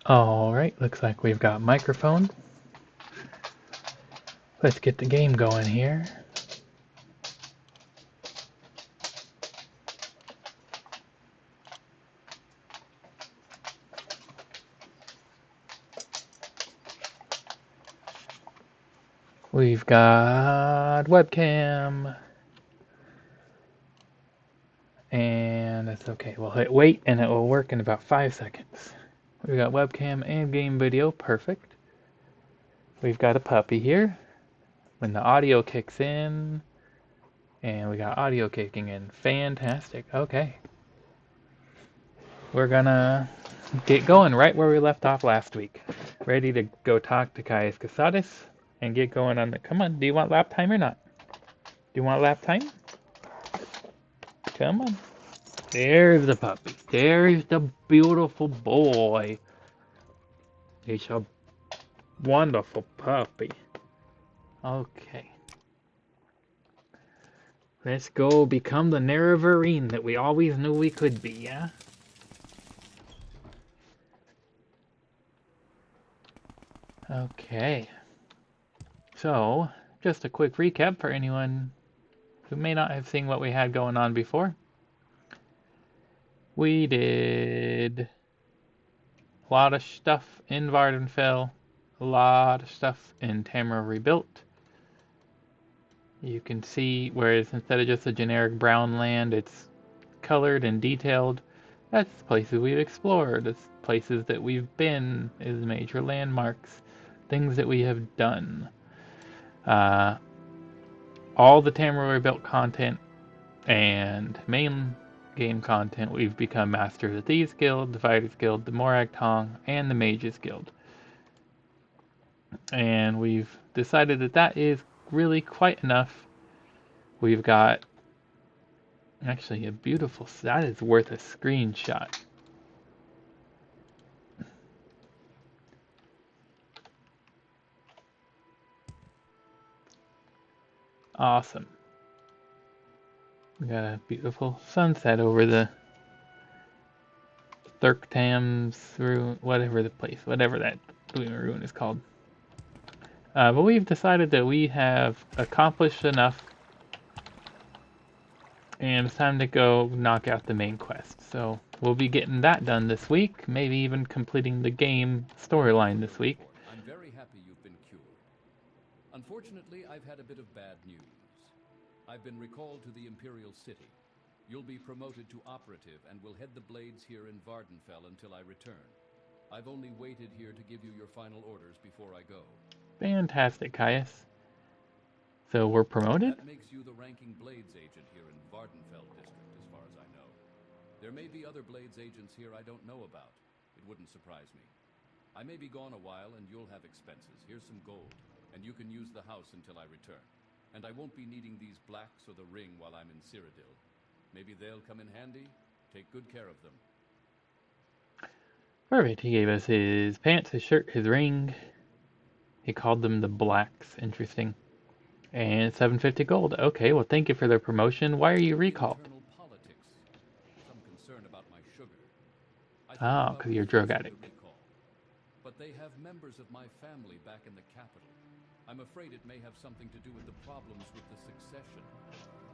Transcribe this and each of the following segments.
Alright, looks like we've got microphone. Let's get the game going here. We've got webcam. And that's okay. We'll hit wait and it will work in about 5 seconds. We've got webcam and game video, perfect. We've got a puppy here. When the audio kicks in, and we got audio kicking in. Fantastic. Okay. We're gonna get going right where we left off last week. Ready to go talk to Caius Casadas and get going on the... Come on, do you want lap time or not? Do you want lap time? Come on. There's the puppy. There's the beautiful boy. He's a wonderful puppy. Okay. Let's go become the Nerevarine that we always knew we could be, yeah? Okay. So, just a quick recap for anyone who may not have seen what we had going on before. We did a lot of stuff in Vardenfell, a lot of stuff in Tamriel Rebuilt. You can see, whereas instead of just a generic brown land, it's colored and detailed. That's places we've explored, it's places that we've been, is major landmarks, things that we have done. All the Tamriel Rebuilt content and main game content, we've become Master of the Thieves Guild, the Fighters Guild, the Morag Tong, and the Mages Guild. And we've decided that that is really quite enough. We've got actually a beautiful, that is worth a screenshot. Awesome. We got a beautiful sunset over the Thurktam's ruin, whatever the place, whatever that ruin is called. But we've decided that we have accomplished enough and it's time to go knock out the main quest. So we'll be getting that done this week, maybe even completing the game storyline this week. I'm very happy you've been cured. Unfortunately, I've had a bit of bad news. I've been recalled to the Imperial City. You'll be promoted to operative and will head the blades here in Vardenfell until I return. I've only waited here to give you your final orders before I go. Fantastic, Caius. So we're promoted? That makes you the ranking blades agent here in Vardenfell district, as far as I know. There may be other blades agents here I don't know about. It wouldn't surprise me. I may be gone a while and you'll have expenses. Here's some gold, and you can use the house until I return. And I won't be needing these blacks or the ring while I'm in Cyrodiil. Maybe they'll come in handy. Take good care of them. Perfect. He gave us his pants, his shirt, his ring. He called them the blacks. Interesting. And 750 gold. Okay, well thank you for the promotion. Why are you recalled? Internal politics. Some concern about my sugar. Oh, because you're a drug addict. But they have members of my family back in the capital. I'm afraid it may have something to do with the problems with the succession.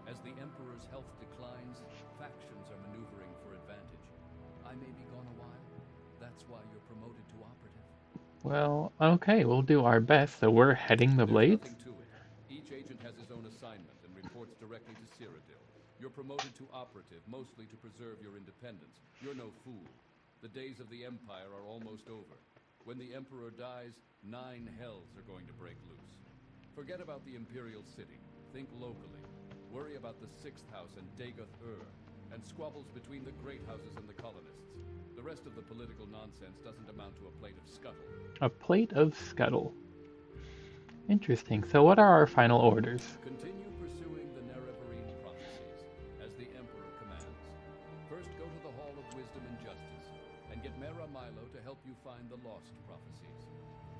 As the Emperor's health declines, factions are maneuvering for advantage. I may be gone a while. That's why you're promoted to operative. Well, okay, we'll do our best. So we're heading the blades? There's nothing to it. Each agent has his own assignment and reports directly to Cyrodiil. You're promoted to operative, mostly to preserve your independence. You're no fool. The days of the Empire are almost over. When the Emperor dies, 9 hells are going to break loose. Forget about the Imperial City. Think locally. Worry about the 6th House and Dagoth and squabbles between the great houses and the colonists. The rest of the political nonsense doesn't amount to a plate of scuttle. A plate of scuttle. Interesting. So what are our final orders? Continue pursuing the Nerevarine prophecies, as the Emperor commands. First, go to the Hall of Wisdom and Justice, and get Mehra Milo to help you find the lost prophecies.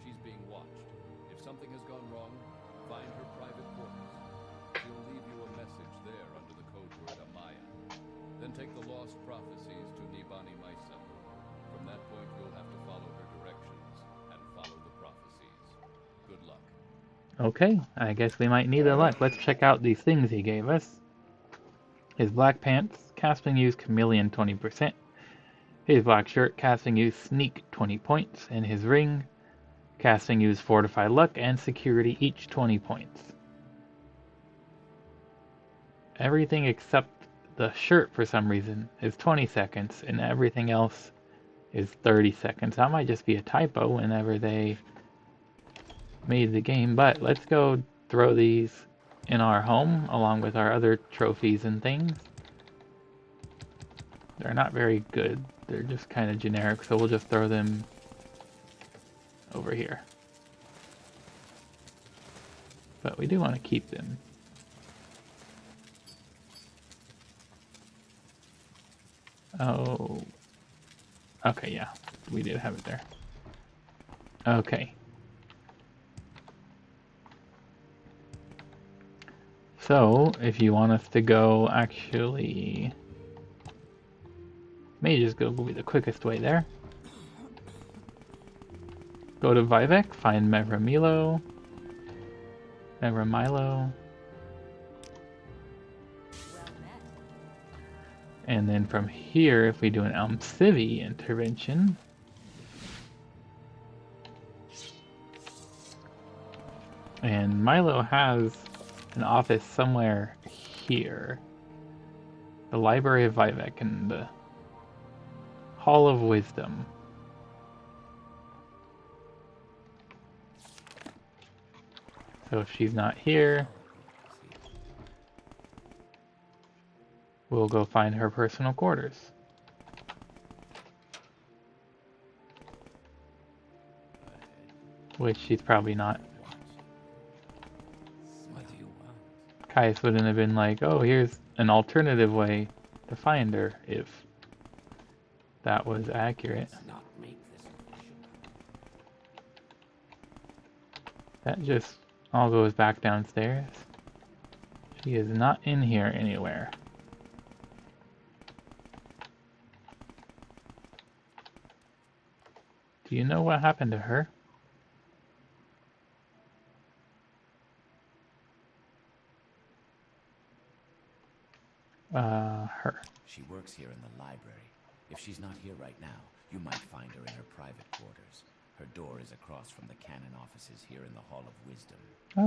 She's being watched. If something has gone wrong, find her private quarters. She'll leave you a message there under the code word Amaya. Then take the lost prophecies to Nibani Maisa. From that point, you'll have to follow her Okay, I guess we might need the luck. Let's check out these things he gave us. His black pants, casting use chameleon 20%. His black shirt, casting use sneak 20 points. And his ring, casting use fortify luck and security, each 20 points. Everything except the shirt, for some reason, is 20 seconds, and everything else is 30 seconds. That might just be a typo whenever they made the game, but let's go throw these in our home along with our other trophies and things. They're not very good. They're just kind of generic, so we'll just throw them over here. But we do want to keep them. Oh. Okay, yeah. We did have it there. Okay. So, if you want us to go, actually... May just go be the quickest way there. Go to Vivek, find Mehra Milo. And then from here, if we do an MGE intervention, and Milo has an office somewhere here. The Library of Vivek and the Hall of Wisdom. So if she's not here, we'll go find her personal quarters. Which she's probably not. Caius wouldn't have been like, oh, here's an alternative way to find her if that was accurate. That just all goes back downstairs. She is not in here anywhere. Do you know what happened to her? Her. She works here in the library. If she's not here right now, you might find her in her private quarters. Her door is across from the canon offices here in the Hall of Wisdom.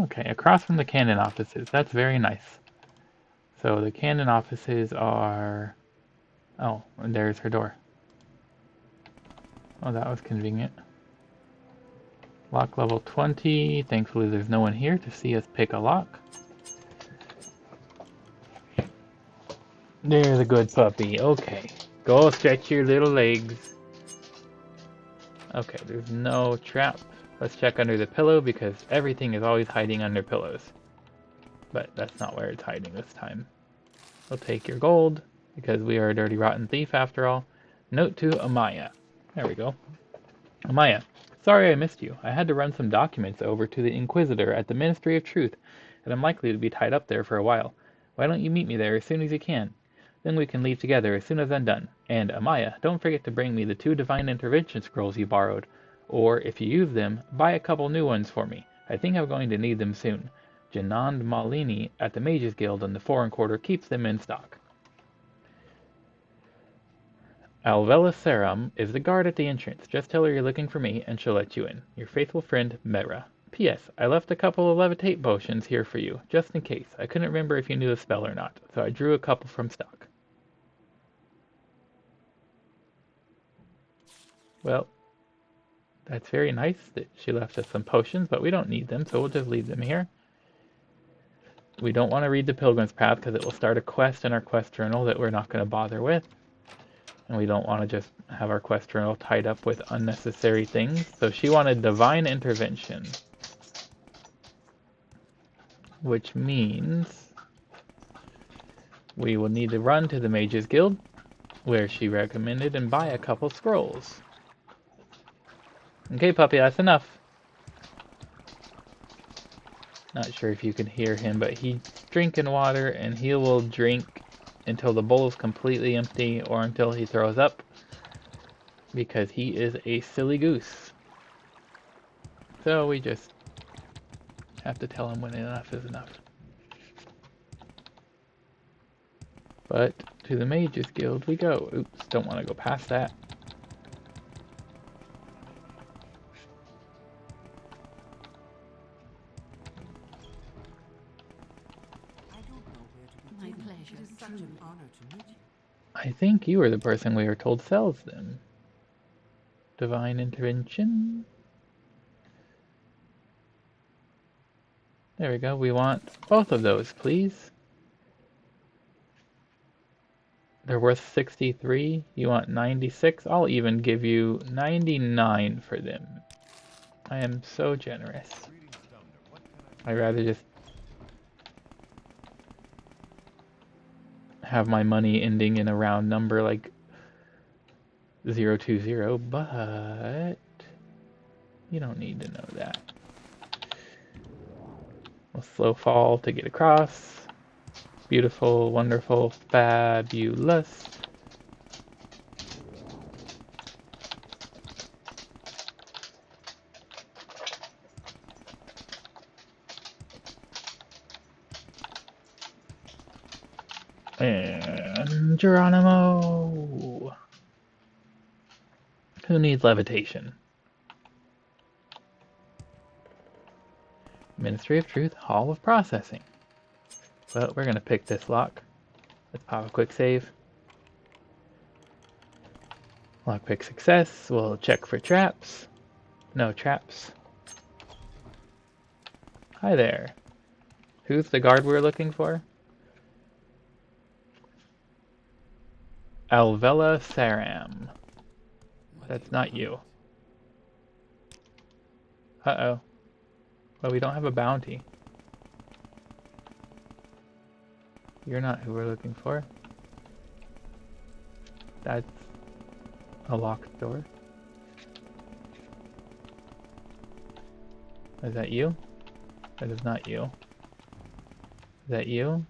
Okay, across from the canon offices. That's very nice. So the canon offices are... Oh, and there's her door. Oh, that was convenient. Lock level 20. Thankfully there's no one here to see us pick a lock. There's a good puppy. Okay. Go stretch your little legs. Okay, there's no trap. Let's check under the pillow because everything is always hiding under pillows. But that's not where it's hiding this time. We'll take your gold because we are a dirty rotten thief after all. Note to Amaya. There we go. Amaya, sorry I missed you. I had to run some documents over to the Inquisitor at the Ministry of Truth, and I'm likely to be tied up there for a while. Why don't you meet me there as soon as you can? Then we can leave together as soon as I'm done. And, Amaya, don't forget to bring me the 2 Divine Intervention scrolls you borrowed. Or, if you use them, buy a couple new ones for me. I think I'm going to need them soon. Janand Malini at the Mages Guild in the Foreign Quarter keeps them in stock. Alvela Serum is the guard at the entrance. Just tell her you're looking for me, and she'll let you in. Your faithful friend, Mehra. P.S. I left a couple of levitate potions here for you, just in case. I couldn't remember if you knew the spell or not, so I drew a couple from stock. Well, that's very nice that she left us some potions, but we don't need them, so we'll just leave them here. We don't want to read the Pilgrim's Path because it will start a quest in our quest journal that we're not going to bother with. And we don't want to just have our quest journal tied up with unnecessary things. So she wanted Divine Intervention. Which means we will need to run to the Mages Guild, where she recommended, and buy a couple scrolls. Okay, puppy, that's enough. Not sure if you can hear him, but he's drinking water, and he will drink until the bowl is completely empty or until he throws up, because he is a silly goose. So we just Have to tell him when enough is enough. But to the Mages Guild we go. Oops, don't want to go past that. My pleasure. It is such an honor to meet you. I think you were the person we were told sells them. Divine Intervention. There we go. We want both of those, please. They're worth 63. You want 96? I'll even give you 99 for them. I am so generous. I'd rather just have my money ending in a round number like 020, but you don't need to know that. A slow fall to get across. Beautiful, wonderful, fabulous. And Geronimo! Who needs levitation? Ministry of Truth, Hall of Processing. Well, we're gonna pick this lock. Let's pop a quick save. Lockpick success. We'll check for traps. No traps. Hi there. Who's the guard we're looking for? Alvela Saram. That's not you. Uh-oh. Well, we don't have a bounty. You're not who we're looking for. That's a locked door. Is that you? That is not you. Is that you?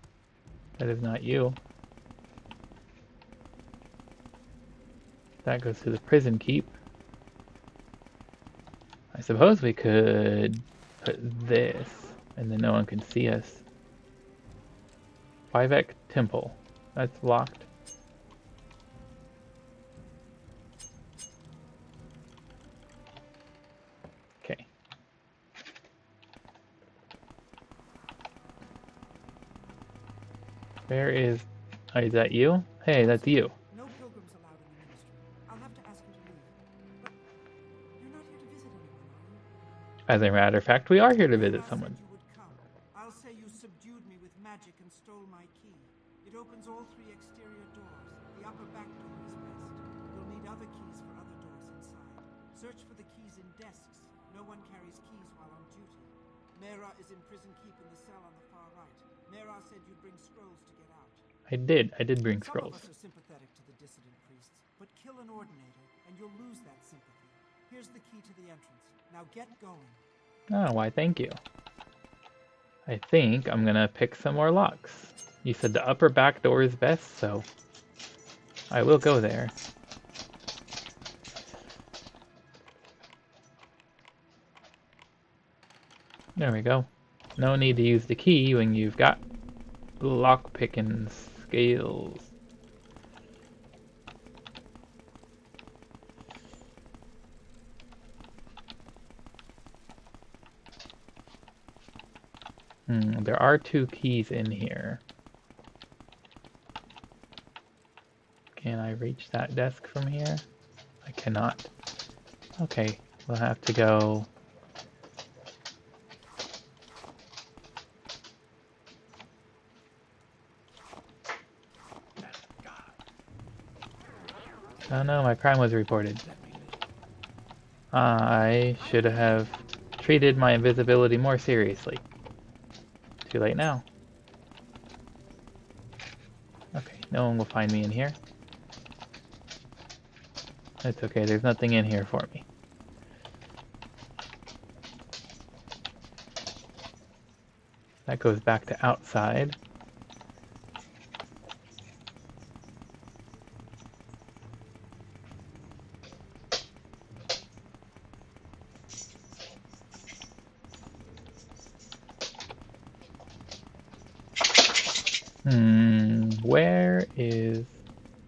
That is not you. That goes to the prison keep. I suppose we could put this, and then no one can see us. 5X Temple. That's locked. Okay. Where is... Oh, is that you? Hey, that's you. No pilgrims allowed in the ministry. I'll have to ask you to leave. But you're not here to visit anyone, are you? As a matter of fact, we are here to visit Mehra someone. said you would come. I'll say you subdued me with magic and stole my key. It opens all 3 exterior doors. The upper back door is best. You'll need other keys for other doors inside. Search for the keys in desks. No one carries keys while on duty. Mehra is in prison keep in the cell on the far right. Mehra said you'd bring scrolls to get out. I did bring Some scrolls. of us are sympathetic to the dissident priests, but kill an ordinator and you'll lose that sympathy. Here's the key to the entrance. Now get going. Oh, why thank you. I think I'm gonna pick some more locks. You said the upper back door is best, so I will go there. There we go. No need to use the key when you've got lock picking skills. There are 2 keys in here. Can I reach that desk from here? I cannot. Okay, we'll have to go... Oh no, my crime was reported. I should have treated my invisibility more seriously. Too late now. Okay, no one will find me in here. It's okay, there's nothing in here for me. That goes back to outside. Where is...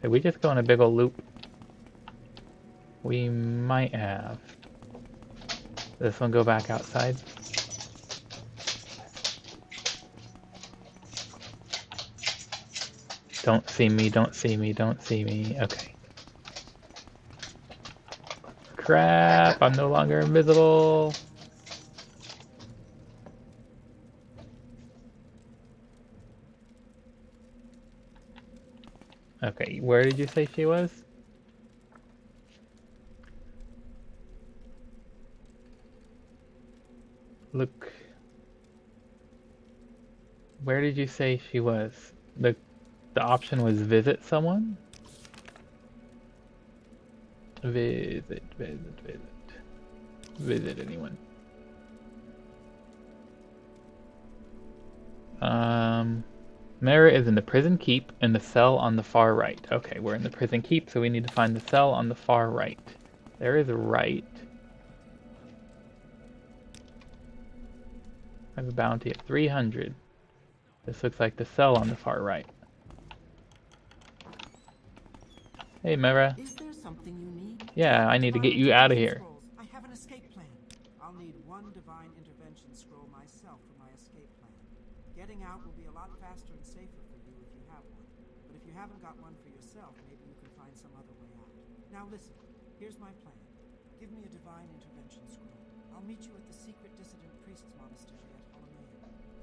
Did we just go on a big ol' loop? We might have. This one go back outside? Don't see me, don't see me, don't see me. Okay. Crap, I'm no longer invisible. Okay, where did you say she was? Look. Where did you say she was? The option was visit someone? Visit, visit, visit. Visit anyone. Mehra is in the prison keep in the cell on the far right. Okay, we're in the prison keep, so we need to find the cell on the far right. There is a right. I have a bounty at 300. This looks like the cell on the far right. Hey, Mehra. Is there something you need? Yeah, I need to get you out of here. I have an escape plan. I'll need one divine intervention scroll myself for my escape plan. Getting out will be a lot faster and safer for you if you have one. But if you haven't got one for yourself, maybe you can find some other way out. Now listen, here's my plan. Give me a divine intervention scroll. I'll meet you at the secret dissident priest's monastery at Holomea.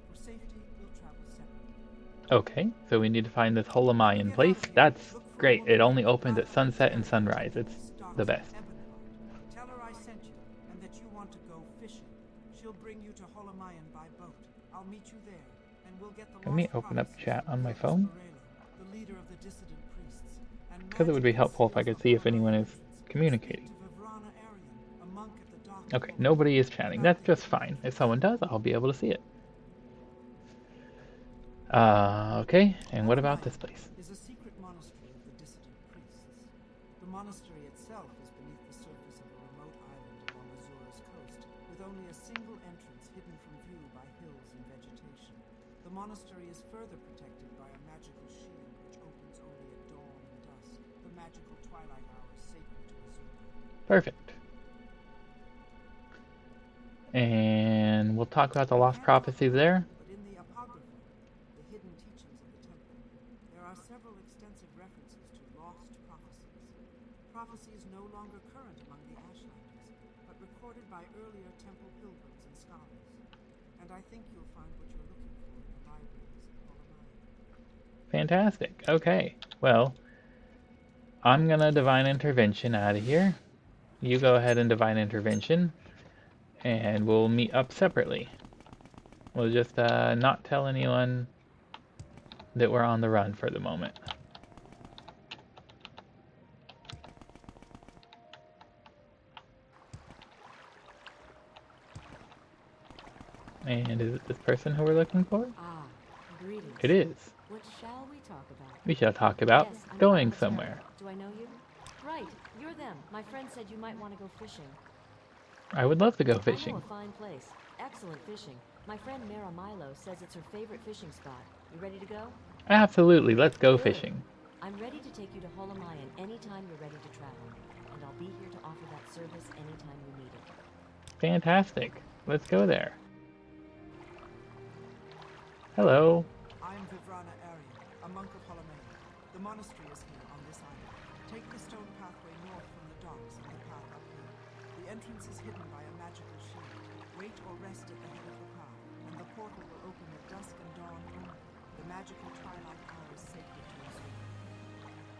For safety, we'll travel separately. Okay, so we need to find this Holomayan place. That's great. It only opens at sunset and sunrise. It's the best. Tell her I sent you and that you want to go fishing. She'll bring you to Holomayan by boat. I'll meet you there, and we'll get the Let me open up chat on my phone. The leader of the dissident priests. Because it would be helpful if I could see if anyone is communicating. Okay, nobody is chatting. That's just fine. If someone does, I'll be able to see it. Okay, and what about this place? Is a secret monastery of the dissident priests. The monastery itself is beneath the surface of a remote island along Azura's coast, with only a single entrance hidden from view by hills and vegetation. The monastery is further protected by a magical shield which opens only at dawn and dusk, the magical twilight hours sacred to Azura. Perfect. And we'll talk about the lost prophecies there. But in the Apocrypha, the hidden teachings of the temple, there are several extensive references to lost prophecies. Prophecies no longer current among the Ashlanders, but recorded by earlier temple pilgrims and scholars. And I think you'll find what you're looking for in the libraries of Holomaya. Fantastic. Okay, well, I'm gonna divine intervention out of here. You go ahead and divine intervention. And we'll meet up separately. We'll just not tell anyone that we're on the run for the moment. And is it this person who we're looking for? Ah, greetings. It is. What shall we talk about? We shall talk about Yes, I'm going Mehra. somewhere. Do I know you? Right, you're them. My friend said you might want to go fishing. I would love to go I know fishing. a fine place. Excellent fishing. My friend Mehra Milo says it's her favorite fishing spot. You ready to go? Absolutely, let's go Good. fishing. I'm ready to take you to Holomayan anytime you're ready to travel. And I'll be here to offer that service anytime you need it. Fantastic. Let's go there. Hello. I am Vivrana Arya, a monk of Holomea. The monastery is here on this island. Take the stone pathway north from the docks and the path uphill. The entrance is hidden by a magical shield. Wait or rest at the head of the path, and the portal will open at dusk and dawn only. The magical twilight hours sacred to Azura.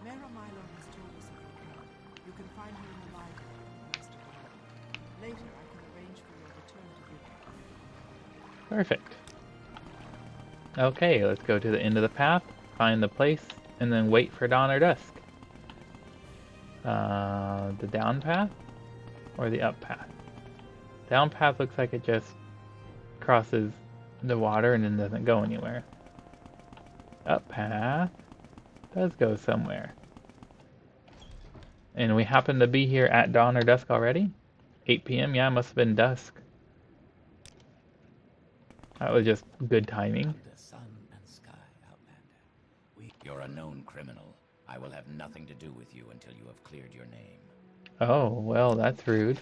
Mehra Milo has told us of your plan. You can find her in the library of the Master Guard. Later, I can arrange for your return to Vivra. Perfect. Okay, let's go to the end of the path, find the place, and then wait for dawn or dusk. The down path or the up path? Down path looks like it just crosses the water and then doesn't go anywhere. Up path does go somewhere. And we happen to be here at dawn or dusk already? 8 p.m. Yeah, it must have been dusk. That was just good timing. The sun and sky, Outlander. You're a known criminal. I will have nothing to do with you until you have cleared your name. Oh, well, that's rude.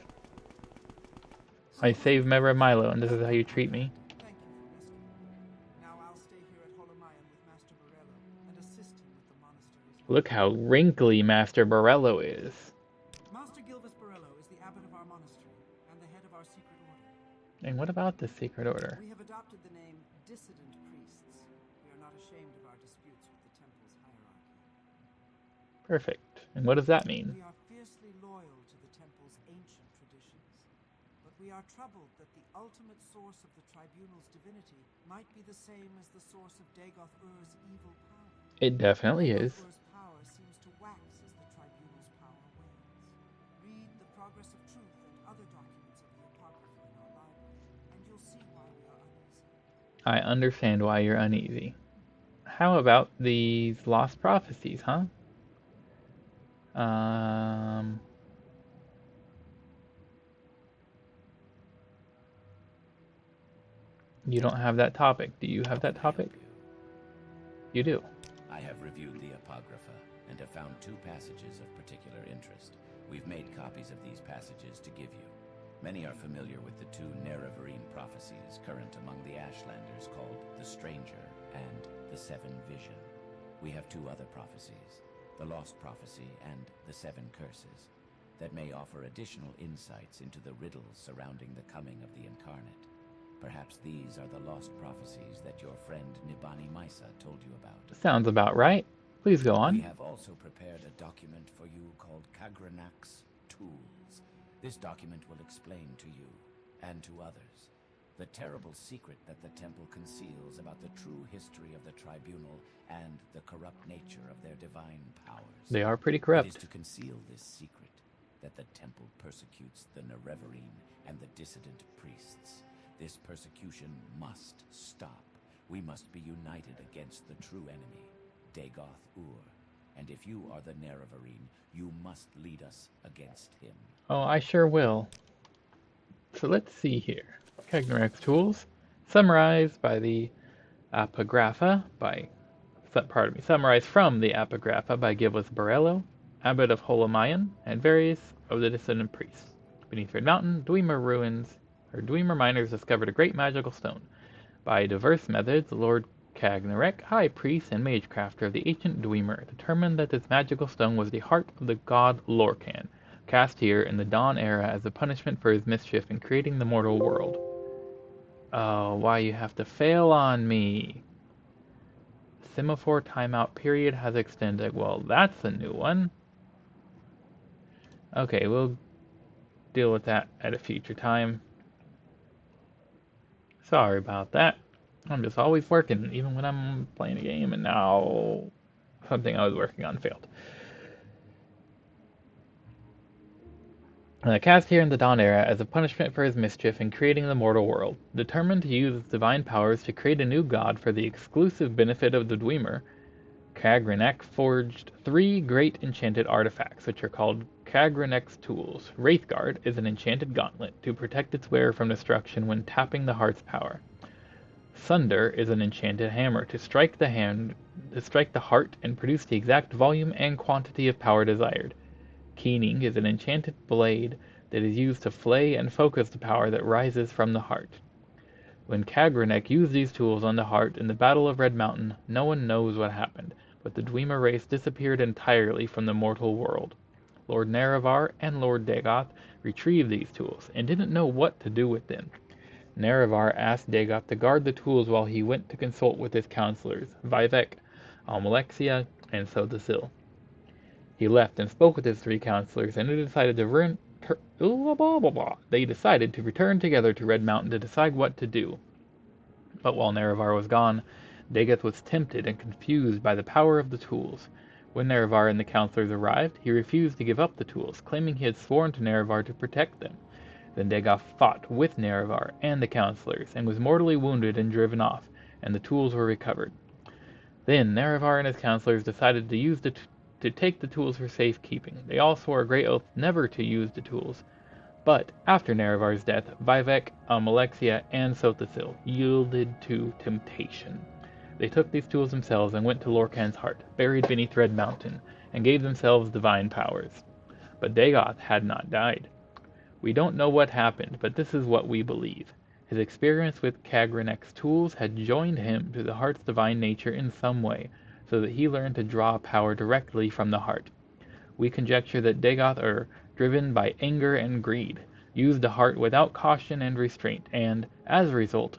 I saved Mehra Milo, and this is how you treat me. Thank you for rescuing me. Now I'll stay here at Holomayan with Master Borello and assist him with the monastery's... Look how wrinkly Master Borello is. Master Gilvis Borello is the abbot of our monastery and the head of our secret order. And what about the secret order? We have adopted the name Dissident Priests. We are not ashamed of our disputes with the temple's hierarchy. Perfect. And what does that mean? We are fiercely loyal to the temple's ancient traditions, but we are troubled that the ultimate source of the tribunal's divinity might be the same as the source of Dagoth Ur's evil power. It definitely is. Dagoth Ur's power seems to wax as the tribunal's power wanes. Read the Progress of Truth and other documents of the Apocrypha in our library, and you'll see why we are uneasy. I understand why you're uneasy. How about these lost prophecies, huh? You don't have that topic. Do you have that topic? You do. I have reviewed the Apocrypha and have found 2 passages of particular interest. We've made copies of these passages to give you. Many are familiar with the 2 Nerevarine prophecies current among the Ashlanders called the Stranger and the 7 Vision. We have 2 other prophecies, the Lost Prophecy and the 7 Curses, that may offer additional insights into the riddles surrounding the coming of the Incarnate. Perhaps these are the lost prophecies that your friend Nibani Misa told you about. Sounds about right. Please go on. We have also prepared a document for you called Kagranak's Tools. This document will explain to you, and to others, the terrible secret that the temple conceals about the true history of the tribunal and the corrupt nature of their divine powers. They are pretty It corrupt. is to conceal this secret that the temple persecutes the Nerevarine and the dissident priests. This persecution must stop. We must be united against the true enemy, Dagoth Ur. And if you are the Nerevarine, you must lead us against him. Oh, I sure will. So let's see here. Kagnarek's Tools, summarized by the Apocrypha summarized from the Apocrypha by Gilvis Borello, Abbot of Holomayan, and various of the descendant priests. Beneath Red Mountain, Dwemer miners discovered a great magical stone. By diverse methods, Lord Kagnarek, High Priest and Magecrafter of the ancient Dwemer, determined that this magical stone was the heart of the god Lorcan, cast here in the Dawn era as a punishment for his mischief in creating the mortal world. Oh, why you have to fail on me? Semaphore timeout period has extended. Well, that's a new one. Okay, we'll deal with that at a future time. Sorry about that. I'm just always working, even when I'm playing a game, and now something I was working on failed. Cast here in the Dawn era as a punishment for his mischief in creating the mortal world. Determined to use his divine powers to create a new god for the exclusive benefit of the Dwemer, Kagrenek forged 3 great enchanted artifacts, which are called Kagrenek's Tools. Wraithguard is an enchanted gauntlet to protect its wearer from destruction when tapping the heart's power. Sunder is an enchanted hammer to strike the heart and produce the exact volume and quantity of power desired. Keening is an enchanted blade that is used to flay and focus the power that rises from the heart. When Kagrenek used these tools on the heart in the Battle of Red Mountain, no one knows what happened, but the Dwemer race disappeared entirely from the mortal world. Lord Nerevar and Lord Dagoth retrieved these tools and didn't know what to do with them. Nerevar asked Dagoth to guard the tools while he went to consult with his counselors, Vivek, Almalexia, and TESIII. He left and spoke with his 3 counselors, and they decided to return together to Red Mountain to decide what to do. But while Nerevar was gone, Dagoth was tempted and confused by the power of the tools. When Nerevar and the counselors arrived, he refused to give up the tools, claiming he had sworn to Nerevar to protect them. Then Dagoth fought with Nerevar and the counselors, and was mortally wounded and driven off, and the tools were recovered. Then Nerevar and his counselors decided to take the tools for safekeeping. They all swore a great oath never to use the tools. But after Nerevar's death, Vivek, Almalexia, and TESIII yielded to temptation. They took these tools themselves and went to Lorkhan's heart, buried beneath Red Mountain, and gave themselves divine powers. But Dagoth had not died. We don't know what happened, but this is what we believe. His experience with Kagrenek's tools had joined him to the heart's divine nature in some way, so that he learned to draw power directly from the heart. We conjecture that Dagoth, driven by anger and greed, used the heart without caution and restraint, and, as a result,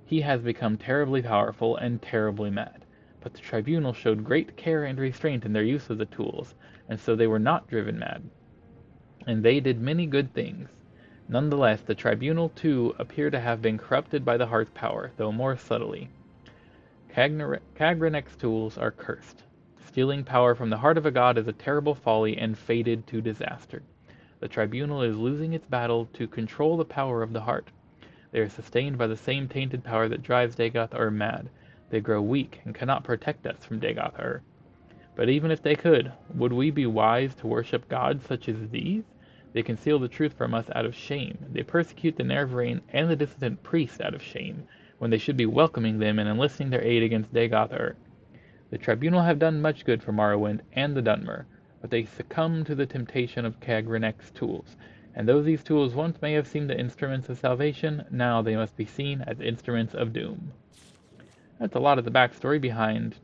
he has become terribly powerful and terribly mad. But the tribunal showed great care and restraint in their use of the tools, and so they were not driven mad. And they did many good things. Nonetheless, the tribunal too appear to have been corrupted by the heart's power, though more subtly. Kagrenek's tools are cursed. Stealing power from the heart of a god is a terrible folly and fated to disaster. The tribunal is losing its battle to control the power of the heart. They are sustained by the same tainted power that drives Dagoth mad. They grow weak and cannot protect us from Dagoth. But even if they could, would we be wise to worship gods such as these? They conceal the truth from us out of shame. They persecute the Nerevarine and the dissident priest out of shame, when they should be welcoming them and enlisting their aid against Dagoth. The tribunal have done much good for Morrowind and the Dunmer, but they succumb to the temptation of Kagrenek's tools, and though these tools once may have seemed the instruments of salvation, now they must be seen as instruments of doom. That's a lot of the backstory behind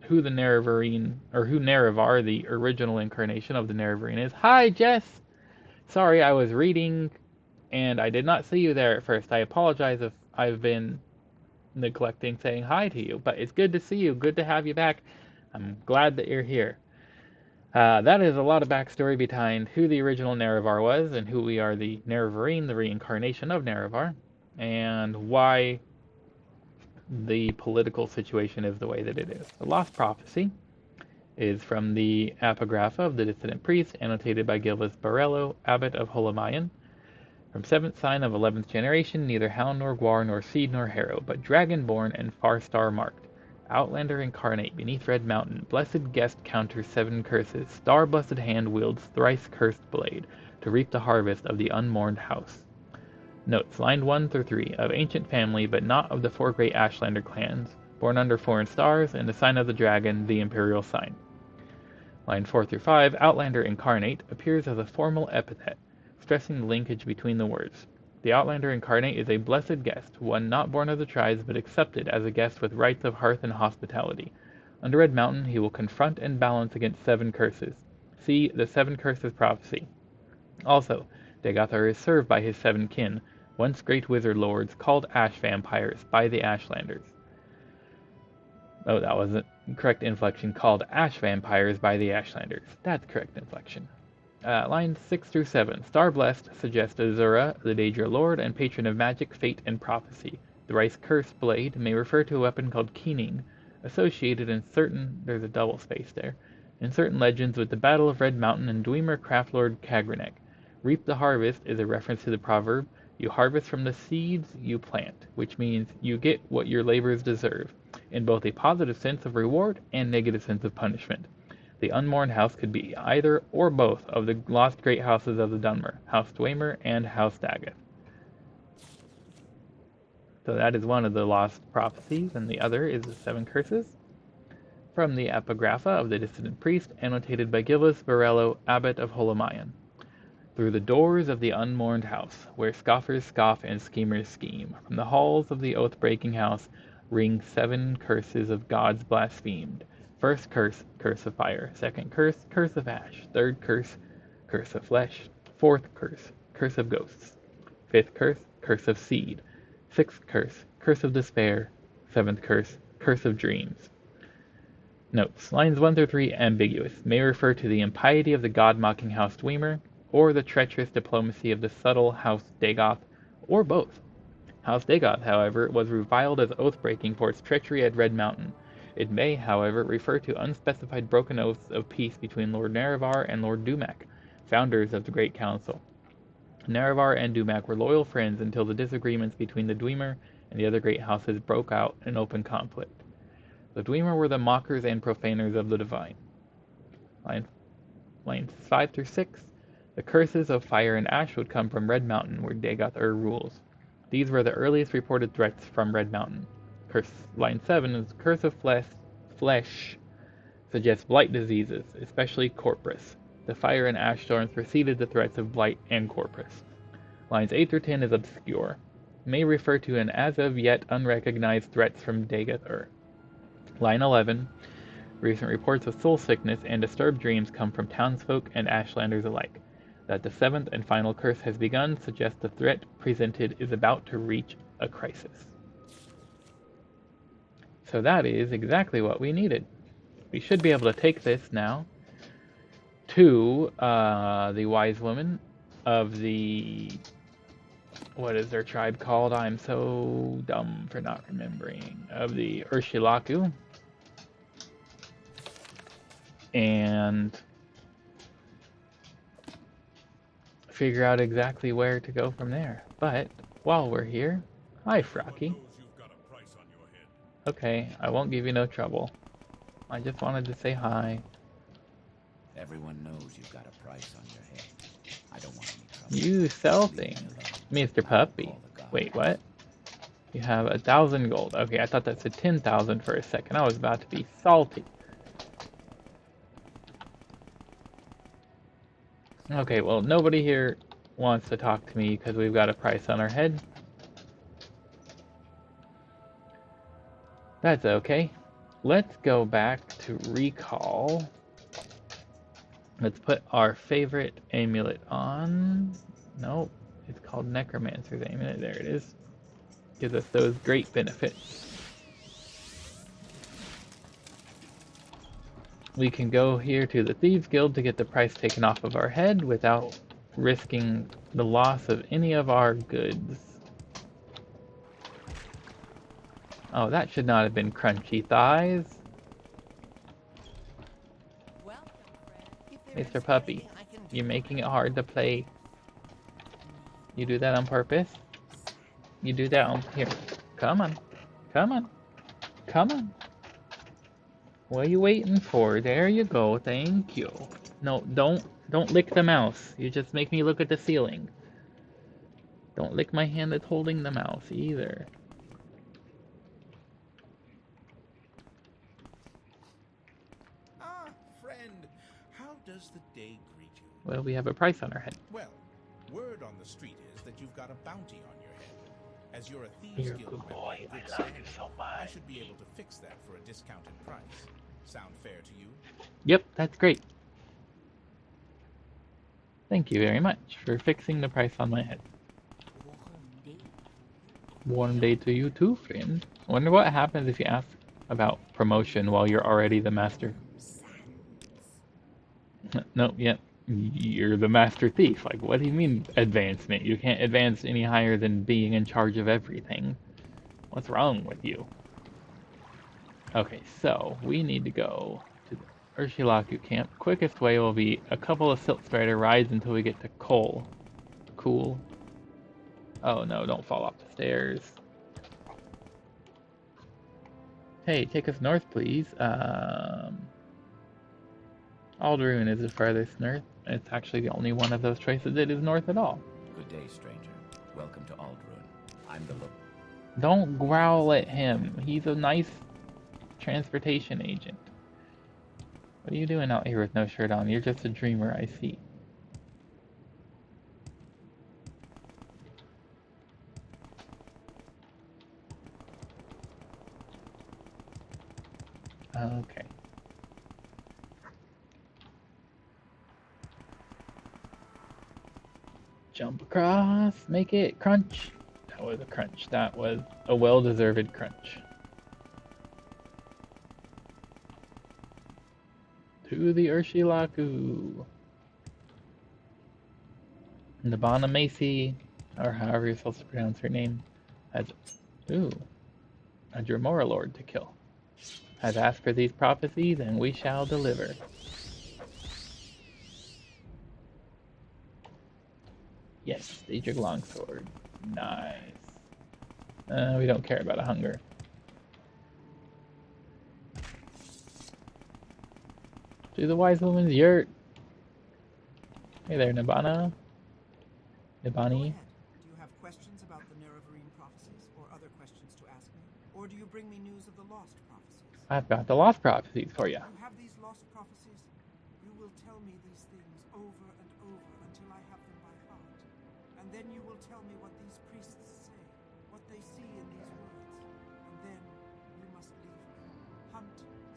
who the Nerevarine, or who Nerevar, the original incarnation of the Nerevarine, is. Hi, Jess! Sorry, I was reading, and I did not see you there at first. I apologize if I've been neglecting saying hi to you, but it's good to see you. Good to have you back. I'm glad that you're here. That is a lot of backstory behind who the original Nerevar was, and who we are the Nerevarine, the reincarnation of Nerevar, and why the political situation is the way that it is. The Lost Prophecy is from the Apocrypha of the Dissident Priest, annotated by Gilvis Barello, Abbot of Holamayan. From 7th sign of 11th generation, neither hound nor guar nor seed nor harrow, but dragon-born and far star marked. Outlander incarnate beneath Red Mountain, blessed guest counters 7 curses, star-blessed hand wields thrice-cursed blade, to reap the harvest of the unmourned house. Notes, line 1 through 3, of ancient family, but not of the 4 great Ashlander clans, born under foreign stars, and the sign of the dragon, the imperial sign. Line 4 through 5, Outlander incarnate, appears as a formal epithet, stressing the linkage between the words. The Outlander incarnate is a blessed guest, one not born of the tribes, but accepted as a guest with rights of hearth and hospitality. Under Red Mountain, he will confront and balance against 7 curses. See the 7 curses prophecy. Also, Dagoth is served by his 7 kin, once great wizard lords, called ash vampires by the Ashlanders. Oh, that wasn't correct inflection. Called ash vampires by the Ashlanders. That's correct inflection. Lines 6 through 7. Star-blessed suggests Azura, the Daedra Lord and patron of magic, fate, and prophecy. The rice-cursed blade may refer to a weapon called keening, associated in certain... there's a double space there. In certain legends with the Battle of Red Mountain and Dwemer Craftlord Kagrenek. Reap the harvest is a reference to the proverb, you harvest from the seeds you plant, which means you get what your labors deserve, in both a positive sense of reward and negative sense of punishment. The unmourned house could be either or both of the lost great houses of the Dunmer, House Dwemer and House Dagoth. So that is one of the lost prophecies, and the other is the 7 curses. From the Apocrypha of the Dissident Priest, annotated by Gilvis Barello, Abbot of Holamayan. Through the doors of the unmourned house, where scoffers scoff and schemers scheme, from the halls of the oath-breaking house, ring 7 curses of gods blasphemed. First curse, curse of fire. Second curse, curse of ash. Third curse, curse of flesh. Fourth curse, curse of ghosts. Fifth curse, curse of seed. Sixth curse, curse of despair. Seventh curse, curse of dreams. Notes, lines 1 through 3 ambiguous, may refer to the impiety of the god-mocking House Dwemer, or the treacherous diplomacy of the subtle House Dagoth, or both. House Dagoth, however, was reviled as oath-breaking for its treachery at Red Mountain. It may, however, refer to unspecified broken oaths of peace between Lord Nerevar and Lord Dumak, founders of the Great Council. Nerevar and Dumak were loyal friends until the disagreements between the Dwemer and the other great houses broke out in open conflict. The Dwemer were the mockers and profaners of the divine. Lines 5 through 6. The curses of fire and ash would come from Red Mountain, where Dagoth rules. These were the earliest reported threats from Red Mountain. Line 7 is curse of flesh suggests blight diseases, especially corpus. The fire and ash storms preceded the threats of blight and corpus. Lines 8 through 10 is obscure. May refer to an as of yet unrecognized threats from Dahrk. Line 11. Recent reports of soul sickness and disturbed dreams come from townsfolk and ashlanders alike. That the seventh and final curse has begun suggests the threat presented is about to reach a crisis. So that is exactly what we needed. We should be able to take this now to the wise woman of the... What is their tribe called? I'm so dumb for not remembering. Of the Urshilaku. And figure out exactly where to go from there. But while we're here, hi Frocky. Okay, I won't give you no trouble. I just wanted to say hi. Everyone knows you've got a price on your head. I don't want any trouble. You sell things, Mr. Puppy. Wait, what? You have 1,000 gold. Okay, I thought that said 10,000 for a second. I was about to be salty. Okay, well, nobody here wants to talk to me because we've got a price on our head. That's okay. Let's go back to recall. Let's put our favorite amulet on. Nope, it's called Necromancer's Amulet. There it is. Gives us those great benefits. We can go here to the Thieves Guild to get the price taken off of our head without risking the loss of any of our goods. Oh, that should not have been crunchy thighs. Mr. Puppy, you're making it hard to play. You do that on purpose? You do that on... Here, come on. Come on. Come on. What are you waiting for? There you go. Thank you. No, don't lick the mouse. You just make me look at the ceiling. Don't lick my hand that's holding the mouse either. Ah, friend. How does the day greet you? Well, we have a price on our head. Well, word on the street is that you've got a bounty on your head. As you're a Thieves You're a Guild good member boy. with good I love you standing, so I much. should be able to fix that for a discounted price. Sound fair to you? Yep, that's great. Thank you very much for fixing the price on my head. Warm day to you too, friend. I wonder what happens if you ask about promotion while you're already the master. No, yep. You're the master thief. Like, what do you mean advancement? You can't advance any higher than being in charge of everything. What's wrong with you? Okay, so we need to go to the Urshilaku camp. Quickest way will be a couple of Silk Strider rides until we get to Coal. Cool. Oh no, don't fall off the stairs. Hey, take us north, please. Alderun is the farthest north. It's actually the only one of those choices that is north at all. Good day, stranger. Welcome to Alderun. I'm the look. Don't growl at him. He's a nice transportation agent. What are you doing out here with no shirt on? You're just a dreamer, I see. Okay. Jump across, make it crunch. That was a crunch. That was a well-deserved crunch. To the Urshilaku. Nabana Macy, or however you're supposed to pronounce her name, has a Dremora Lord to kill. Has asked for these prophecies, and we shall deliver. Yes, Daedric Longsword. Nice. We don't care about a hunger. To the wise woman's yurt. Hey there, Nibana. Nibani. questions about the Nerevarine prophecies, or other questions to ask me? Or do you bring me news of the lost prophecies? I've got the lost prophecies for you. You have these lost prophecies? You will tell me these things over and over until I have them by heart. And then you will tell me what these priests say, what they see in these words. And then you must leave me. Hunt, sleep,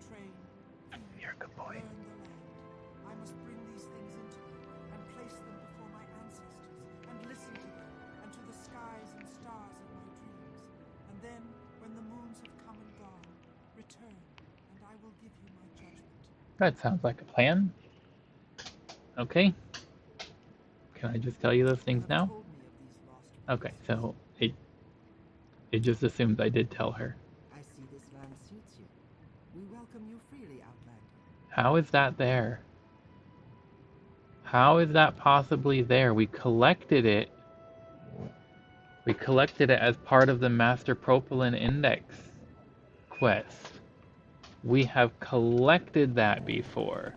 train, feed, You're a good boy. learn the land. I must bring these things into you and place them before my ancestors and listen to them and to the skies and stars of my dreams. And then, when the moons have come and gone, return, and I will give you my judgment. That sounds like a plan. Okay. Can I just tell you those things You have now? told me of these lost Okay, prophecies. so it just assumes I did tell her. I see this land suits you. We welcome you freely, Outlander. How is that there? How is that possibly there? We collected it. We collected it as part of the Master Propylene Index quest. We have collected that before.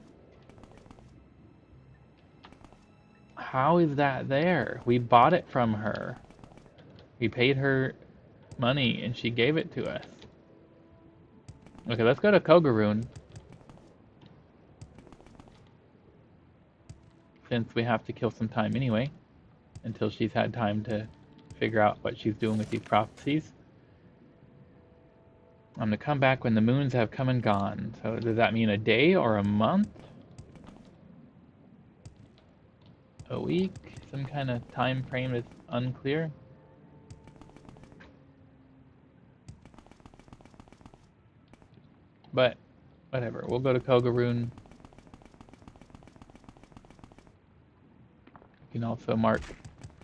How is that there? We bought it from her. We paid her money and she gave it to us. Okay, let's go to Kogaroon. Since we have to kill some time anyway, until she's had time to figure out what she's doing with these prophecies. I'm gonna come back when the moons have come and gone. So does that mean a day or a month? A week? Some kind of time frame that's unclear? But whatever, we'll go to Kogaroon. We can also mark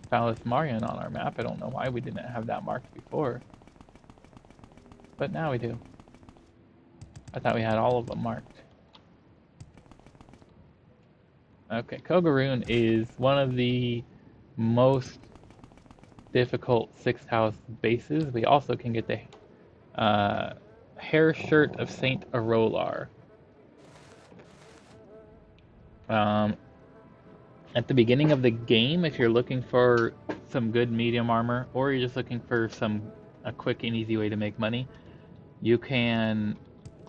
Phallus Marian on our map. I don't know why we didn't have that marked before. But now we do. I thought we had all of them marked. Okay, Kogaroon is one of the most difficult 6th house bases. We also can get the hair shirt of Saint Arolar. At the beginning of the game, if you're looking for some good medium armor, or you're just looking for a quick and easy way to make money, you can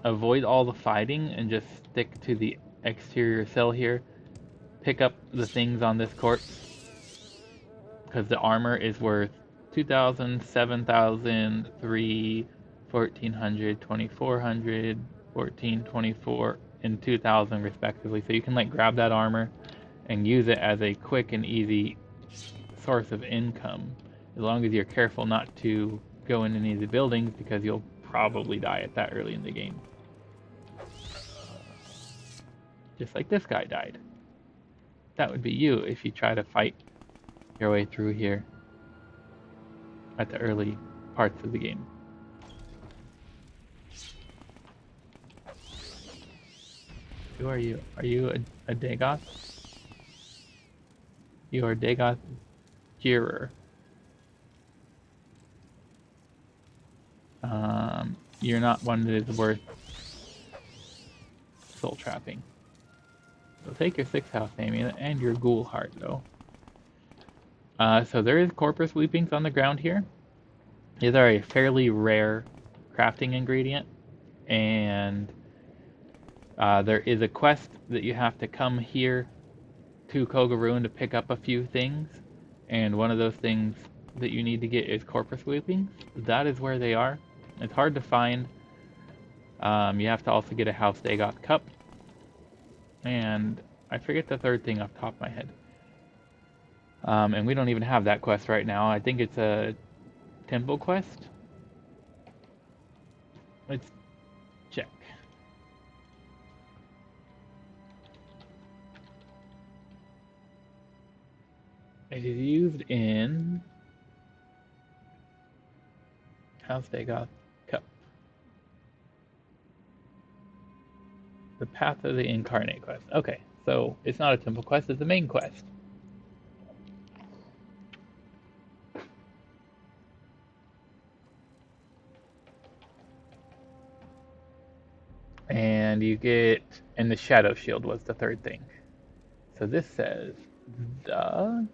avoid all the fighting and just stick to the exterior cell here. Pick up the things on this corpse, because the armor is worth 2,000, 7,000, 3, 1,400, 2,400, 14, 24, and 2,000 respectively. So you can grab that armor and use it as a quick and easy source of income, as long as you're careful not to go in any of the buildings, because you'll probably die at that early in the game. Just like this guy died. That would be you if you try to fight your way through here at the early parts of the game. Who are you? Are you a Dagoth? You are Dagoth Jirer. You're not one that is worth soul trapping. So take your 6th house name and your ghoul heart, though. So there is corpus weepings on the ground here. These are a fairly rare crafting ingredient, and there is a quest that you have to come here to Kogaroon to pick up a few things, and one of those things that you need to get is corpus weepings. That is where they are. It's hard to find. You have to also get a House Dagoth cup, and I forget the third thing off the top of my head. And we don't even have that quest right now. I think it's a temple quest. Let's check. It is used in House Dagoth Cup. The Path of the Incarnate quest. Okay, so it's not a temple quest, it's a main quest. And you get, and the Shadow Shield was the third thing. So this says, the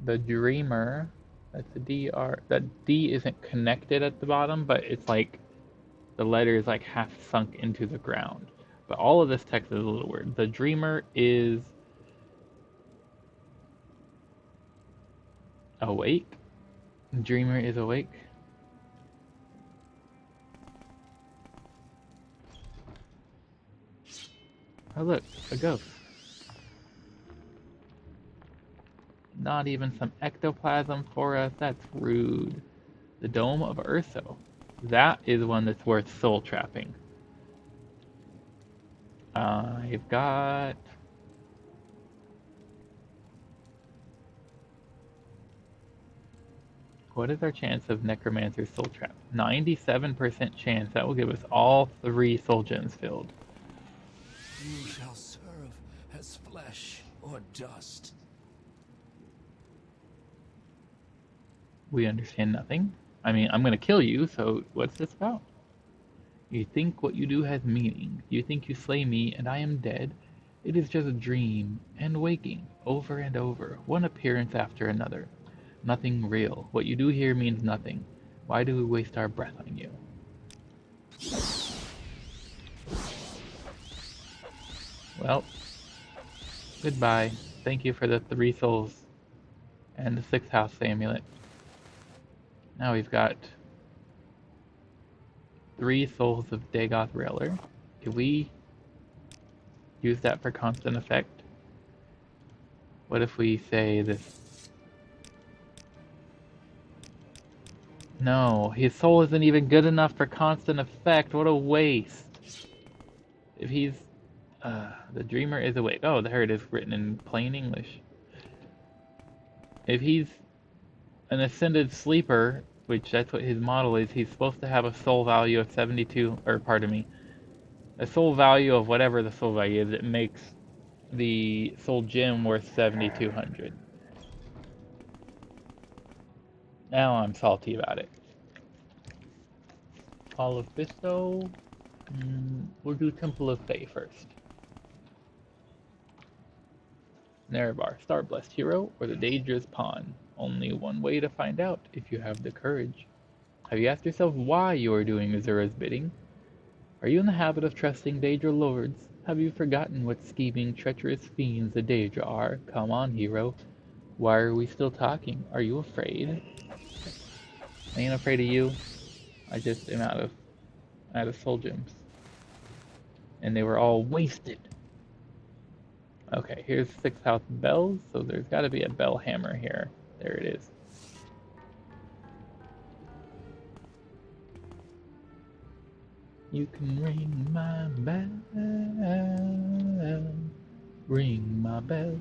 the Dreamer, that's a DR, that D isn't connected at the bottom, but it's like the letter is like half sunk into the ground. But all of this text is a little weird. The Dreamer is awake. Dreamer is awake. Oh look, a ghost. Not even some ectoplasm for us, that's rude. The Dome of Urso. That is one that's worth soul trapping. I've got... What is our chance of Necromancer's Soul Trap? 97% chance. That will give us all 3 soul gems filled. You shall serve as flesh or dust. We understand nothing. I mean, I'm gonna kill you, so what's this about? You think what you do has meaning. You think you slay me and I am dead. It is just a dream, and waking, over and over, one appearance after another. Nothing real. What you do here means nothing. Why do we waste our breath on you? Well, goodbye. Thank you for the 3 souls and the 6th house amulet. Now we've got 3 souls of Dagoth Railer. Can we use that for constant effect? What if we say this? No, his soul isn't even good enough for constant effect. What a waste. If he's... the Dreamer is awake. Oh, there it is written in plain English. If he's an Ascended Sleeper, which that's what his model is, he's supposed to have a soul value of 72, or pardon me, a soul value of whatever the soul value is. It makes the soul gem worth 7,200. Now I'm salty about it. Hall of Bisto. We'll do Temple of Fae first. Nerebar, Star Blessed Hero, or the Daedra's Pawn. Only one way to find out, if you have the courage. Have you asked yourself why you are doing Azura's bidding? Are you in the habit of trusting Daedra lords? Have you forgotten what scheming, treacherous fiends the Daedra are? Come on, hero. Why are we still talking? Are you afraid? I ain't afraid of you. I just am out of soul gems. And they were all wasted. Okay, here's 6th house bells, so there's got to be a bell hammer here. There it is. You can ring my bell, ring my bell.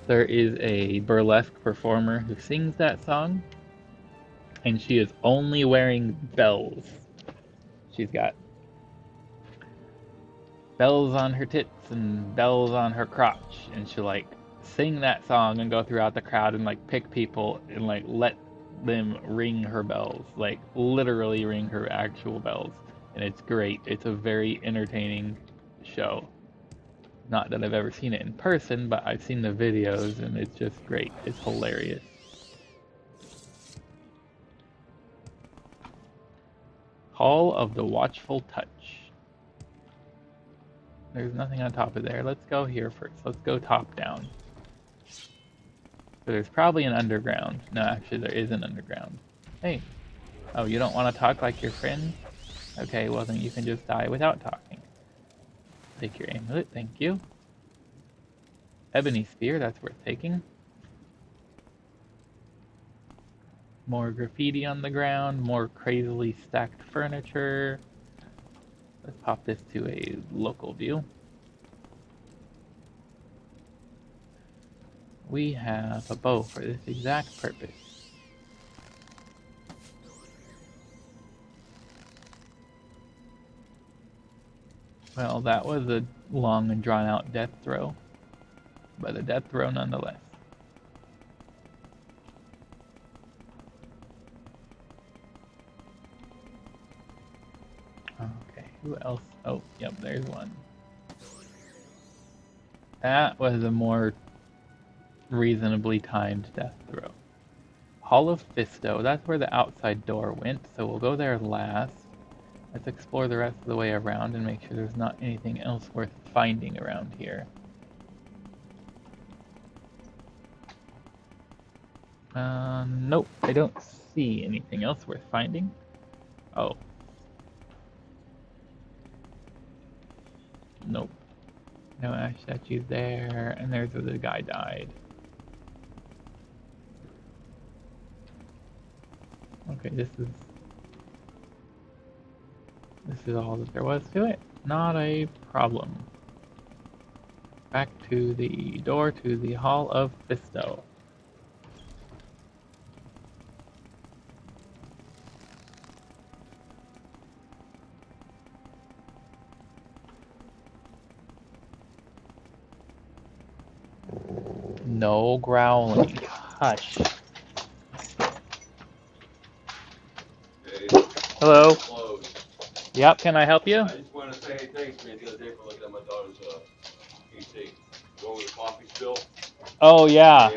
There is a burlesque performer who sings that song, and she is only wearing bells. She's got bells on her tits and bells on her crotch, and she'll like sing that song and go throughout the crowd and like pick people and like let them ring her bells, like literally ring her actual bells, and it's great. It's a very entertaining show. Not that I've ever seen it in person, but I've seen the videos and it's just great. It's hilarious. Hall of the Watchful Touch. There's nothing on top of there. Let's go here first. Let's go top down. So there's probably an underground. No, actually there is an underground. Hey. Oh, you don't want to talk like your friend? Okay, well then you can just die without talking. Take your amulet, thank you. Ebony Spear, that's worth taking. More graffiti on the ground, more crazily stacked furniture. Let's pop this to a local view. We have a bow for this exact purpose. Well, that was a long and drawn out death throw, but a death throw nonetheless. Okay, who else? Oh, yep, there's one. That was a more reasonably timed death throw. Hall of Fisto, that's where the outside door went, so we'll go there last. Let's explore the rest of the way around and make sure there's not anything else worth finding around here. Nope, I don't see anything else worth finding. Oh. Nope. No ash statues there, and there's where the guy died. Okay, this is all that there was to it. Not a problem. Back to the door to the Hall of Fisto. No growling. Hush. Hey, Hello. close. Yep, can I help you? I just want to say thanks, man, the other day for looking at my daughter's PC. Go over the coffee spill. Oh, yeah.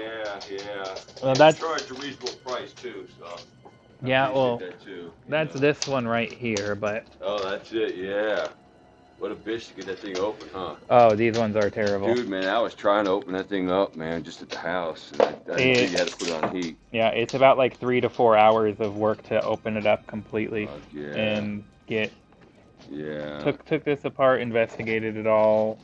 Yeah. Well, And that's... charged a reasonable price, too, so. I Yeah, appreciate well, that, too, that's know. this one right here, but... Oh, that's it, yeah. What a bitch to get that thing open, huh? Oh, these ones are terrible. Dude, man, I was trying to open that thing up, man, just at the house, and I didn't think you had to put it on heat. Yeah, it's about like 3 to 4 hours of work to open it up completely. Yeah. And get... Yeah. Took this apart, investigated it all.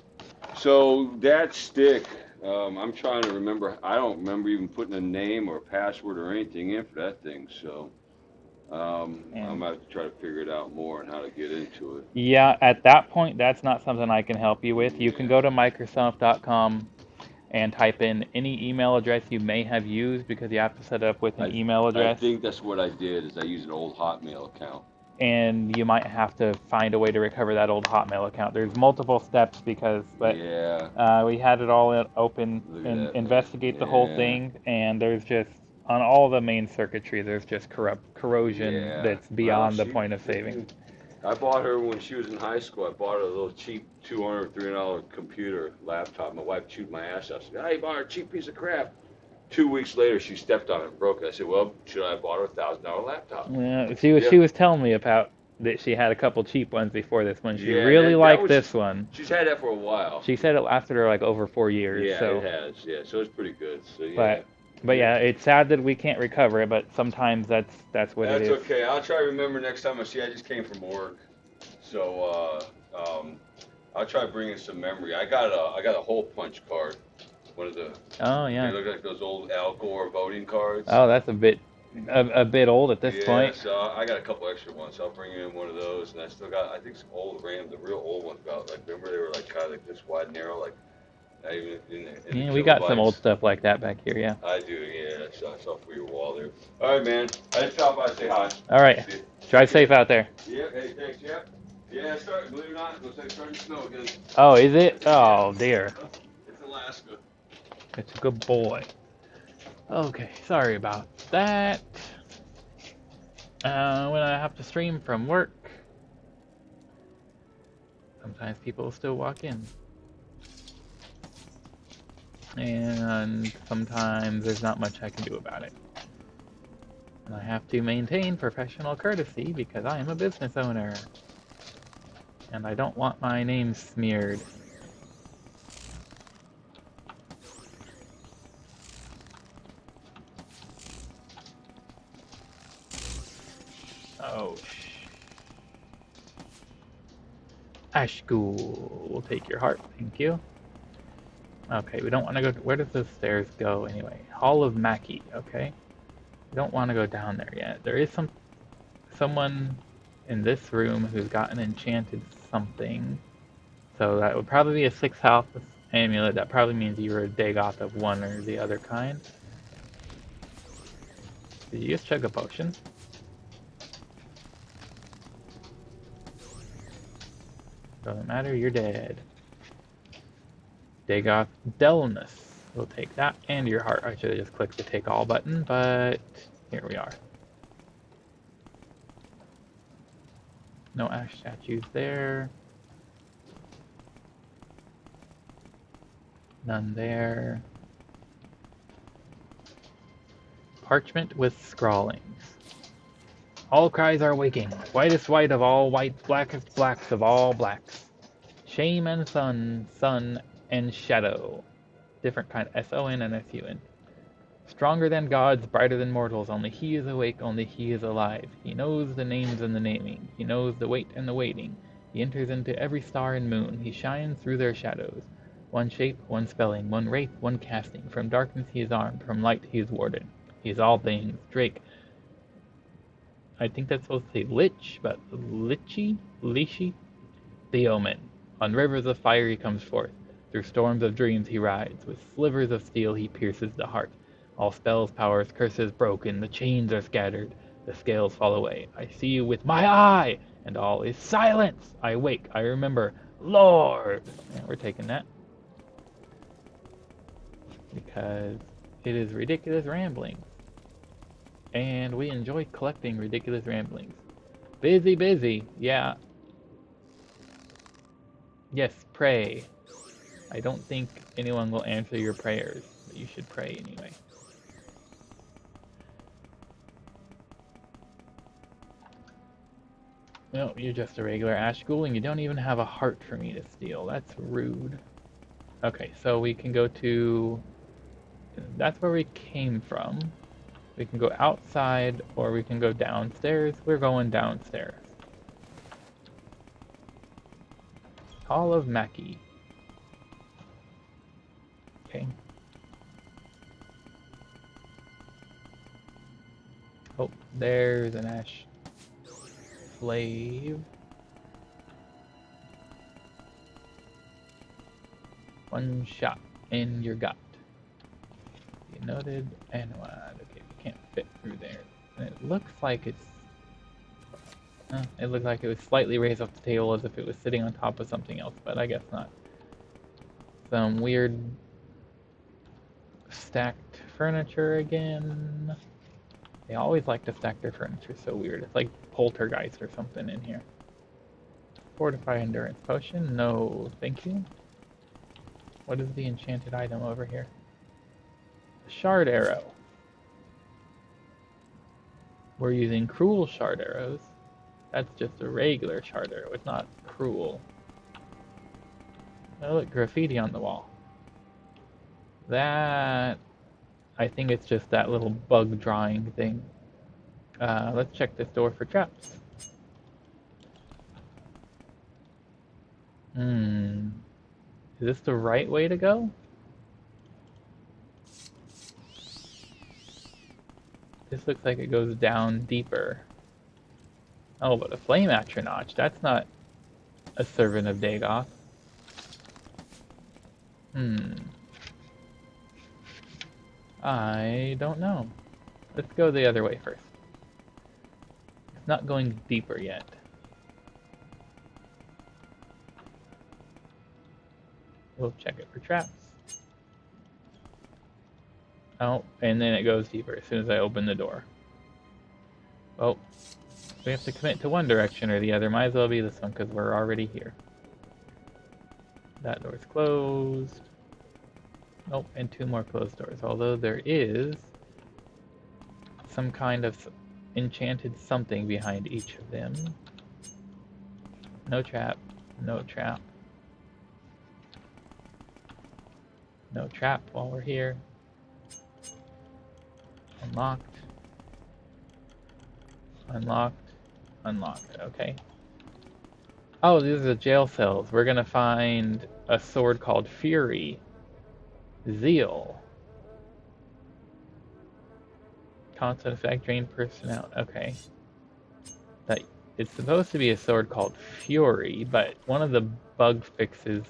So, that stick... I'm trying to remember. I don't remember even putting a name or a password or anything in for that thing. So I'm gonna have to try to figure it out more and how to get into it. Yeah, at that point, that's not something I can help you with. You can go to Microsoft.com and type in any email address you may have used because you have to set it up with an email address. I think that's what I did. Is I used an old Hotmail account. And you might have to find a way to recover that old Hotmail account. There's multiple steps because, but yeah. We had it all open and investigate the whole thing, and there's just on all the main circuitry, there's just corrosion that's beyond the point of saving. I bought her when she was in high school. I bought her a little cheap $200, $300 computer laptop. My wife chewed my ass out. She said, "Hey, you bought her a cheap piece of crap." 2 weeks later, she stepped on it and broke it. I said, "Well, should I have bought her a $1,000 laptop?" Yeah, she was telling me about that she had a couple cheap ones before this one. She really liked this one. She's had that for a while. She said it lasted her like over 4 years. Yeah, so. It has. Yeah, so it's pretty good. So yeah. But yeah, it's sad that we can't recover it. But sometimes that's what it is. That's okay. I'll try to remember next time I see. I just came from work, so I'll try bringing some memory. I got a hole punch card. One of the. Oh yeah. They look like those old Al Gore voting cards. Oh, that's a bit old at this point. Yeah, so I got a couple extra ones. So I'll bring in one of those, and I still got, I think, some old RAM, the real old ones. About like, remember they were like kind of like this wide, narrow, like. Not even in We got some old stuff like that back here. Yeah. I do. Yeah, that's off for your wall there. All right, man. I just stopped by to say hi. All right. Drive safe out there. Yeah. Hey, thanks. Yeah. Yeah. Believe it or not, it looks like it's starting to snow again. Oh, is it? Oh dear. It's Alaska. It's a good boy. Okay, sorry about that. When I have to stream from work, sometimes people still walk in. And sometimes there's not much I can do about it. And I have to maintain professional courtesy because I am a business owner. And I don't want my name smeared. Oh, Ashghoul, we'll take your heart, thank you. Okay, we don't want to go. Where does the stairs go anyway? Hall of Mackie. Okay, we don't want to go down there yet. There is someone in this room who's got an enchanted something. So that would probably be a 6 health amulet. That probably means you were a Dagoth of one or the other kind. Did you just chug a potion? Doesn't matter. You're dead. Dagoth Delness. We'll take that and your heart. I should have just clicked the take all button, but here we are. No ash statues there. None there. Parchment with scrawlings. All cries are waking. Whitest white of all whites, blackest blacks of all blacks. Shame and sun and shadow. Different kind, S-O-N and S-U-N. Stronger than gods, brighter than mortals. Only he is awake, only he is alive. He knows the names and the naming. He knows the wait and the waiting. He enters into every star and moon. He shines through their shadows. One shape, one spelling, one wraith, one casting. From darkness he is armed, from light he is warded. He is all things. Drake. I think that's supposed to say lich, but Lishi? The omen. On rivers of fire he comes forth. Through storms of dreams he rides. With slivers of steel he pierces the heart. All spells, powers, curses broken. The chains are scattered. The scales fall away. I see you with my eye! And all is silence! I wake. I remember. Lord! Yeah, we're taking that. Because it is ridiculous ramblings. And we enjoy collecting ridiculous ramblings. Busy, yeah. Yes, pray. I don't think anyone will answer your prayers, but you should pray anyway. No, you're just a regular ash ghoul and you don't even have a heart for me to steal. That's rude. Okay, so we can go to... That's where we came from. We can go outside or we can go downstairs. We're going downstairs. Hall of Mackie. Okay. Oh, there's an ash slave. One shot in your gut. You noted and one. Okay, we can't fit through there. And it looks like it's... it looked like it was slightly raised off the table as if it was sitting on top of something else, but I guess not. Some weird stacked furniture again. They always like to stack their furniture so weird. It's like poltergeist or something in here. Fortify endurance potion? No, thank you. What is the enchanted item over here? A shard arrow. We're using cruel shard arrows. That's just a regular shard arrow. It's not cruel. Oh, look, graffiti on the wall. That... I think it's just that little bug drawing thing. Let's check this door for traps. Is this the right way to go? This looks like it goes down deeper. Oh, but a flame atronach. That's not a servant of Dagoth. I don't know. Let's go the other way first. It's not going deeper yet. We'll check it for traps. Oh, and then it goes deeper as soon as I open the door. Well, we have to commit to one direction or the other. Might as well be this one because we're already here. That door's closed. Nope, and two more closed doors. Although there is some kind of enchanted something behind each of them. No trap. No trap. No trap while we're here. Unlocked. Unlocked. Unlocked. Okay. Oh, these are the jail cells. We're gonna find a sword called Fury. Zeal. Constant effect, drain personnel. Okay. That it's supposed to be a sword called Fury, but one of the bug fixes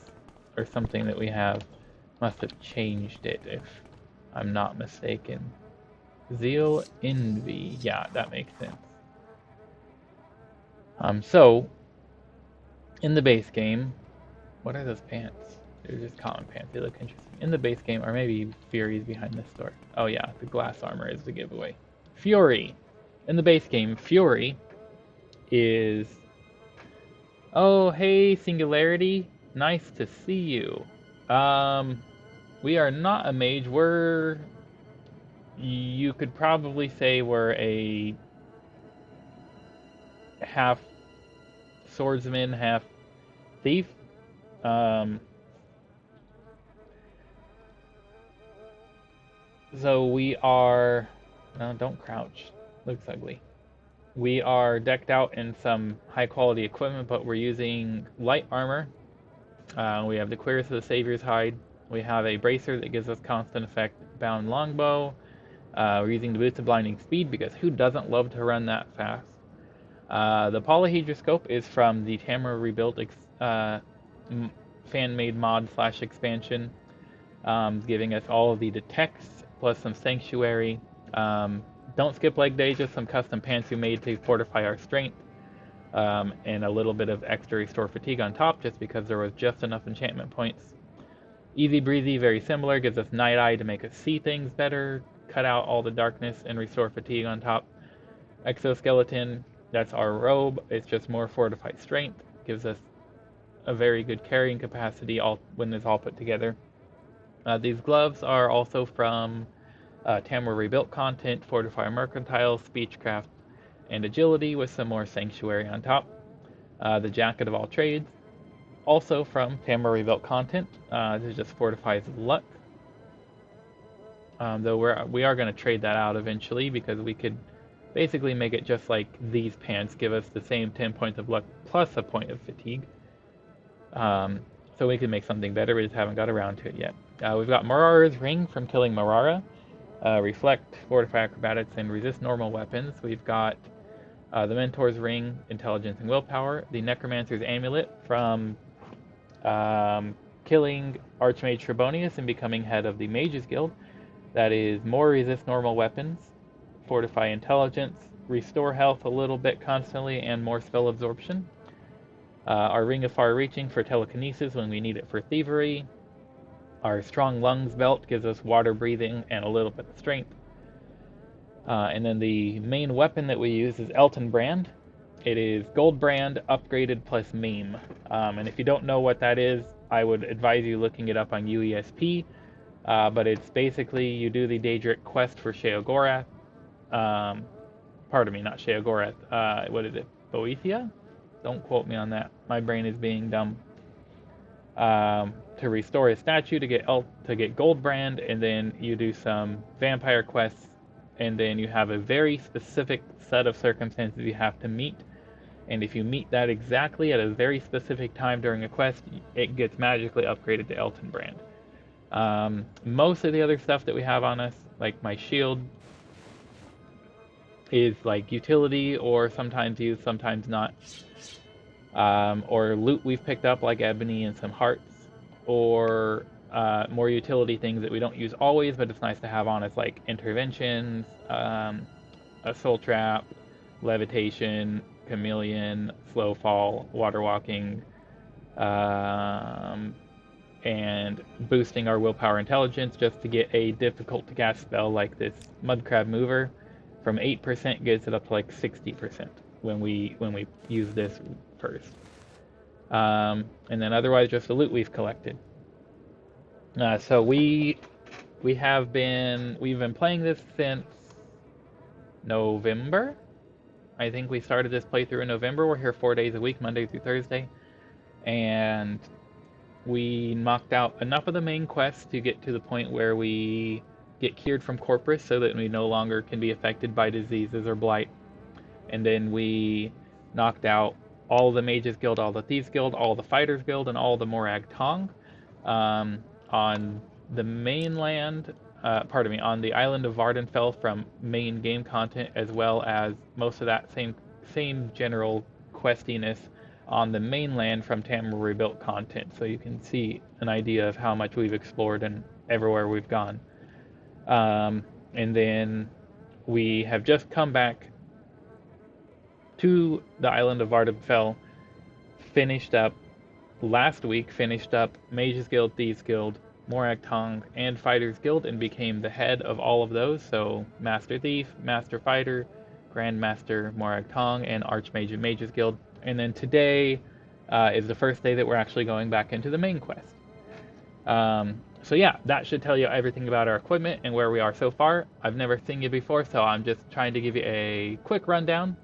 or something that we have must have changed it, if I'm not mistaken. Zeal Envy. Yeah, that makes sense. So in the base game, what are those pants? They're just common pants. They look interesting. In the base game, or maybe Fury's behind this door. Oh yeah, the glass armor is the giveaway. Fury. In the base game, Fury is... Oh, hey, Singularity. Nice to see you. We are not a mage. We're you could probably say we're a half swordsman, half thief. Um, so we are. No, don't crouch. Looks ugly. We are decked out in some high quality equipment, but we're using light armor. We have the Cuirass of the Savior's Hide. We have a bracer that gives us constant effect bound longbow. We're using the Boots of Blinding Speed because who doesn't love to run that fast? The polyhedroscope is from the Tamriel Rebuilt fan-made mod / expansion, giving us all of the detects plus some sanctuary. Don't skip leg day, just some custom pants we made to fortify our strength, and a little bit of extra restore fatigue on top, just because there was just enough enchantment points. Easy breezy, very similar, gives us night eye to make us see things better, cut out all the darkness, and restore fatigue on top. Exoskeleton, that's our robe. It's just more fortified strength, gives us a very good carrying capacity when it's all put together. These gloves are also from Tamriel Rebuilt content, Fortify Mercantile, Speechcraft, and Agility with some more Sanctuary on top. The Jacket of All Trades, also from Tamriel Rebuilt content. This just fortifies luck. Though we are going to trade that out eventually because we could basically make it just like these pants, give us the same 10 points of luck plus a point of fatigue. So we can make something better, we just haven't got around to it yet. We've got Marara's Ring from killing Mehra. Reflect, Fortify Acrobatics, and Resist Normal Weapons. We've got the Mentor's Ring, Intelligence and Willpower. The Necromancer's Amulet from killing Archmage Trebonius and becoming head of the Mages Guild. That is more Resist Normal Weapons, Fortify Intelligence, Restore Health a little bit constantly, and more Spell Absorption. Our Ring of Far Reaching for telekinesis when we need it for thievery. Our Strong Lungs belt gives us water breathing and a little bit of strength. And then the main weapon that we use is Elton Brand. It is Gold Brand upgraded plus meme. And if you don't know what that is, I would advise you looking it up on UESP. But it's basically you do the Dahrk quest for Sheogorath. Pardon me, not Sheogorath. What is it? Boethia? Don't quote me on that. My brain is being dumb. To restore his statue to get Gold Brand, and then you do some vampire quests, and then you have a very specific set of circumstances you have to meet. And if you meet that exactly at a very specific time during a quest, it gets magically upgraded to Elton Brand. Most of the other stuff that we have on us, like my shield, is like utility or sometimes used, sometimes not. Or loot we've picked up like ebony and some hearts, or more utility things that we don't use always, but it's nice to have on us, like interventions, a soul trap, levitation, chameleon, slow fall, water walking, and boosting our willpower intelligence just to get a difficult to cast spell like this Mudcrab Mover. From 8% gets it up to like 60% when we use this first. And then otherwise just the loot we've collected. So we've been playing this since November. I think we started this playthrough in November. We're here 4 days a week, Monday through Thursday. And we knocked out enough of the main quests to get to the point where we get cured from Corpus so that we no longer can be affected by diseases or blight. And then we knocked out all the Mages Guild, all the Thieves Guild, all the Fighters Guild, and all the Morag Tong. On the mainland, on the island of Vardenfell from main game content, as well as most of that same general questiness on the mainland from Tamriel Rebuilt content. So you can see an idea of how much we've explored and everywhere we've gone. And then we have just come back to the island of Vardenfell, finished up Mages Guild, Thieves Guild, Morag Tong, and Fighters Guild, and became the head of all of those. So Master Thief, Master Fighter, Grandmaster, Morag Tong, and Archmage and Mages Guild. And then today is the first day that we're actually going back into the main quest. So yeah, that should tell you everything about our equipment and where we are so far. I've never seen you before, so I'm just trying to give you a quick rundown.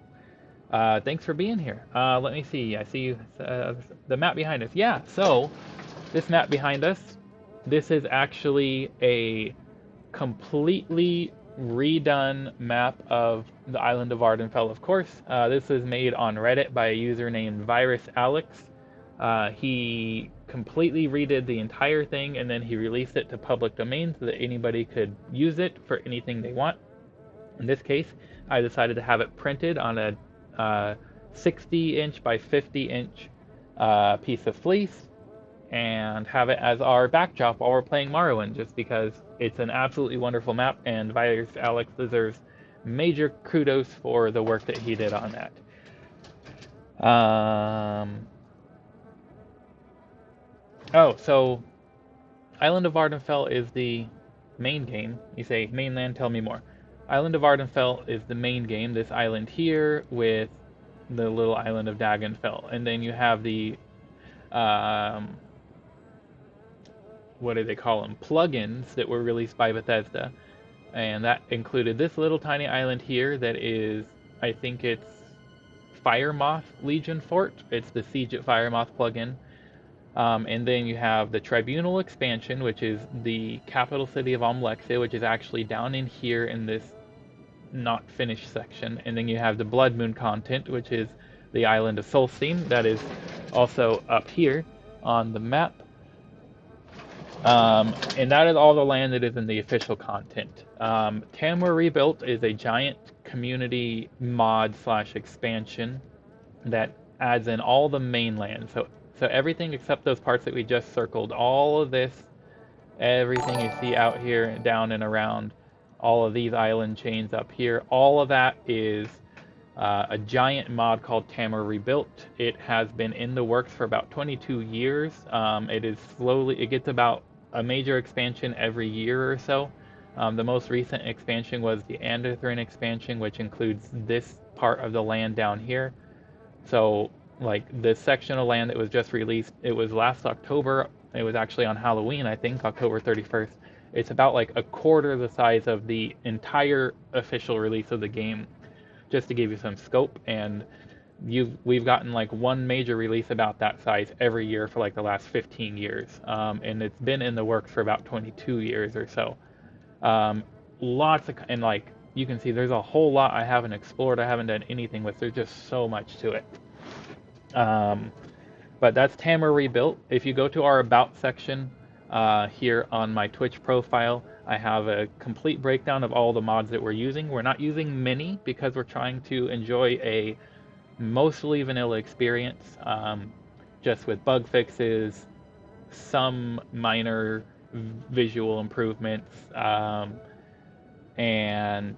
Thanks for being here. Let me see. I see the map behind us. Yeah, so this map behind us, this is actually a completely redone map of the island of Ardenfell, of course. This is made on Reddit by a user named Virus Alex. He completely redid the entire thing and then he released it to public domain so that anybody could use it for anything they want. In this case, I decided to have it printed on a 60-inch by 50-inch piece of fleece and have it as our backdrop while we're playing Morrowind, just because it's an absolutely wonderful map, and Virus Alex deserves major kudos for the work that he did on that. Oh, so Island of Ardenfell is the main game. You say, mainland, tell me more. Island of Ardenfell is the main game, this island here with the little island of Dagonfell. And then you have the, what do they call them? Plugins that were released by Bethesda. And that included this little tiny island here that is, I think it's Firemoth Legion Fort. It's the Siege at Firemoth plugin. And then you have the Tribunal expansion, which is the capital city of Almlexia, which is actually down in here in this not finished section. And then you have the Blood Moon content, which is the island of Solstein. That is also up here on the map. And that is all the land that is in the official content. Tamriel Rebuilt is a giant community mod / expansion that adds in all the mainland. So everything except those parts that we just circled, all of this, everything you see out here, down and around, all of these island chains up here, all of that is a giant mod called Tamriel Rebuilt. It has been in the works for about 22 years. It gets about a major expansion every year or so. The most recent expansion was the Anderthrin expansion, which includes this part of the land down here. So, like, this section of land that was just released, it was last October. It was actually on Halloween, I think, October 31st. It's about like a quarter the size of the entire official release of the game, just to give you some scope. And we've gotten like one major release about that size every year for like the last 15 years. And it's been in the works for about 22 years or so. And like, you can see there's a whole lot I haven't explored, I haven't done anything with. There's just so much to it. But that's Tamriel Rebuilt. If you go to our About section here on my Twitch profile, I have a complete breakdown of all the mods that we're using. We're not using many because we're trying to enjoy a mostly vanilla experience, just with bug fixes, some minor visual improvements, and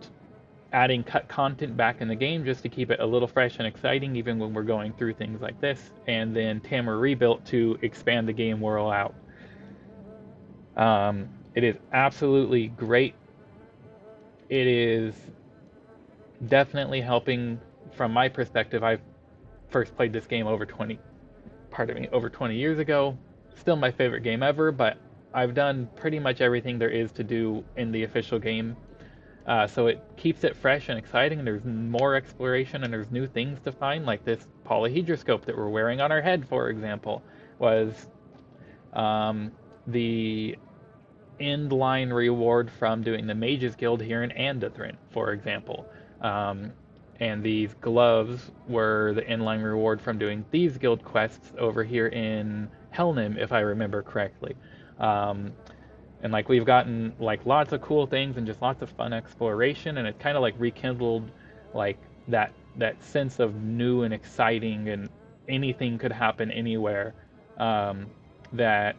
adding cut content back in the game just to keep it a little fresh and exciting even when we're going through things like this, and then Tamriel Rebuilt to expand the game world out. It is absolutely great. It is definitely helping. From my perspective, I first played this game over 20 years ago. Still my favorite game ever, but I've done pretty much everything there is to do in the official game. So it keeps it fresh and exciting, and there's more exploration and there's new things to find, like this polyhedroscope that we're wearing on our head, for example, was the end line reward from doing the Mages Guild here in Anderthrin, for example. And these gloves were the inline reward from doing Thieves Guild quests over here in Helnim, if I remember correctly. And like, we've gotten like lots of cool things and just lots of fun exploration, and it's kind of like rekindled like that sense of new and exciting, and anything could happen anywhere, that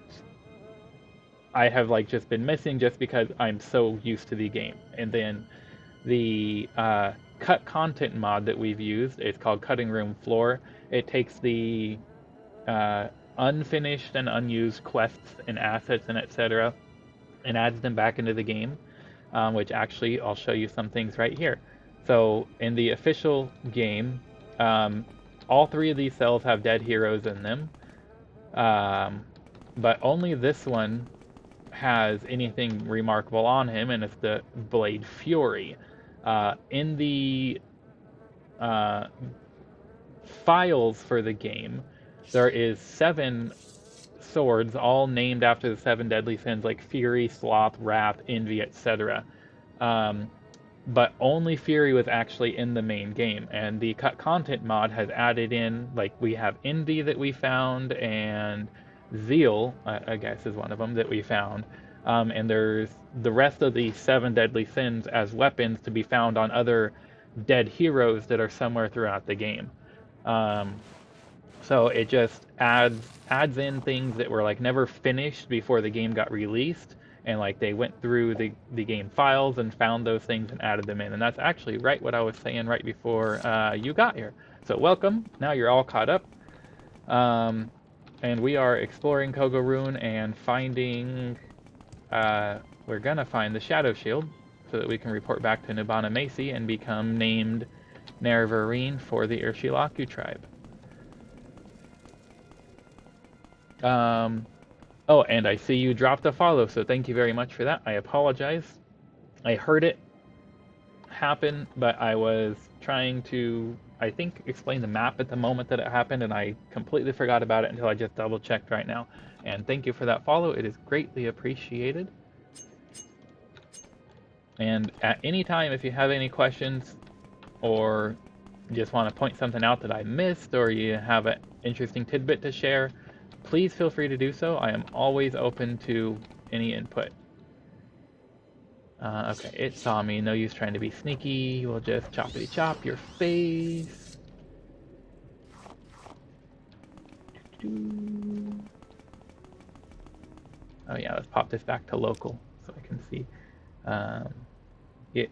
I have like just been missing just because I'm so used to the game. And then the cut content mod that we've used is called Cutting Room Floor. It takes the unfinished and unused quests and assets and etc. and adds them back into the game, which actually I'll show you some things right here. So in the official game, all three of these cells have dead heroes in them, but only this one has anything remarkable on him, and it's the Blade Fury. In the files for the game, there is 7 swords, all named after the 7 deadly sins, like Fury, Sloth, Wrath, Envy, etc. But only Fury was actually in the main game, and the cut content mod has added in, like, we have Envy that we found, and Zeal, I guess is one of them that we found, and there's the rest of the 7 deadly sins as weapons to be found on other dead heroes that are somewhere throughout the game. So it just adds in things that were like never finished before the game got released, and like they went through the game files and found those things and added them in. And that's actually right what I was saying right before you got here. So welcome. Now you're all caught up. And we are exploring Kogorun and finding... we're gonna find the Shadow Shield so that we can report back to Nubana Macy and become named Nerevarine for the Urshilaku tribe. Oh, and I see you dropped a follow, so thank you very much for that. I apologize. I heard it happen, but I was trying to, I think, explain the map at the moment that it happened, and I completely forgot about it until I just double-checked right now. And thank you for that follow. It is greatly appreciated. And at any time, if you have any questions, or just want to point something out that I missed, or you have an interesting tidbit to share, please feel free to do so. I am always open to any input. Okay, it saw me. No use trying to be sneaky. We'll just choppity chop your face. Oh yeah, let's pop this back to local so I can see. Get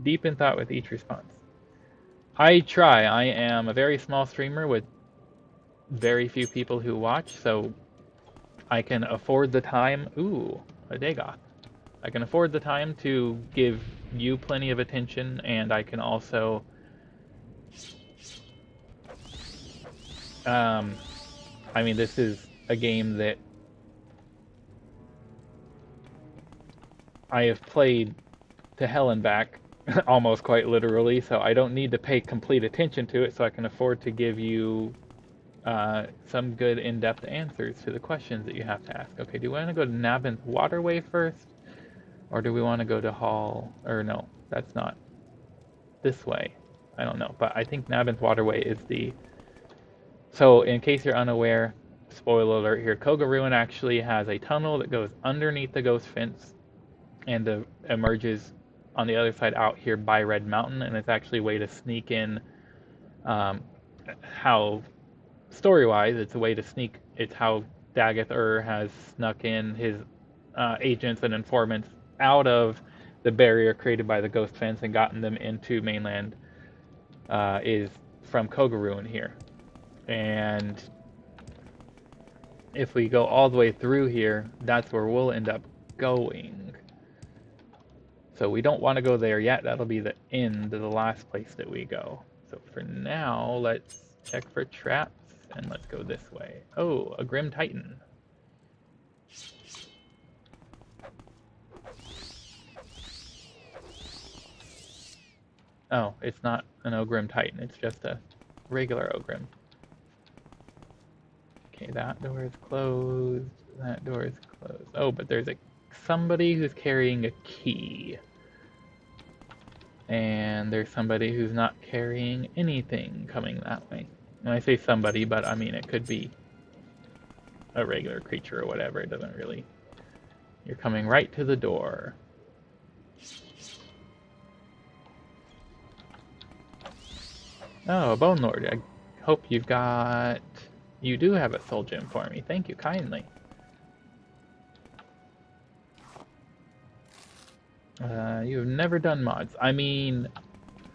deep in thought with each response. I try. I am a very small streamer with very few people who watch, so I can afford the time. Ooh, a Dagoth. I can afford the time to give you plenty of attention, and I can also I mean, this is a game that I have played to hell and back, almost quite literally, so I don't need to pay complete attention to it, so I can afford to give you some good in-depth answers to the questions that you have to ask. Okay, do we want to go to Nabinth Waterway first? Or do we want to go to Hall? Or no, that's not this way. I don't know, but I think Nabinth Waterway is the... So, in case you're unaware, spoiler alert here, Kogorun actually has a tunnel that goes underneath the Ghost Fence and emerges on the other side out here by Red Mountain, and it's actually a way to sneak in how... Story-wise, it's a way to sneak. It's how Dagoth has snuck in his agents and informants out of the barrier created by the Ghost Fence and gotten them into mainland, is from Kogorun here. And if we go all the way through here, that's where we'll end up going. So we don't want to go there yet. That'll be the end of the last place that we go. So for now, let's check for traps. And let's go this way. Oh, a Grim Titan. Oh, it's not an Ogrim Titan. It's just a regular Ogrim. Okay, that door is closed. That door is closed. Oh, but there's somebody who's carrying a key. And there's somebody who's not carrying anything coming that way. And I say somebody, but I mean it could be a regular creature or whatever. It doesn't really... You're coming right to the door. Oh, a Bone Lord. I hope you've got... You do have a soul gem for me. Thank you kindly. You've never done mods. I mean,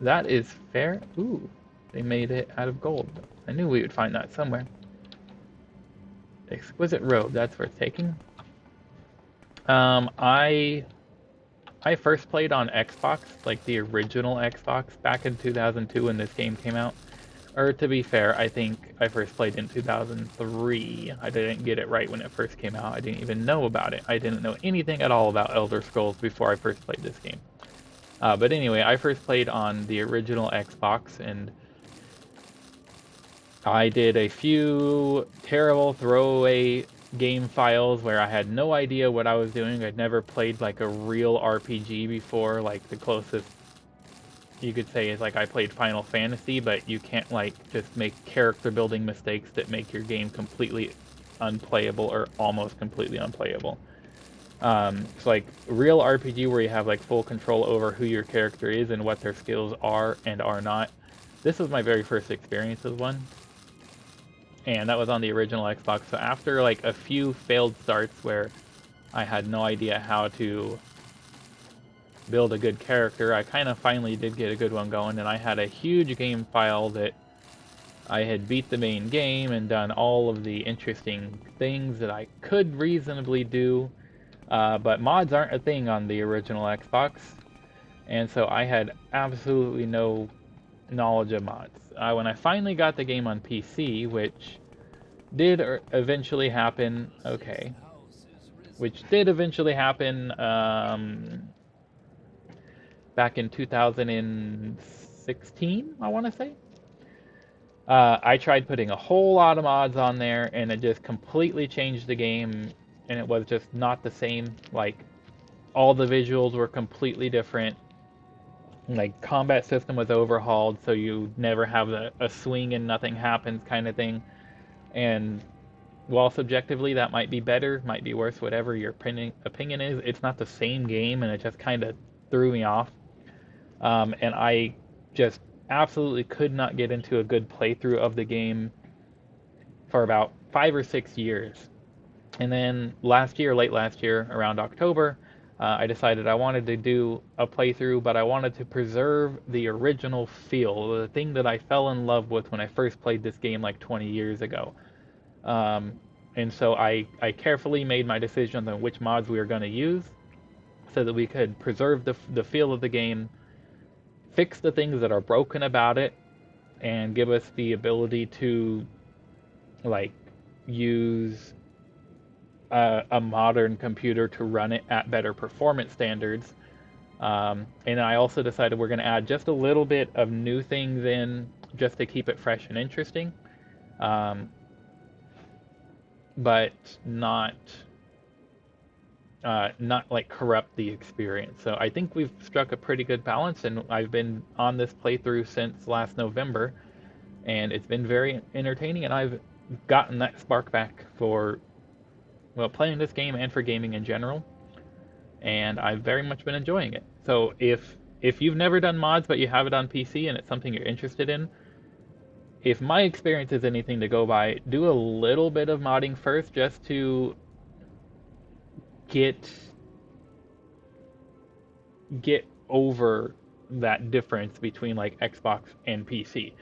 that is fair. Ooh, they made it out of gold. I knew we would find that somewhere. Exquisite robe, that's worth taking. I first played on Xbox, like the original Xbox, back in 2002 when this game came out. Or to be fair, I think I first played in 2003. I didn't get it right when it first came out. I didn't even know about it. I didn't know anything at all about Elder Scrolls before I first played this game. But anyway, I first played on the original Xbox, and I did a few terrible throwaway game files where I had no idea what I was doing. I'd never played like a real RPG before. Like the closest you could say is like I played Final Fantasy, but you can't like just make character building mistakes that make your game completely unplayable or almost completely unplayable. It's like real RPG where you have like full control over who your character is and what their skills are and are not. This was my very first experience with one, and that was on the original Xbox. So after like a few failed starts where I had no idea how to build a good character, I kind of finally did get a good one going, and I had a huge game file that I had beat the main game and done all of the interesting things that I could reasonably do, but mods aren't a thing on the original Xbox, and so I had absolutely no knowledge of mods. When I finally got the game on PC, which did eventually happen, back in 2016, I want to say. I tried putting a whole lot of mods on there, and it just completely changed the game, and it was just not the same. Like, all the visuals were completely different. Like, combat system was overhauled, so you never have a swing and nothing happens kind of thing. And while subjectively that might be better, might be worse, whatever your opinion is, it's not the same game, and it just kind of threw me off. And I just absolutely could not get into a good playthrough of the game for about 5 or 6 years. And then late last year, around October, I decided I wanted to do a playthrough, but I wanted to preserve the original feel, the thing that I fell in love with when I first played this game like 20 years ago. And so I carefully made my decisions on which mods we were going to use so that we could preserve the feel of the game, fix the things that are broken about it, and give us the ability to like use a modern computer to run it at better performance standards. And I also decided we're going to add just a little bit of new things in just to keep it fresh and interesting, but not like corrupt the experience. So I think we've struck a pretty good balance, and I've been on this playthrough since last November, and it's been very entertaining, and I've gotten that spark back for, well, playing this game and for gaming in general, and I've very much been enjoying it. So if you've never done mods but you have it on PC and it's something you're interested in, if my experience is anything to go by, do a little bit of modding first just to get over that difference between like Xbox and PC.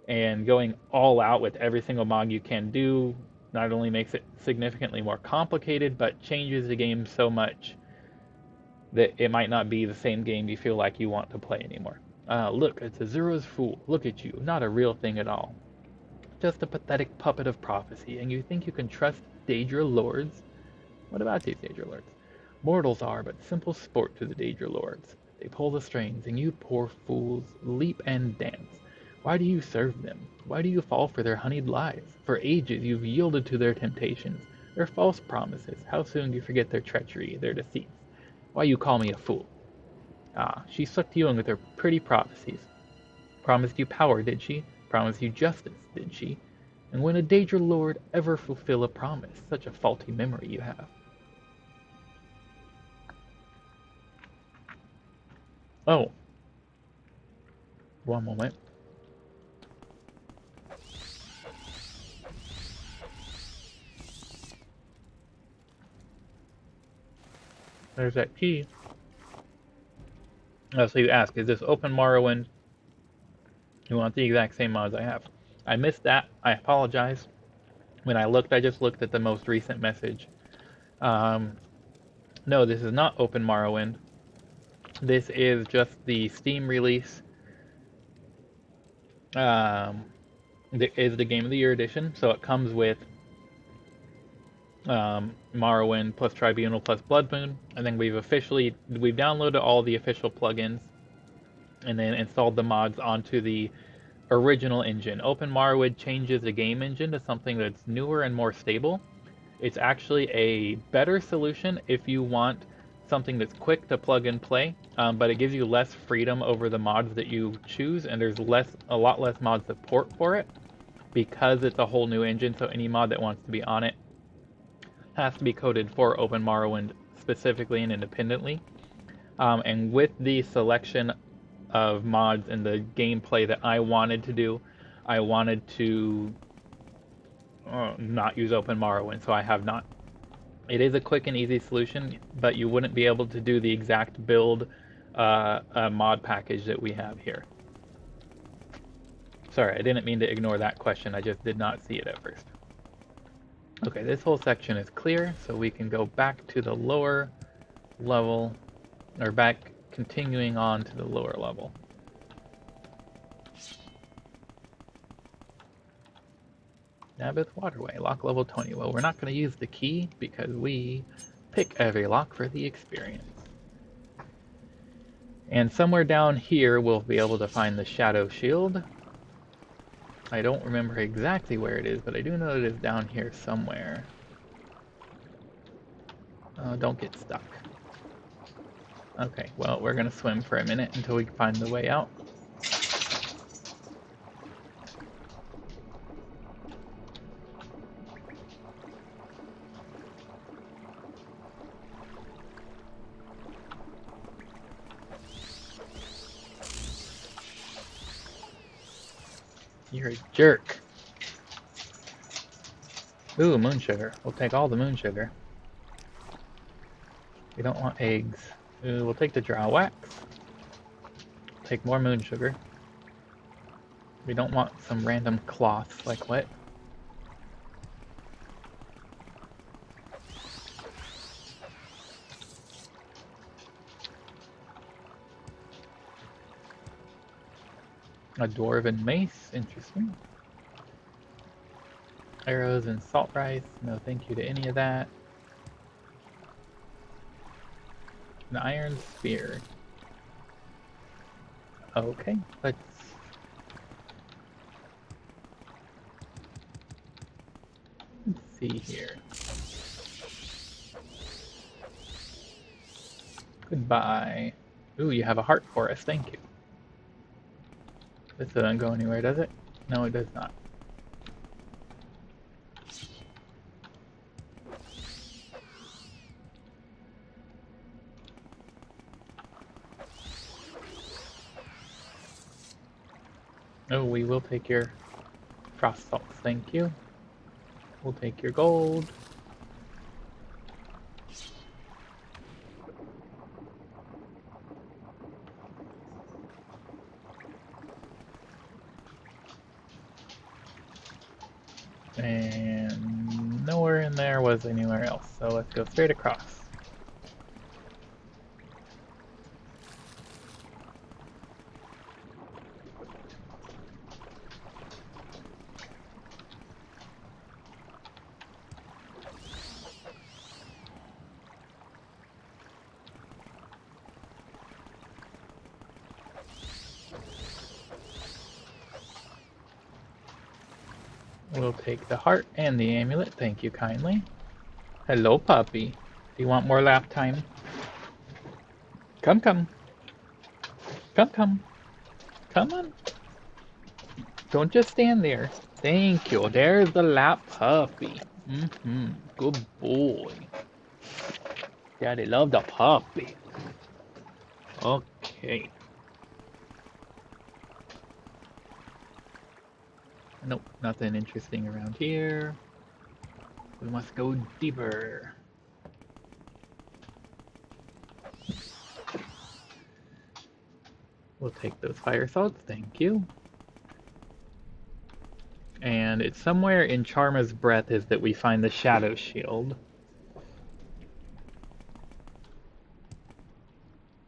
And going all out with every single mod you can do not only makes it significantly more complicated, but changes the game so much that it might not be the same game you feel like you want to play anymore. Look, it's a Zero's fool. Look at you, not a real thing at all. Just a pathetic puppet of prophecy, and you think you can trust Daedra Lords? What about these Daedra Lords? Mortals are but simple sport to the Daedra Lords. They pull the strings, and you poor fools leap and dance. Why do you serve them? Why do you fall for their honeyed lies? For ages you've yielded to their temptations, their false promises. How soon do you forget their treachery, their deceits? Why you call me a fool? Ah, she sucked you in with her pretty prophecies. Promised you power, did she? Promised you justice, did she? And when a Daedra Lord ever fulfill a promise? Such a faulty memory you have. Oh. One moment. There's that key. Oh, so you ask, is this open Morrowind? You want the exact same mods I have. I missed that. I apologize. When I looked, I just looked at the most recent message. No, this is not open Morrowind. This is just the Steam release. is the Game of the Year edition. So it comes with Morrowind plus Tribunal plus Blood Moon, and then we've downloaded all the official plugins, and then installed the mods onto the original engine. Open Morrowind changes the game engine to something that's newer and more stable. It's actually a better solution if you want something that's quick to plug and play, but it gives you less freedom over the mods that you choose, and there's a lot less mod support for it because it's a whole new engine. So any mod that wants to be on it has to be coded for Open Morrowind specifically and independently. And with the selection of mods and the gameplay that I wanted to do, I wanted to not use Open Morrowind, so I have not. It is a quick and easy solution, but you wouldn't be able to do the exact build mod package that we have here. Sorry, I didn't mean to ignore that question. I just did not see it at first. Okay, this whole section is clear, so we can go back to the lower level, or back continuing on to the lower level. Nabith Waterway, lock level 20. Well, we're not going to use the key because we pick every lock for the experience. And somewhere down here we'll be able to find the Shadow Shield. I don't remember exactly where it is, but I do know it is down here somewhere. Don't get stuck. Okay, well, we're going to swim for a minute until we can find the way out. You're a jerk. Ooh, moon sugar. We'll take all the moon sugar. We don't want eggs. Ooh, we'll take the drow wax. Take more moon sugar. We don't want some random cloths, like what? A dwarven mace, interesting. Arrows and salt rice, no thank you to any of that. An iron spear. Okay, let's see here. Goodbye. Ooh, you have a heart for us, thank you. This doesn't go anywhere, does it? No, it does not. Oh, we will take your frost salts, thank you. We'll take your gold. And nowhere in there was anywhere else, so let's go straight across. We'll take the heart and the amulet, thank you kindly. Hello, puppy. Do you want more lap time? Come, come. Come, come. Come on. Don't just stand there. Thank you. There's the lap puppy. Good boy. Daddy love the puppy. Okay. Nope, nothing interesting around here. We must go deeper. We'll take those fire salts, thank you. And it's somewhere in Charma's Breath is that we find the Shadow Shield.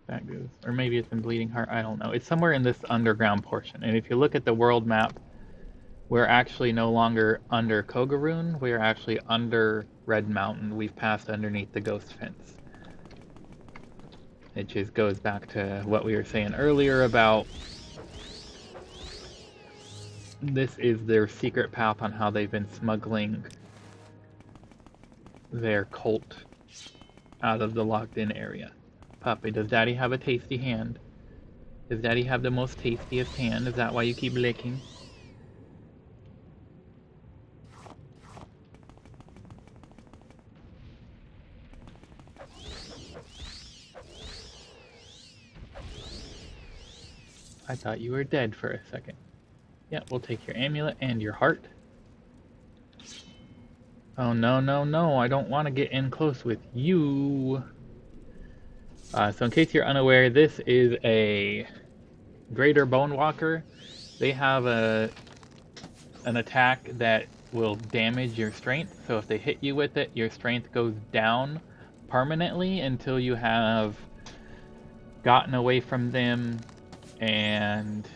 That goes, or maybe it's in Bleeding Heart, I don't know. It's somewhere in this underground portion. And if you look at the world map, we're actually no longer under Kogaroon, we are actually under Red Mountain. We've passed underneath the Ghost Fence. It just goes back to what we were saying earlier about this is their secret path on how they've been smuggling their cult out of the locked-in area. Puppy, does Daddy have a tasty hand? Does Daddy have the most tastiest hand? Is that why you keep licking? I thought you were dead for a second. Yeah, we'll take your amulet and your heart. Oh, no, no, no. I don't want to get in close with you. So in case you're unaware, this is a Greater Bone Walker. They have an attack that will damage your strength. So if they hit you with it, your strength goes down permanently until you have gotten away from them and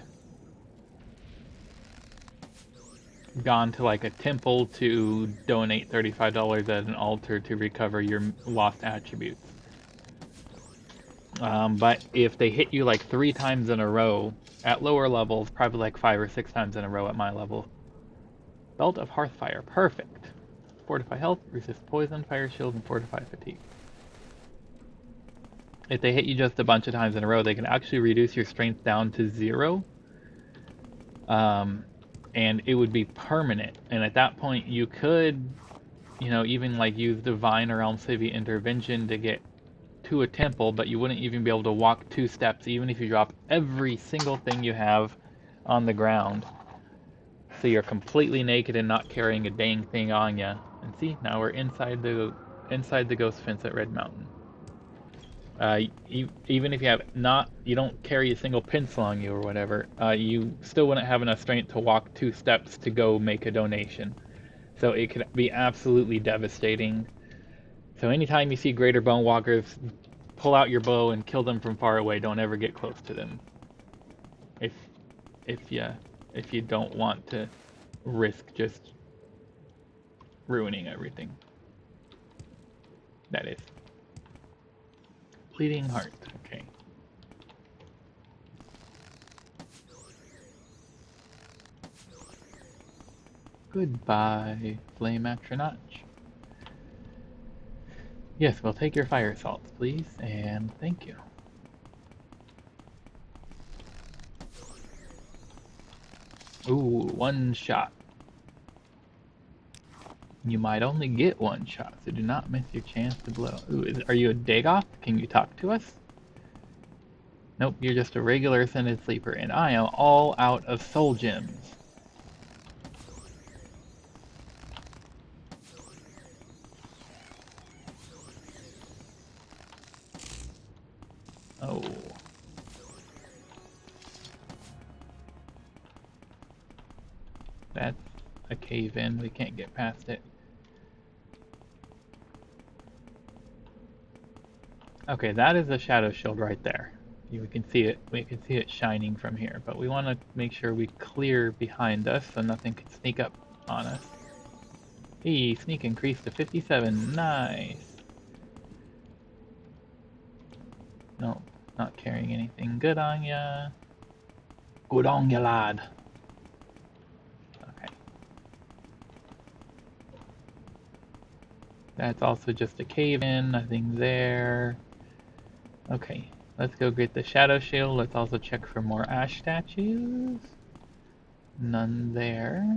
gone to like a temple to donate $35 at an altar to recover your lost attributes. But if they hit you like 3 times in a row, at lower levels, probably like 5 or 6 times in a row at my level. Belt of Hearthfire, perfect. Fortify health, resist poison, fire shield, and fortify fatigue. If they hit you just a bunch of times in a row, they can actually reduce your strength down to 0. And it would be permanent. And at that point, you could, you know, even like use Divine or Elm City Intervention to get to a temple, but you wouldn't even be able to walk 2 steps, even if you drop every single thing you have on the ground. So you're completely naked and not carrying a dang thing on you. And see, now we're inside the Ghost Fence at Red Mountain. Even if you don't carry a single pencil on you or whatever, you still wouldn't have enough strength to walk 2 steps to go make a donation. So it could be absolutely devastating. So anytime you see Greater Bone Walkers, pull out your bow and kill them from far away. Don't ever get close to them. If you don't want to risk just ruining everything. That is. Bleeding heart, okay. Goodbye, Flame Atronach. Yes, we'll take your fire salts, please, and thank you. Ooh, 1 shot. You might only get 1 shot, so do not miss your chance to blow. Ooh, are you a Dagoth? Can you talk to us? Nope, you're just a regular Ascended Sleeper, and I am all out of soul gems. Oh. That's a cave in, we can't get past it. Okay, that is a shadow shield right there. We can see it shining from here, but we want to make sure we clear behind us so nothing can sneak up on us. Hey, sneak increased to 57, nice. No, not carrying anything. Good on ya. Good on ya, lad. Okay. That's also just a cave-in, nothing there. Okay, let's go get the shadow shield. Let's also check for more ash statues. None there.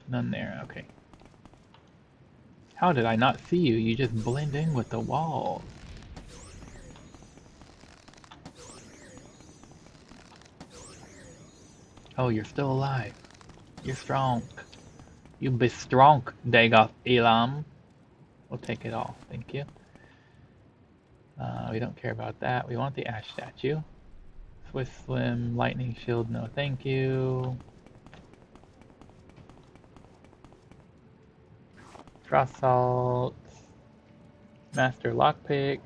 None there, okay. How did I not see you? You just blend in with the wall. Oh, you're still alive. You're strong. You be strong, Dagoth Elam. We'll take it all, thank you. We don't care about that. We want the ash statue. Swiss Slim, lightning shield, no thank you. Frost salts. Master lockpick.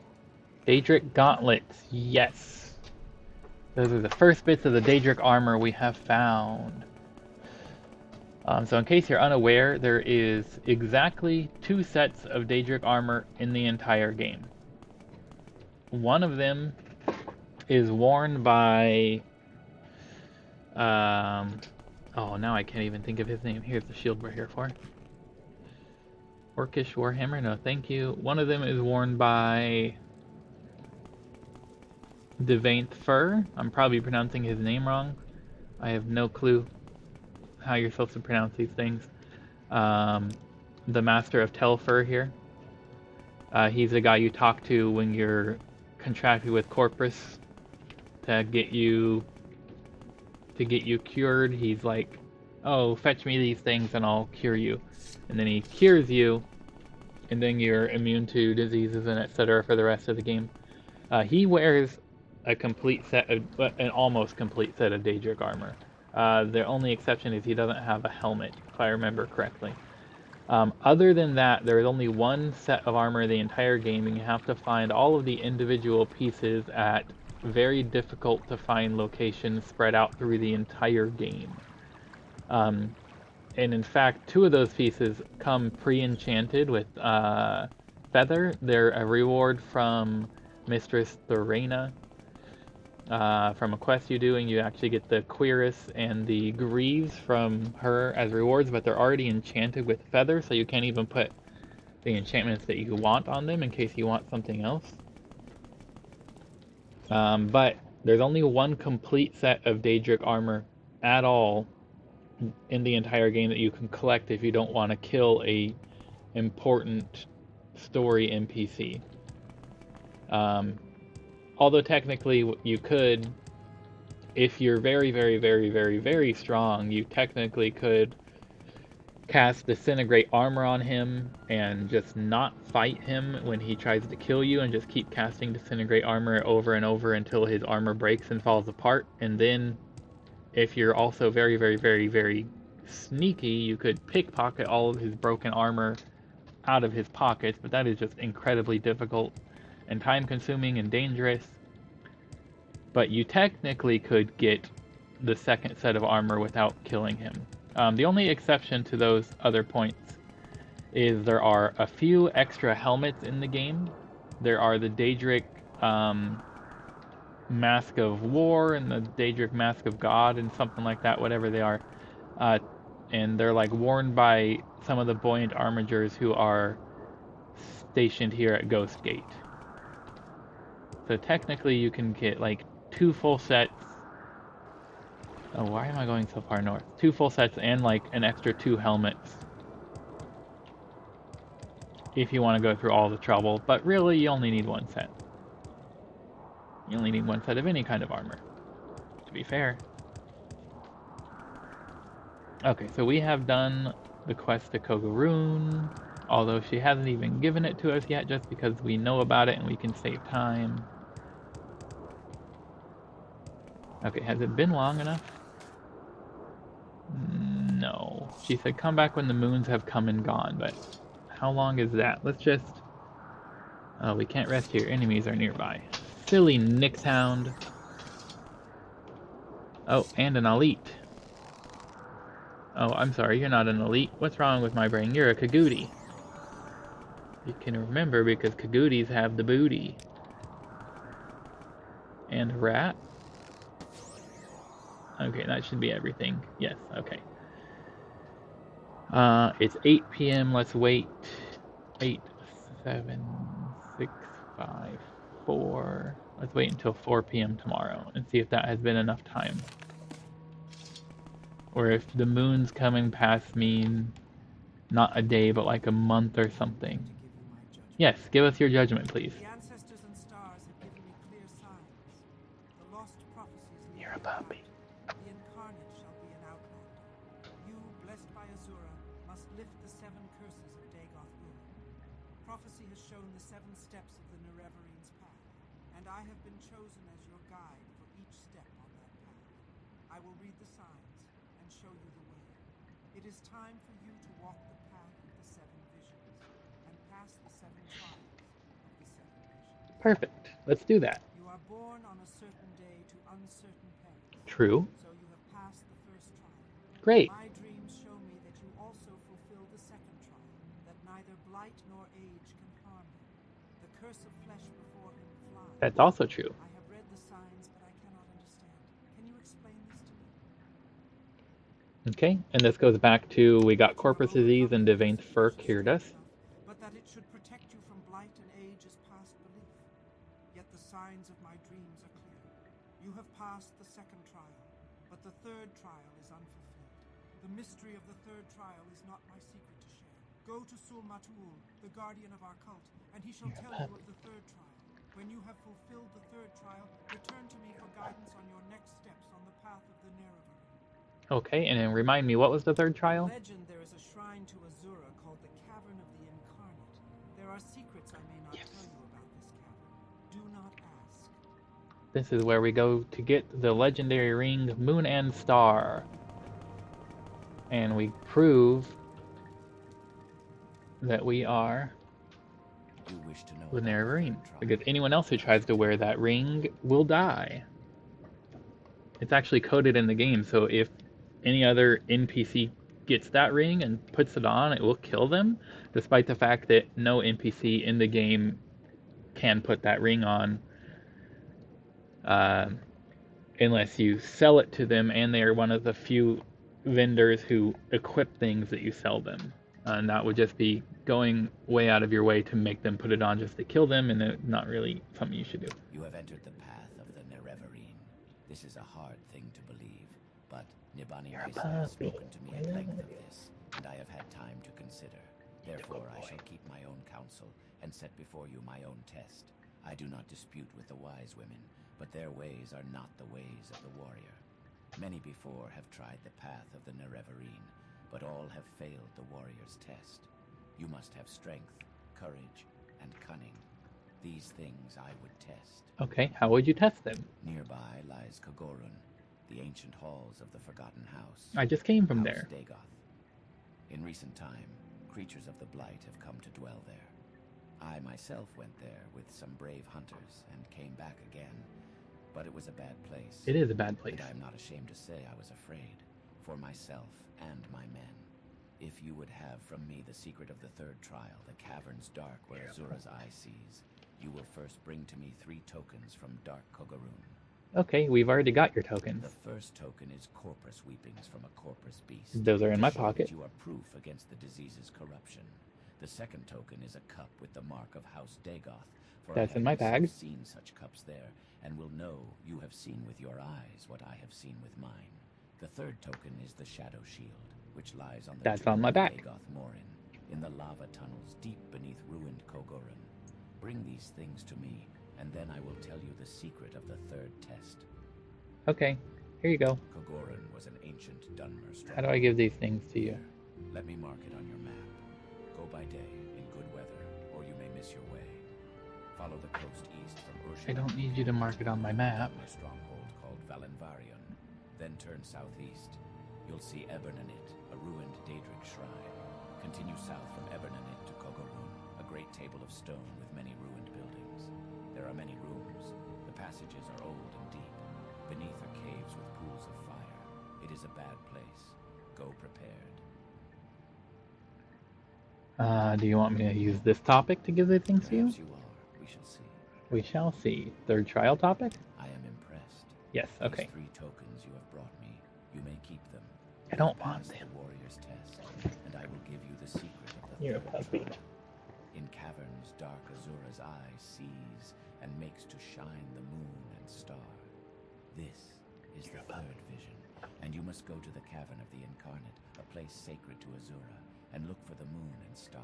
Daedric gauntlets, yes. Those are the first bits of the Dahrk armor we have found. So in case you're unaware, there is exactly 2 sets of Dahrk armor in the entire game. One of them is worn by... oh, now I can't even think of his name. Here's the shield we're here for. Orcish Warhammer? No, thank you. One of them is worn by... Devainth Fur. I'm probably pronouncing his name wrong. I have no clue how you're supposed to pronounce these things. The Master of Telfur here. He's the guy you talk to when you're contracted with Corpus to get you cured. He's like, oh, fetch me these things and I'll cure you. And then he cures you, and then you're immune to diseases and etc. for the rest of the game. He wears a complete set of, an almost complete set of Dahrk armor. The only exception is he doesn't have a helmet, if I remember correctly. Other than that, there is only one set of armor in the entire game, and you have to find all of the individual pieces at very difficult to find locations spread out through the entire game. And in fact, 2 of those pieces come pre-enchanted with Feather. They're a reward from Mistress Thorena. From a quest you do, and you actually get the Cuirass and the Greaves from her as rewards, but they're already enchanted with Feather, so you can't even put the enchantments that you want on them in case you want something else. But there's only one complete set of Dahrk armor at all in the entire game that you can collect if you don't want to kill a important story NPC. Although technically you could, if you're very, very, very, very, very strong, you technically could cast Disintegrate Armor on him and just not fight him when he tries to kill you, and just keep casting Disintegrate Armor over and over until his armor breaks and falls apart. And then, if you're also very, very, very, very sneaky, you could pickpocket all of his broken armor out of his pockets, but that is just incredibly difficult and time-consuming and dangerous. But you technically could get the second set of armor without killing him. The only exception to those other points is there are a few extra helmets in the game. There are the Dahrk Mask of War and the Dahrk Mask of God and something like that, whatever they are. And they're like worn by some of the buoyant armigers who are stationed here at Ghost Gate. So technically you can get like 2 full sets. Oh, why am I going so far north? 2 full sets and like an extra 2 helmets if you want to go through all the trouble, but really you only need 1 set. You only need 1 set of any kind of armor, to be fair. Okay, so we have done the quest to Kogaroon, although she hasn't even given it to us yet, just because we know about it and we can save time. Okay, has it been long enough? No. She said come back when the moons have come and gone, but how long is that? Let's just... Oh, we can't rest here. Enemies are nearby. Silly Nixhound. Oh, and an elite. Oh, I'm sorry, you're not an elite. What's wrong with my brain? You're a Kagootie. You can remember because Kagooties have the booty. And a rat. Okay, that should be everything. Yes, okay. It's 8 p.m. Let's wait. 8, 7, 6, 5, 4. Let's wait until 4 p.m. tomorrow and see if that has been enough time. Or if the moons coming past mean not a day, but like a month or something. Yes, give us your judgment, please. The ancestors and stars have given me clear signs. The lost prophecies in You're a puppy. the incarnate shall be an outlander. You, blessed by Azura, must lift the 7 curses of Dagoth-Ur. Prophecy has shown the 7 steps of the Nereverine's path, and I have been chosen as your guide for each step on that path. I will read the signs and show you the way. It is time for you to walk the path of the 7 visions and pass the 7 trials of the 7 visions. Perfect. Let's do that. You are born on a certain day to uncertain True. So you have passed the first trial. Great. My dreams show me that you also fulfilled the second trial, that neither blight nor age can harm him. The curse of flesh before him flies. That's also true. I have read the signs, but I cannot understand. Can you explain this to me? Okay, and this goes back to we got corpus disease and Devane's fur cured us. But that it should protect you from blight and age is past belief. Yet the signs of my dreams are clear. You have passed the second trial, but the third trial is unfulfilled. The mystery of the third trial is not my secret to share. Go to Sul-Matul, the guardian of our cult, and he shall tell you of the third trial. When you have fulfilled the third trial, return to me for guidance on your next steps on the path of the Nerevarine. Okay, and then remind me, what was the third trial? In legend, there is a shrine to Azura called the Cavern of the Incarnate. There are secrets I may not tell you about this cavern. Do not ask. This is where we go to get the legendary ring Moon and Star. And we prove that we are You wish to know the about Nerevarine. third trial? Because anyone else who tries to wear that ring will die. It's actually coded in the game, so if any other NPC gets that ring and puts it on, it will kill them, despite the fact that no NPC in the game can put that ring on unless you sell it to them, and they are one of the few vendors who equip things that you sell them. And that would just be going way out of your way to make them put it on just to kill them, and it's not really something you should do. You have entered the path of the Nerevarine. This is a hard thing to believe, but Nibani Misa has spoken to me at length of this, and I have had time to consider. Therefore, I shall keep my own counsel and set before you my own test. I do not dispute with the wise women, but their ways are not the ways of the warrior. Many before have tried the path of the Nerevarine, but all have failed the warrior's test. You must have strength, courage, and cunning. These things I would test. Okay, how would you test them? Nearby lies Kogorun, the ancient halls of the Forgotten House. I just came from House there. Dagoth. In recent time, creatures of the Blight have come to dwell there. I myself went there with some brave hunters and came back again, but it was a bad place. It is a bad place. And I am not ashamed to say I was afraid, for myself and my men. If you would have from me the secret of the third trial, the cavern's dark where Azura's eye sees, you will first bring to me 3 tokens from Dark Kogorun. Okay, we've already got your tokens. The first token is corpus weepings from a corpus beast. Those are in to my show pocket. that you are proof against the disease's corruption. The second token is a cup with the mark of House Dagoth. For That's I have in my myself bag. seen such cups there, and will know you have seen with your eyes what I have seen with mine. The third token is the Shadow Shield, which lies on the That's tomb on my of back. Dagoth Morin, in the lava tunnels deep beneath ruined Kogorun. Bring these things to me, and then I will tell you the secret of the third test. Okay, here you go. Kogorun was an ancient Dunmer stronghold. How do I give these things to you? Let me mark it on your map. Go by day, in good weather, or you may miss your way. Follow the coast east from Ursula. I don't need you to mark it on my map. A stronghold called Valenvarion. Then turn southeast. You'll see Ebernanit, a ruined Dahrk shrine. Continue south from Ebernanit to Kogorun, a great table of stone with many ruined buildings. There are many rooms. The passages are old and deep. Beneath are caves with pools of fire. It is a bad place. Go prepared. Do you want me to use this topic to give the things to you? Perhaps you are. We shall see. We shall see. Third trial topic? I am impressed. Yes, okay. These 3 tokens you have brought me. You may keep them. I don't You want pass them. the warrior's test, and I will give you the secret of the You're a third puppy. trial. In caverns, dark Azura's eye sees and makes to shine the moon and star. This is the third vision, and you must go to the Cavern of the Incarnate, a place sacred to Azura, and look for the moon and star.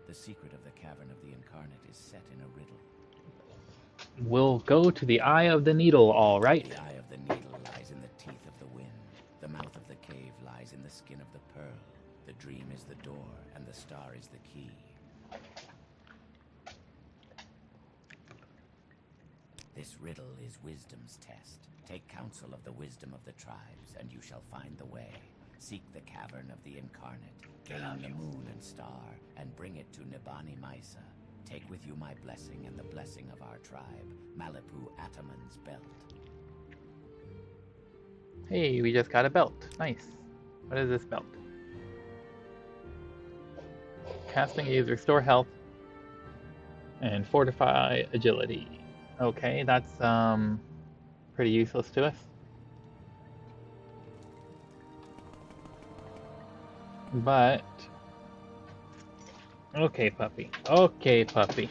The secret of the Cavern of the Incarnate is set in a riddle. We'll go to the Eye of the Needle, all right. The eye of the needle lies in the teeth of the wind. The mouth of the cave lies in the skin of the pearl. The dream is the door, and the star is the key. This riddle is wisdom's test. Take counsel of the wisdom of the tribes, and you shall find the way. Seek the Cavern of the Incarnate, gain the moon and star, and bring it to Nibani Misa. Take with you my blessing and the blessing of our tribe, Malipu Ataman's belt. Hey, we just got a belt. Nice. What is this belt? Casting aids restore health and fortify agility. Okay, that's pretty useless to us. But okay, puppy. Okay, puppy.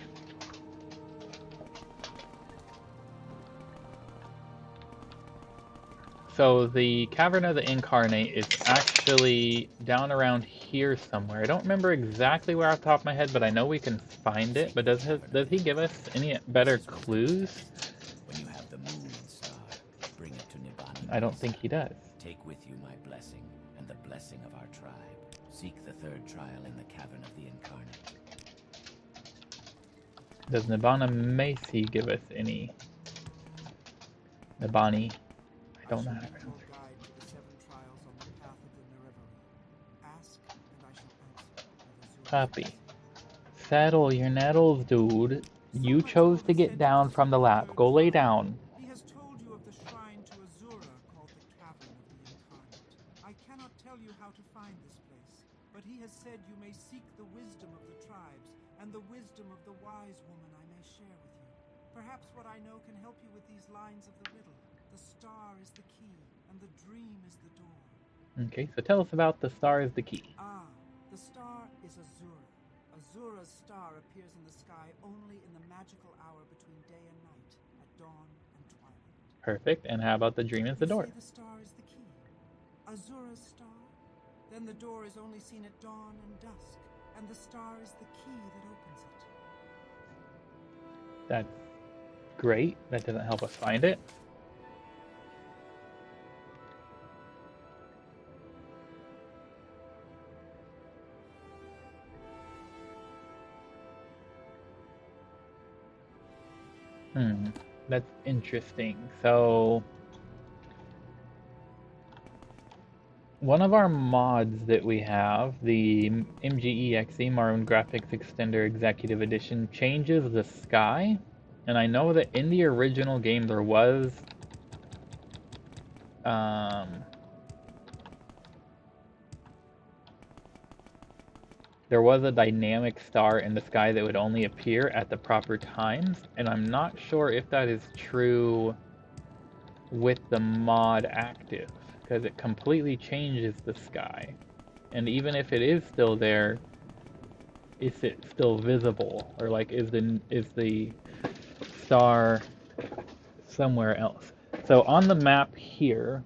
So the Cavern of the Incarnate is actually down around here somewhere. I don't remember exactly where off the top of my head, but I know we can find it. But does he give us any better clues? When you have the moon and star, bring it to Nibani. I don't think he does. Take with you my blessing and the blessing of our tribe. Seek the third trial in the Cavern of the Incarnate. Does Nibana Macy give us any? Nibani. I don't know how to pronounce it. Guide to the 7 trials on the path of the Nerevari. Ask, and I shall answer. Puppy. Settle your nettles, dude. You chose to get down from the lap. Go lay down. He has told you of the shrine to Azura called the Cavern of the Incarnate. I cannot tell you how to find this place, but he has said you may seek the wisdom of the tribes and the wisdom of the wise woman I may share with you. Perhaps what I know can help you with these lines of the riddle. The star is the key, and the dream is the door. Okay, so tell us about the star is the key. Ah, the star is Azura. Azura's star appears in the sky only in the magical hour between day and night, at dawn and twilight. Perfect. And how about the dream is the door? You say the star is the key. Azura's star? Then the door is only seen at dawn and dusk, and the star is the key that opens it. That's great. That doesn't help us find it. That's interesting. So one of our mods that we have, the MGE XE Morrowind Graphics Extender Executive Edition, changes the sky. And I know that in the original game there was a dynamic star in the sky that would only appear at the proper times, and I'm not sure if that is true with the mod active, because it completely changes the sky. And even if it is still there, is it still visible? Or like, is the star somewhere else? So on the map here,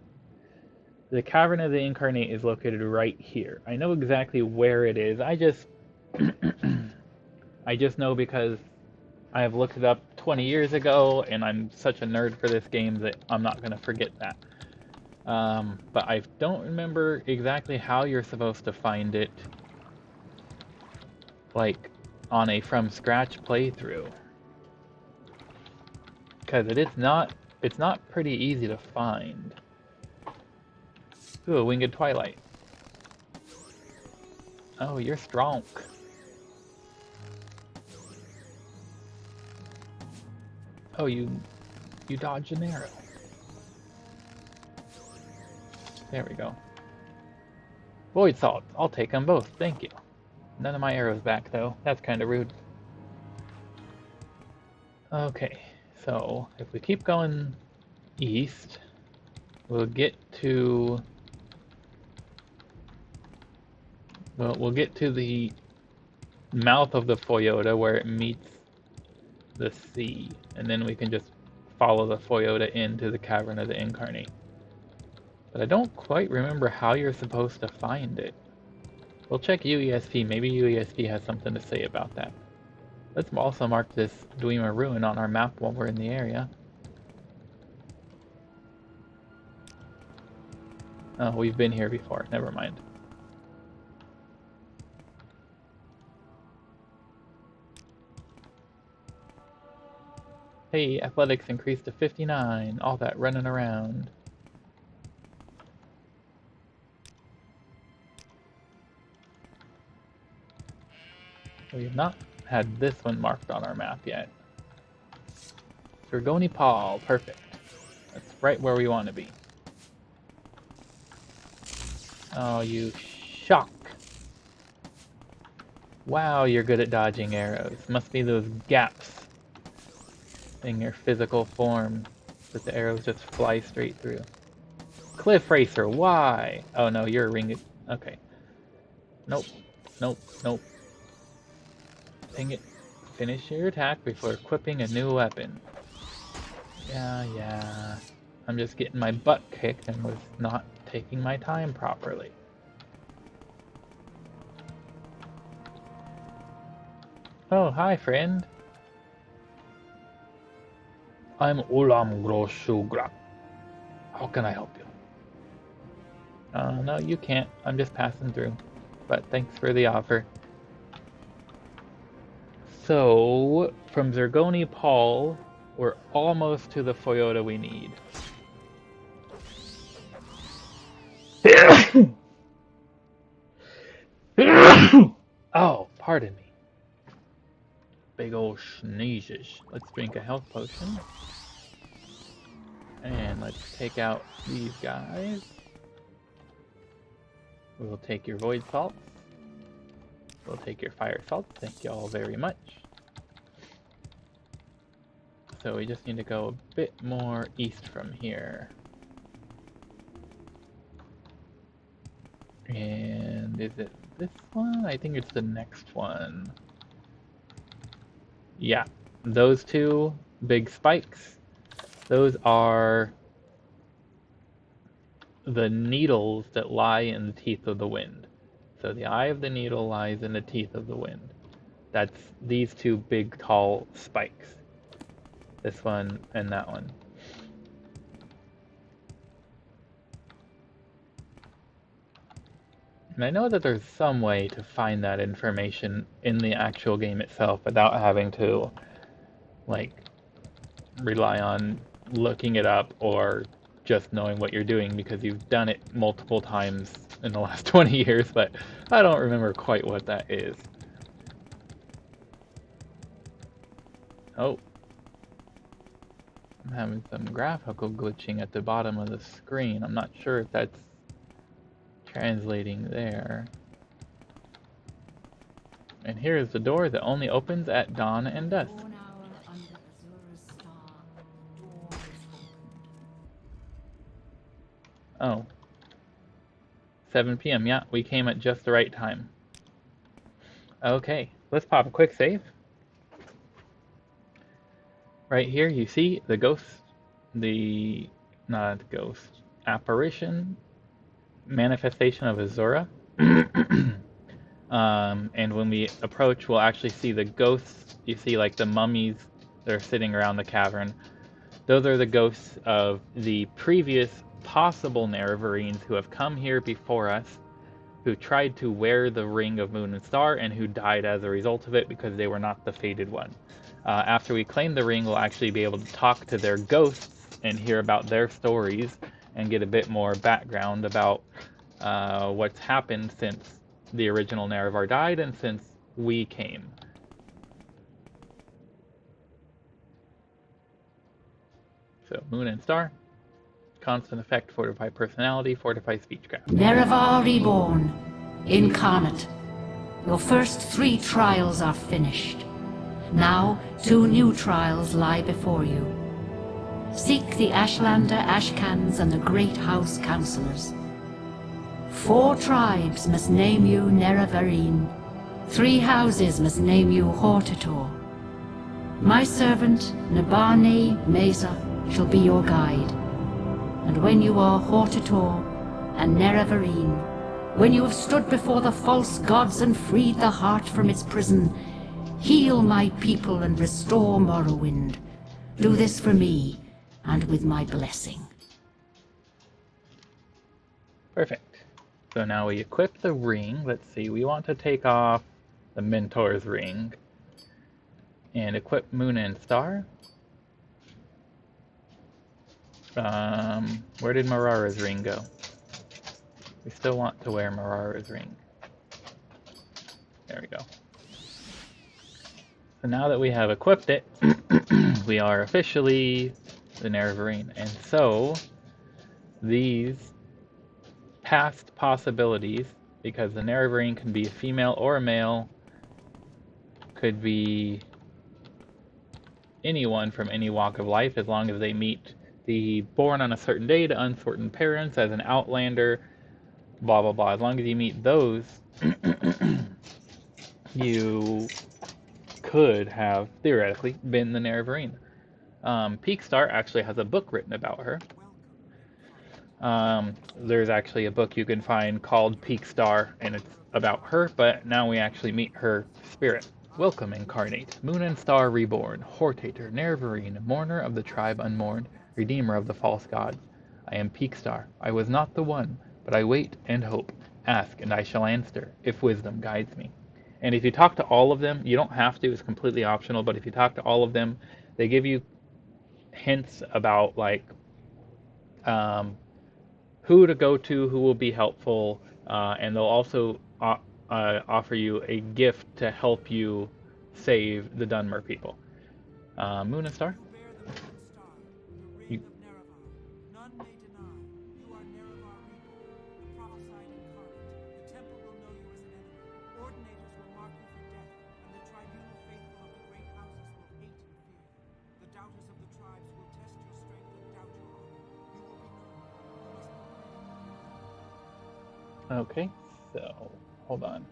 the Cavern of the Incarnate is located right here. I know exactly where it is. I just know because I have looked it up 20 years ago, and I'm such a nerd for this game that I'm not going to forget that. But I don't remember exactly how you're supposed to find it, like on a from scratch playthrough, because it's not pretty easy to find. Ooh, Winged Twilight. Oh, you're strong. Oh, you dodged an arrow. There we go. Void Salt. I'll take them both. Thank you. None of my arrows back, though. That's kind of rude. Okay, so if we keep going east, we'll get to... Well, we'll get to the mouth of the Foyota where it meets the sea, and then we can just follow the Foyota into the Cavern of the Incarnate. But I don't quite remember how you're supposed to find it. We'll check UESP. Maybe UESP has something to say about that. Let's also mark this Dwemer Ruin on our map while we're in the area. Oh, we've been here before. Never mind. Hey, athletics increased to 59. All that running around. We have not had this one marked on our map yet. Dragoni Paul, perfect. That's right where we want to be. Oh, you shock. Wow, you're good at dodging arrows. Must be those gaps in your physical form that the arrows just fly straight through. Cliff Racer, why? Oh no, you're a ring. Okay. Nope. Nope. Nope. Dang it. Finish your attack before equipping a new weapon. Yeah. I'm just getting my butt kicked and was not taking my time properly. Oh, hi, friend. I'm Ulam Groshugra. How can I help you? No, you can't. I'm just passing through. But thanks for the offer. So, from Zergoni Paul, we're almost to the Toyota we need. Oh, pardon me. Big ol' sneezes. Let's drink a health potion. And let's take out these guys. We'll take your void salts. We'll take your fire salts. Thank you all very much. So we just need to go a bit more east from here. And is it this one? I think it's the next one. Yeah, those two big spikes, those are the needles that lie in the teeth of the wind. So the eye of the needle lies in the teeth of the wind. That's these two big tall spikes. This one and that one. And I know that there's some way to find that information in the actual game itself without having to, like, rely on looking it up or just knowing what you're doing because you've done it multiple times in the last 20 years, but I don't remember quite what that is. Oh. I'm having some graphical glitching at the bottom of the screen. I'm not sure if that's translating there. And here is the door that only opens at dawn and dusk. Oh. 7 p.m. Yeah, we came at just the right time. Okay, let's pop a quick save. Right here you see the ghost, not ghost, apparition, manifestation of Azura. And when we approach, we'll actually see the ghosts. You see like the mummies that are sitting around the cavern. Those are the ghosts of the previous possible Nerevarines who have come here before us, who tried to wear the Ring of Moon and Star, and who died as a result of it because they were not the fated one. After we claim the ring, we'll actually be able to talk to their ghosts and hear about their stories and get a bit more background about what's happened since the original Nerevar died and since we came. So, Moon and Star. Constant effect, fortify personality, fortify speechcraft. Nerevar reborn, incarnate. Your first 3 trials are finished. Now 2 new trials lie before you. Seek the Ashlander Ashcans and the Great House Councillors. 4 tribes must name you Nerevarine. 3 houses must name you Hortator. My servant, Nabane Mesa, shall be your guide. And when you are Hortator and Nerevarine, when you have stood before the false gods and freed the heart from its prison, heal my people and restore Morrowind. Do this for me, and with my blessing. Perfect. So now we equip the ring. Let's see, we want to take off the Mentor's ring and equip Moon and Star. Where did Marara's ring go? We still want to wear Marara's ring. There we go. So now that we have equipped it, we are officially the Nerevarine. And so, these past possibilities, because the Nerevarine can be a female or a male, could be anyone from any walk of life, as long as they meet the born on a certain day to uncertain parents, as an outlander, blah blah blah. As long as you meet those, you could have theoretically been the Nerevarine. Peakstar actually has a book written about her. There's actually a book you can find called Peakstar, and it's about her, but now we actually meet her spirit. Welcome, incarnate, moon and star reborn, Hortator, Nerevarine, mourner of the tribe unmourned, redeemer of the false gods. I am Peakstar. I was not the one, but I wait and hope. Ask, and I shall answer, if wisdom guides me. And if you talk to all of them, you don't have to, it's completely optional, but if you talk to all of them, they give you hints about, like, who to go to, who will be helpful, and they'll also offer you a gift to help you save the Dunmer people. Moon and Star? You bear the moon and star, the ring of Nerevar. None may deny. You are Nerevar reborn, the prophesied incarnate. The temple will know you as an enemy. Ordinators will mark you for death, and the tribunal faithful of the great houses will hate and fear. The doubters of the tribes will test your strength and doubt your honor. You will be known. You must Okay, so hold on.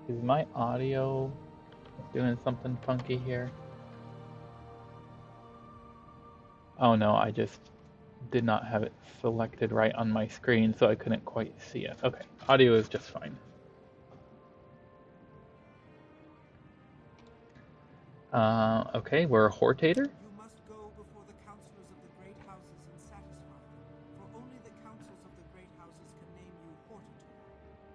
Is my audio doing something funky here? Oh no, I just did not have it selected right on my screen, so I couldn't quite see it. Okay, audio is just fine. Okay, we're a Hortator. You must go before the counselors of the great houses and satisfy them, for only the councils of the great houses can name you Hortator.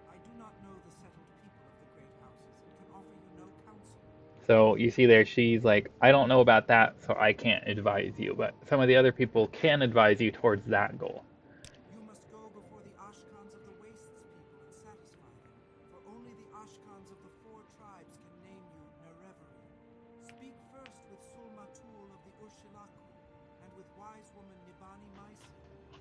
I do not know the settled people of the great houses and can offer you no counsel. So you see there, she's like, I don't know about that, so I can't advise you, but some of the other people can advise you towards that goal. You must go before the Ashkans of the Wastes people and satisfy them, for only the Ashkans of the four tribes can name you Nerevarine. Speak first with Sulmatul of the Urshilaku, and with wise woman Nibani Maisi,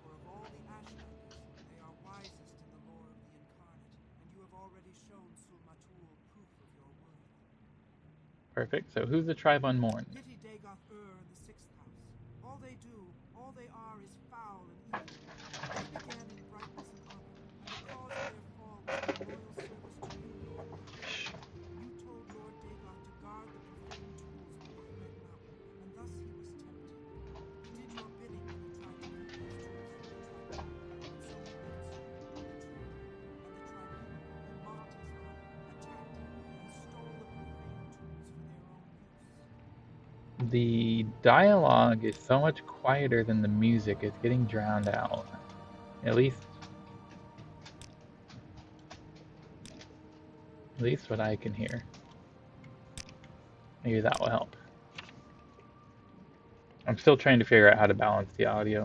for of all the Ashlanders, they are wisest in the lore of the incarnate, and you have already shown Sulmatul proof of your worth. Perfect. So who's the tribe unmourned? Pity Dagoth in the sixth house. All they do, all they are is foul and evil. They began in brightness and honor, and the cause of their fall was their loyal service to you, Lord Dagoth. You told Lord Dagoth to guard the profane tools beneath Red Mountain, and thus he was tempted. He did your bidding when he tried to keep these tools from the tribunal, and so he left you, the traitor, and the tribunal, who mocked his honor, attacked him, and stole the profane tools for their own use. The dialogue is so much quieter than the music. It's getting drowned out. At least what I can hear. Maybe that will help. I'm still trying to figure out how to balance the audio.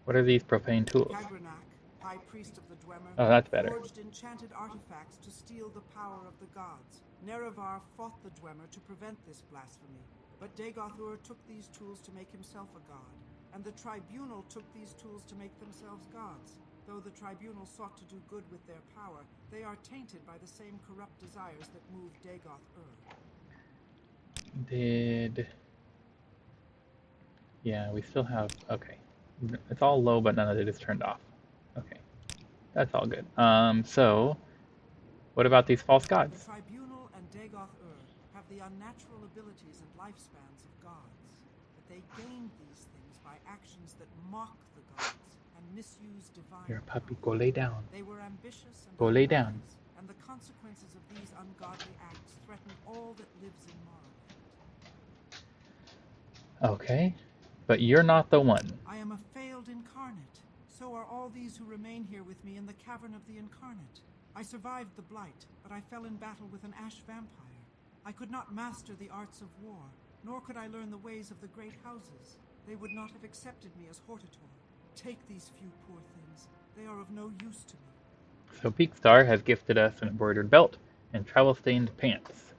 What are these profane tools? Kagranak, high priest of the Dwemer, Oh, that's better. forged enchanted artifacts to steal the power of the gods. Nerevar fought the Dwemer to prevent this blasphemy, but Dagoth took these tools to make himself a god, and the tribunal took these tools to make themselves gods. Though the tribunal sought to do good with their power, they are tainted by the same corrupt desires that moved Dagoth. Yeah, we still have... Okay. It's all low, but none of it is turned off. Okay. That's all good. So... What about these false gods? The tribunal and Dagoth have the unnatural abilities and lifespans of gods, but they gained these things by actions that mock the gods and misuse divine You're a puppy. power. Go lay down. They were ambitious and Go lay down. unwise, and the consequences of these ungodly acts threaten all that lives in Morrowind. Okay. But you're not the one. I am a failed incarnate. So are all these who remain here with me in the cavern of the incarnate. I survived the blight, but I fell in battle with an ash vampire. I could not master the arts of war, nor could I learn the ways of the great houses. They would not have accepted me as Hortator. Take these few poor things. They are of no use to me. So Peakstar has gifted us an embroidered belt and travel-stained pants.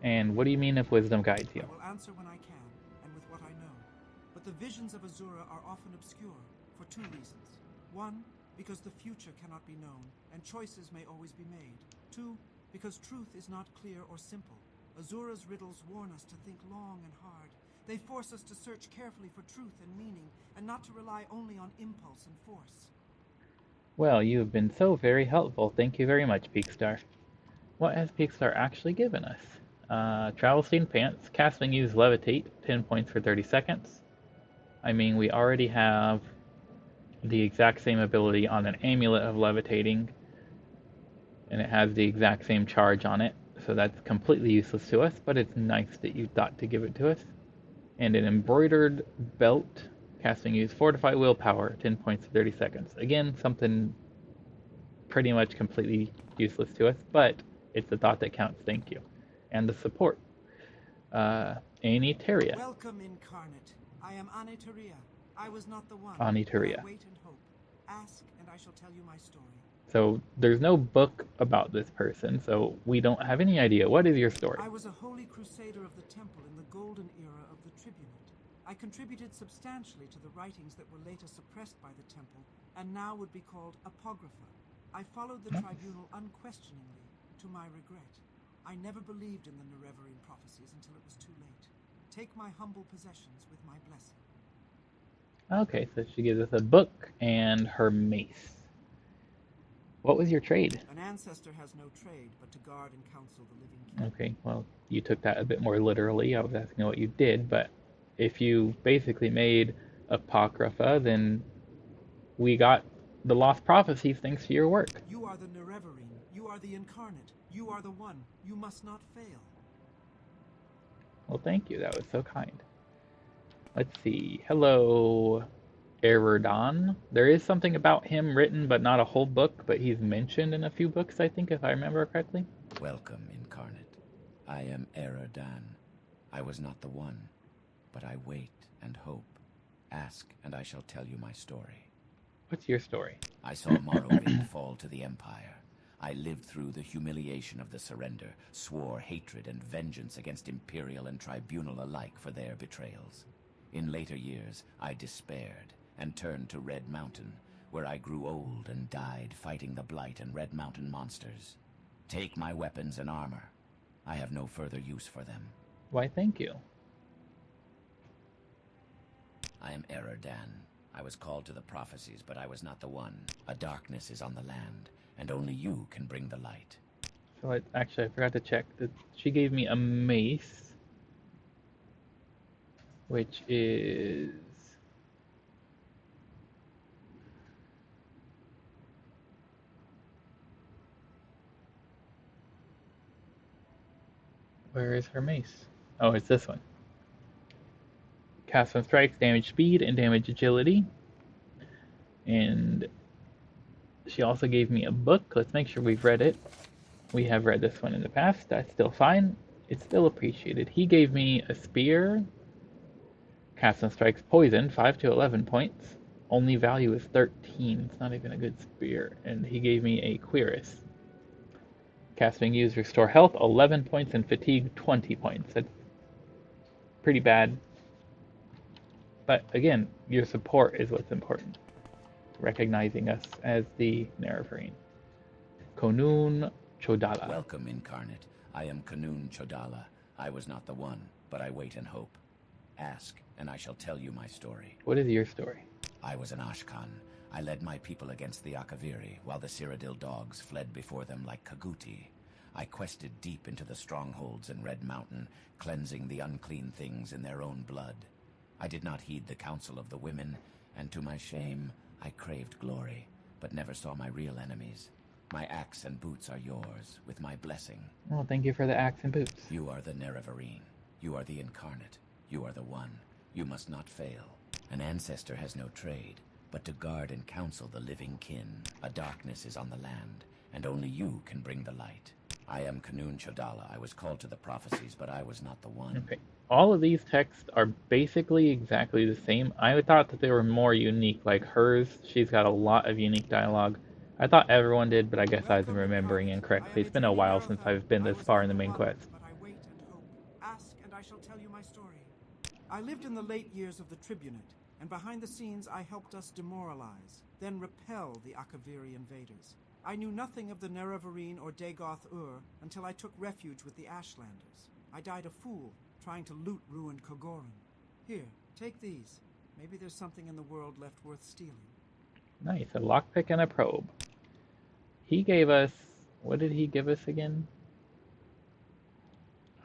And what do you mean if wisdom guides you? I will answer when I can, and with what I know. But the visions of Azura are often obscure, for two reasons. 1, because the future cannot be known, and choices may always be made. 2, because truth is not clear or simple. Azura's riddles warn us to think long and hard. They force us to search carefully for truth and meaning, and not to rely only on impulse and force. Well, you have been so very helpful. Thank you very much, Peakstar. What has Peakstar actually given us? Travel Stained Pants, Casting Use Levitate, 10 points for 30 seconds. I mean, we already have the exact same ability on an Amulet of Levitating, and it has the exact same charge on it, so that's completely useless to us, but it's nice that you thought to give it to us. And an Embroidered Belt, Casting Use Fortify Willpower, 10 points for 30 seconds. Again, something pretty much completely useless to us, but it's the thought that counts, thank you. And the support. Anitaria. Welcome, Incarnate. I am Anitaria. I was not the one. Anitaria. Wait and hope. Ask, and I shall tell you my story. So there's no book about this person, so we don't have any idea. What is your story? I was a holy crusader of the temple in the golden era of the tribunate. I contributed substantially to the writings that were later suppressed by the temple, and now would be called apocrypha. I followed the tribunal unquestioningly, to my regret. I never believed in the Nerevarine prophecies until it was too late. Take my humble possessions with my blessing. Okay, so she gives us a book and her mace. What was your trade? An ancestor has no trade but to guard and counsel the living king. Okay, well, you took that a bit more literally. I was asking what you did, but if you basically made Apocrypha, then we got the Lost Prophecies thanks to your work. You are the Nerevarine. You are the Incarnate. You are the one. You must not fail. Well, thank you. That was so kind. Let's see. Hello, Eridon. There is something about him written, but not a whole book, but he's mentioned in a few books, I think, if I remember correctly. Welcome, Incarnate. I am Eridon. I was not the one, but I wait and hope. Ask, and I shall tell you my story. What's your story? I saw Morrowind fall to the Empire. I lived through the humiliation of the surrender, swore hatred and vengeance against Imperial and Tribunal alike for their betrayals. In later years, I despaired and turned to Red Mountain, where I grew old and died fighting the Blight and Red Mountain monsters. Take my weapons and armor. I have no further use for them. Why, thank you. I am Eridon. I was called to the prophecies, but I was not the one. A darkness is on the land, and only you can bring the light. So actually, I forgot to check. She gave me a mace, which is... Where is her mace? Oh, it's this one. Cast on strikes, damage speed, and damage agility. And she also gave me a book. Let's make sure we've read it. We have read this one in the past. That's still fine. It's still appreciated. He gave me a spear. Cast on strikes, poison, 5 to 11 points. Only value is 13. It's not even a good spear. And he gave me a cuirass. Casting use, restore health, 11 points, and fatigue, 20 points. That's pretty bad. But again, your support is what's important. Recognizing us as the Nerevarine. Konun Chodala. Welcome, Incarnate. I am Konun Chodala. I was not the one, but I wait and hope. Ask, and I shall tell you my story. What is your story? I was an Ashkan. I led my people against the Akaviri, while the Cyrodiil dogs fled before them like Kaguti. I quested deep into the strongholds in Red Mountain, cleansing the unclean things in their own blood. I did not heed the counsel of the women, and to my shame, I craved glory, but never saw my real enemies. My axe and boots are yours, with my blessing. Well, thank you for the axe and boots. You are the Nerevarine. You are the Incarnate. You are the one. You must not fail. An ancestor has no trade, but to guard and counsel the living kin. A darkness is on the land, and only you can bring the light. I am Konun Chodala. I was called to the prophecies, but I was not the one. Okay. All of these texts are basically exactly the same. I thought that they were more unique, like hers. She's got a lot of unique dialogue. I thought everyone did, but I guess I was remembering incorrectly. It's been a while since I've been this far in the main quest. But I wait and hope. Ask, and I shall tell you my story. I lived in the late years of the tribunate. And behind the scenes, I helped us demoralize, then repel the Akaviri invaders. I knew nothing of the Nerevarine or Dagoth-Ur until I took refuge with the Ashlanders. I died a fool, trying to loot ruined Kogorin. Here, take these. Maybe there's something in the world left worth stealing. Nice, a lockpick and a probe. He gave us... What did he give us again?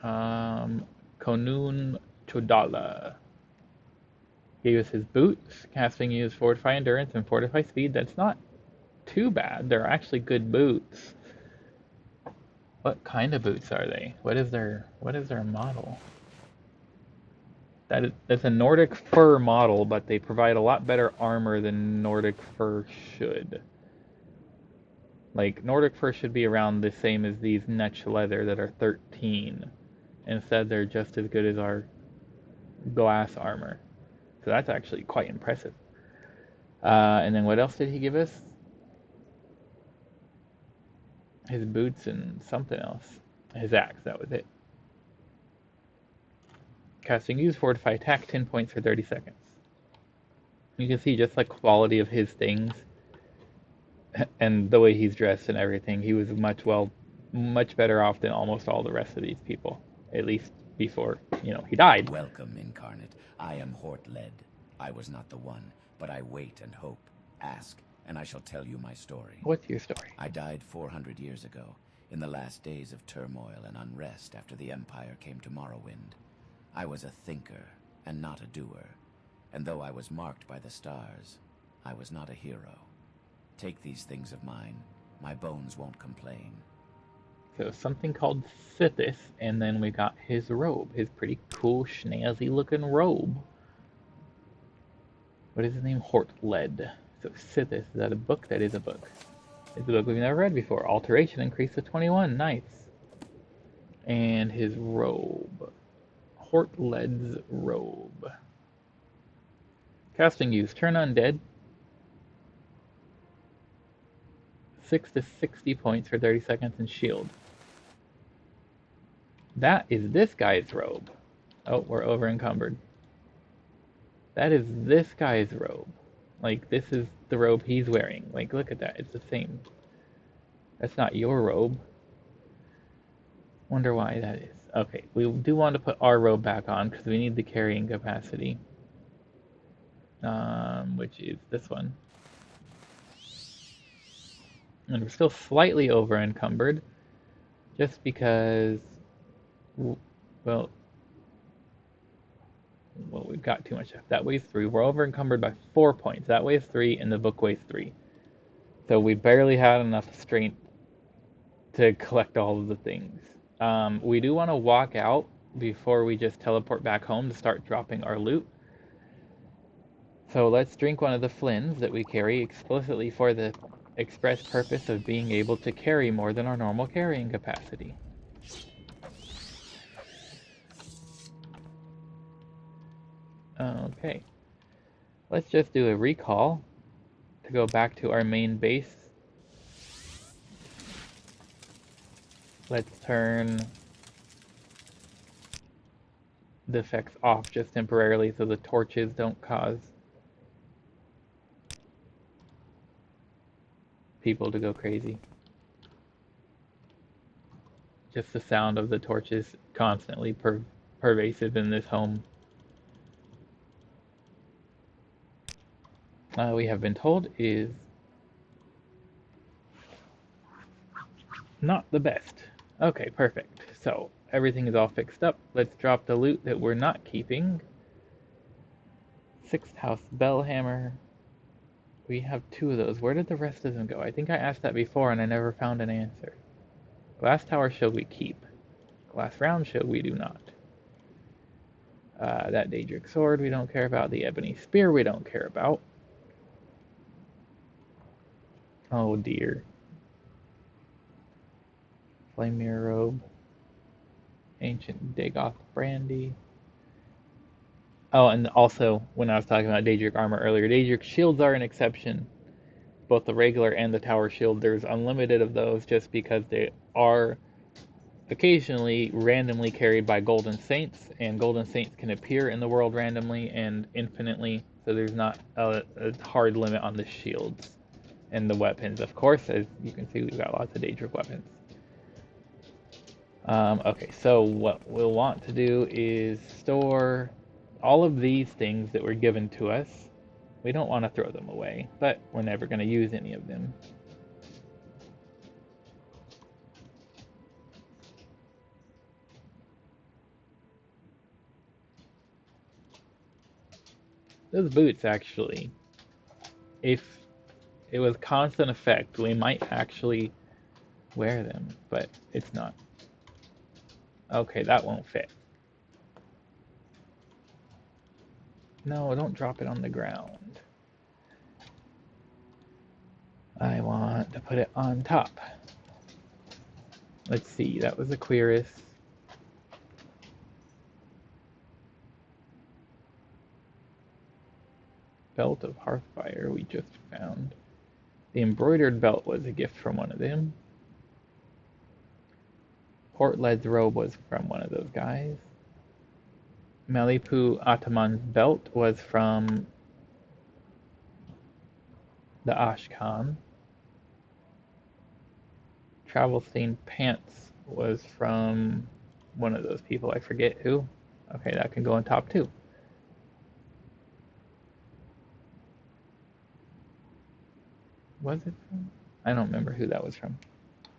Konun Chodala. Gave us his boots. Casting use Fortify Endurance and Fortify Speed. That's not too bad. They're actually good boots. What kind of boots are they? What is their model? That's a Nordic fur model, but they provide a lot better armor than Nordic fur should. Like, Nordic fur should be around the same as these Netch leather that are 13. Instead, they're just as good as our glass armor. So that's actually quite impressive. And then what else did he give us? His boots and something else. His axe, that was it. Casting use Fortify Attack, 10 points for 30 seconds. You can see just like quality of his things and the way he's dressed and everything. He was much better off than almost all the rest of these people. At least before, he died. Welcome, Incarnate. I am Hort Led. I was not the one, but I wait and hope. Ask, and I shall tell you my story. What's your story? I died 400 years ago, in the last days of turmoil and unrest after the Empire came to Morrowind. I was a thinker, and not a doer. And though I was marked by the stars, I was not a hero. Take these things of mine. My bones won't complain. So something called Sithis, and then we got his robe. His pretty cool, snazzy looking robe. What is his name? Hort Led. So Sithis, is that a book? That is a book. It's a book we've never read before. Alteration increased to 21. Nice. And his robe. Hort Led's robe. Casting use. Turn undead. 6 to 60 points for 30 seconds and shield. That is this guy's robe. Oh, we're over encumbered. That is this guy's robe. Like, this is the robe he's wearing. Like, look at that. It's the same. That's not your robe. Wonder why that is. Okay, we do want to put our robe back on because we need the carrying capacity. Which is this one. And we're still slightly over encumbered. Just because... Well, we've got too much stuff. That weighs 3. We're over encumbered by 4 points. That weighs 3, and the book weighs 3. So we barely had enough strength to collect all of the things. We do want to walk out before we just teleport back home to start dropping our loot. So let's drink one of the Flins that we carry explicitly for the express purpose of being able to carry more than our normal carrying capacity. Okay, let's just do a recall to go back to our main base. Let's turn the effects off just temporarily so the torches don't cause people to go crazy. Just the sound of the torches constantly pervasive in this home. We have been told is not the best. Okay, perfect. So everything is all fixed up. Let's drop the loot that we're not keeping. 6th House Bellhammer. We have 2 of those. Where did the rest of them go? I think I asked that before and I never found an answer. Glass Tower Shield we keep. Glass Round Shield we do not. That Daedric Sword we don't care about. The Ebony Spear we don't care about. Oh dear. Flame Mirror Robe. Ancient Dagoth Brandy. Oh, and also, when I was talking about Daedric armor earlier, Daedric shields are an exception. Both the regular and the tower shield, there's unlimited of those just because they are occasionally randomly carried by Golden Saints, and Golden Saints can appear in the world randomly and infinitely so there's not a hard limit on the shields and the weapons. Of course, as you can see, we've got lots of Daedric weapons. Okay, so what we'll want to do is store all of these things that were given to us. We don't want to throw them away, but we're never going to use any of them. Those boots, actually, if it was constant effect, we might actually wear them, but it's not. Okay, that won't fit. No, don't drop it on the ground. I want to put it on top. Let's see, that was a Querus. Belt of Hearthfire we just found. The embroidered belt was a gift from one of them. Portled's robe was from one of those guys. Melipu Ataman's belt was from the Ashkan. Travel stained pants was from one of those people, I forget who. Okay, that can go on top too. Was it from? I don't remember who that was from.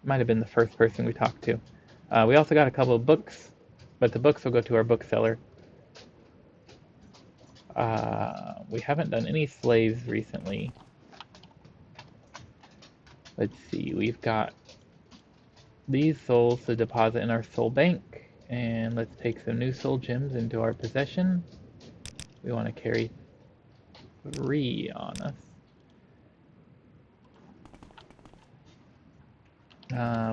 Might have been the first person we talked to. We also got a couple of books, but the books will go to our bookseller. We haven't done any slaves recently. Let's see, we've got these souls to deposit in our soul bank, and let's take some new soul gems into our possession. We want to carry 3 on us.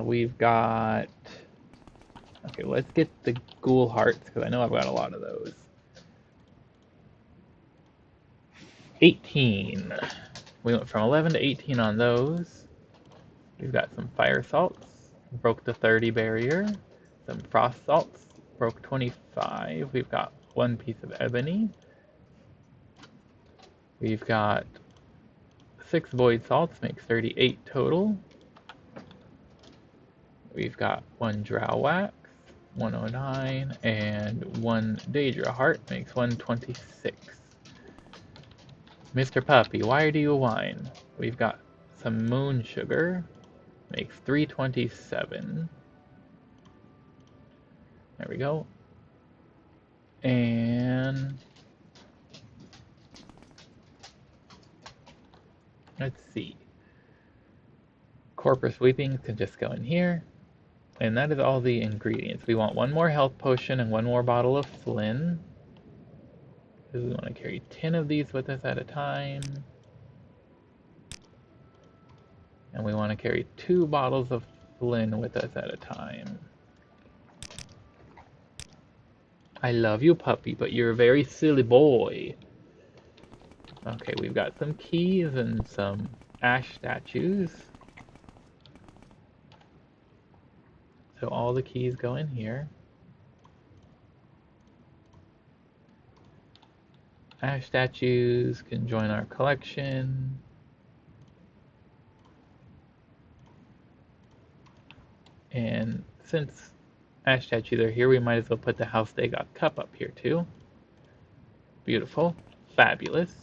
We've got... Okay, let's get the ghoul hearts, because I know I've got a lot of those. 18. We went from 11 to 18 on those. We've got some fire salts. Broke the 30 barrier. Some frost salts. Broke 25. We've got 1 piece of ebony. We've got 6 void salts, makes 38 total. We've got 1 drow wax, 109, and 1 Daedra heart, makes 126. Mr. Puppy, why do you whine? We've got some moon sugar, makes 327. There we go. And let's see. Corpus weeping can just go in here. And that is all the ingredients. We want 1 more health potion and 1 more bottle of Flynn. Because we want to carry 10 of these with us at a time. And we want to carry 2 bottles of Flynn with us at a time. I love you, puppy, but you're a very silly boy. Okay, we've got some keys and some ash statues. So all the keys go in here. Ash statues can join our collection. And since ash statues are here, we might as well put the House They Got cup up here too. Beautiful. Fabulous.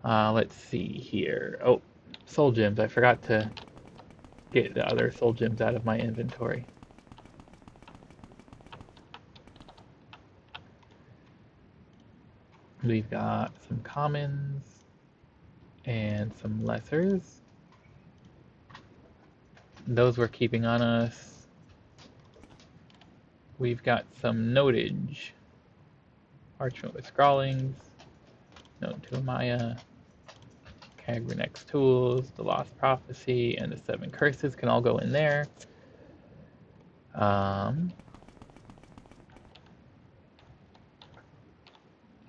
Let's see here. Oh, soul gems. I forgot to get the other soul gems out of my inventory. We've got some commons and some lessers. Those we're keeping on us. We've got some notage. Parchment with scrawlings. Note to Maya. Kagrenek's tools, the Lost Prophecy, and the 7 curses can all go in there.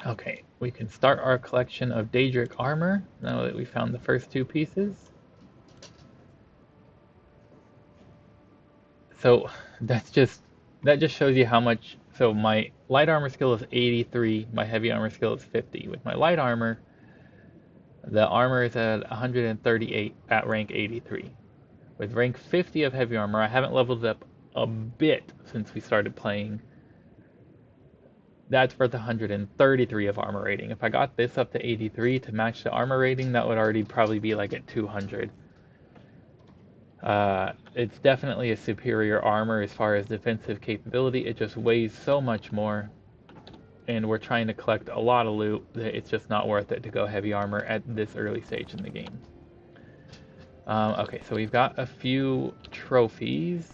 Okay, we can start our collection of Daedric armor now that we found the first 2 pieces. So that's just that just shows you how much. So my light armor skill is 83, my heavy armor skill is 50. With my light armor, the armor is at 138 at rank 83. With rank 50 of heavy armor, I haven't leveled it up a bit since we started playing. That's worth 133 of armor rating. If I got this up to 83 to match the armor rating, that would already probably be like at 200. It's definitely a superior armor as far as defensive capability. It just weighs so much more, and we're trying to collect a lot of loot that it's just not worth it to go heavy armor at this early stage in the game. Okay, so we've got a few trophies.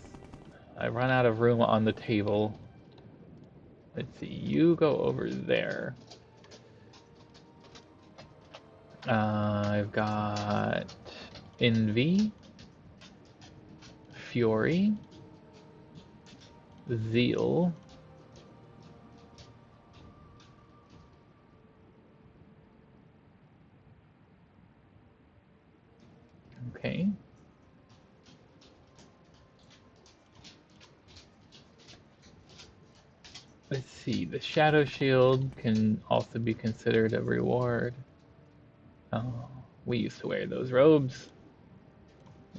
I run out of room on the table. Let's see, you go over there. I've got Envy, Fury, Zeal, okay. Let's see, the Shadow Shield can also be considered a reward. Oh, we used to wear those robes.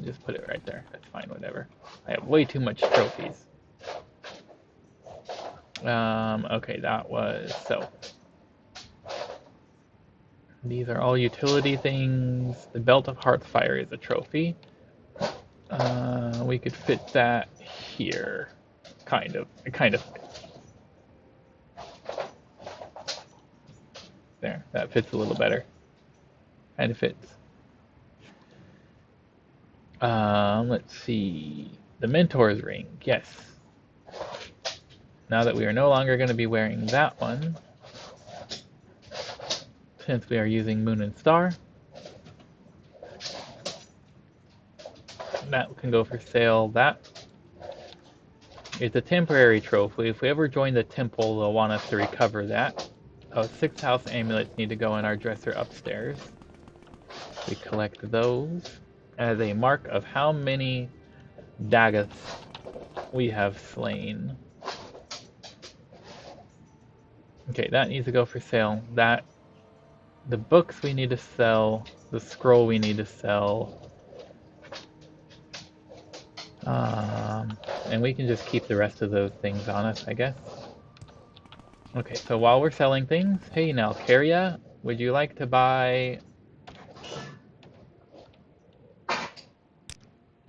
Just put it right there. That's fine, whatever. I have way too much trophies. Okay, that was so. These are all utility things. The Belt of Hearthfire is a trophy. We could fit that here. Kind of. It kind of fits. There, that fits a little better. Kind of fits. Let's see. The Mentor's Ring, yes. Now that we are no longer going to be wearing that one, since we are using Moon and Star, that can go for sale. That is a temporary trophy. If we ever join the temple, they'll want us to recover that. Oh, 6th house amulets need to go in our dresser upstairs. We collect those as a mark of how many Daggoths we have slain. Okay, that needs to go for sale. That, the books we need to sell, the scroll we need to sell. And we can just keep the rest of those things on us, I guess. Okay, so while we're selling things, hey now, Caria, would you like to buy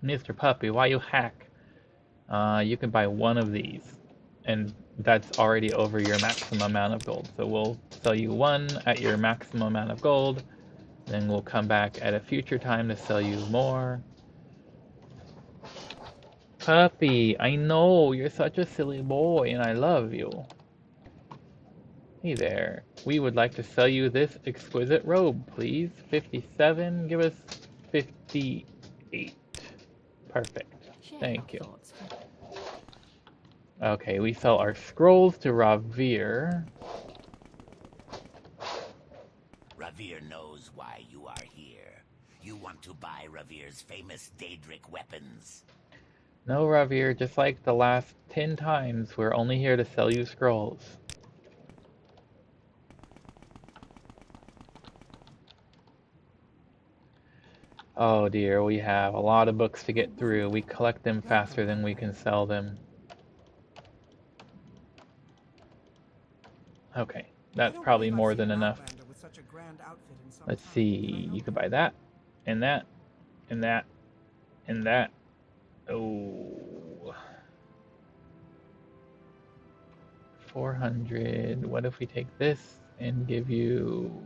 Mr. Puppy? Why you hack? You can buy one of these, and that's already over your maximum amount of gold. So we'll sell you one at your maximum amount of gold, then we'll come back at a future time to sell you more. Puppy, I know, you're such a silly boy, and I love you. Hey there, we would like to sell you this exquisite robe, please. 57, give us 58. Perfect, thank you. Okay, we sell our scrolls to Ravir. Ravir knows why you are here. You want to buy Ravir's famous Dahrk weapons. No, Ravir, just like the last 10 times, we're only here to sell you scrolls. Oh dear, we have a lot of books to get through. We collect them faster than we can sell them. Okay, that's probably more than enough. Let's see, you can buy that, and that, and that, and that. Oh. 400. What if we take this and give you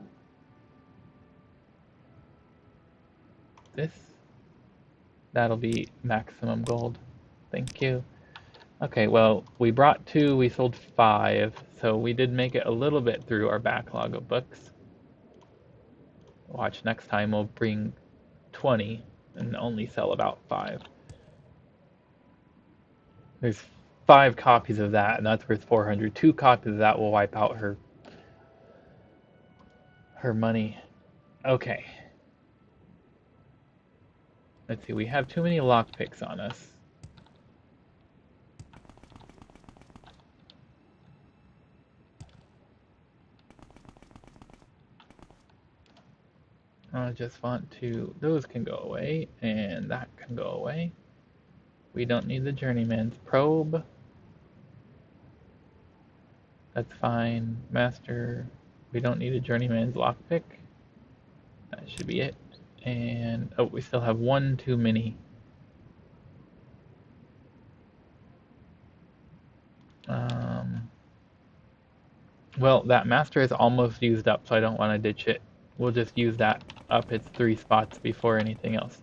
this? That'll be maximum gold. Thank you. Okay, well, we brought 2, we sold 5, so we did make it a little bit through our backlog of books. Watch, next time we'll bring 20 and only sell about 5. There's 5 copies of that, and that's worth 400. 2 copies of that will wipe out her money. Okay. Let's see, we have too many lockpicks on us. I just want to, those can go away, and that can go away. We don't need the Journeyman's Probe. That's fine. Master, we don't need a Journeyman's Lockpick. That should be it. And, oh, we still have one too many. Well, that Master is almost used up, so I don't want to ditch it. We'll just use that up its 3 spots before anything else.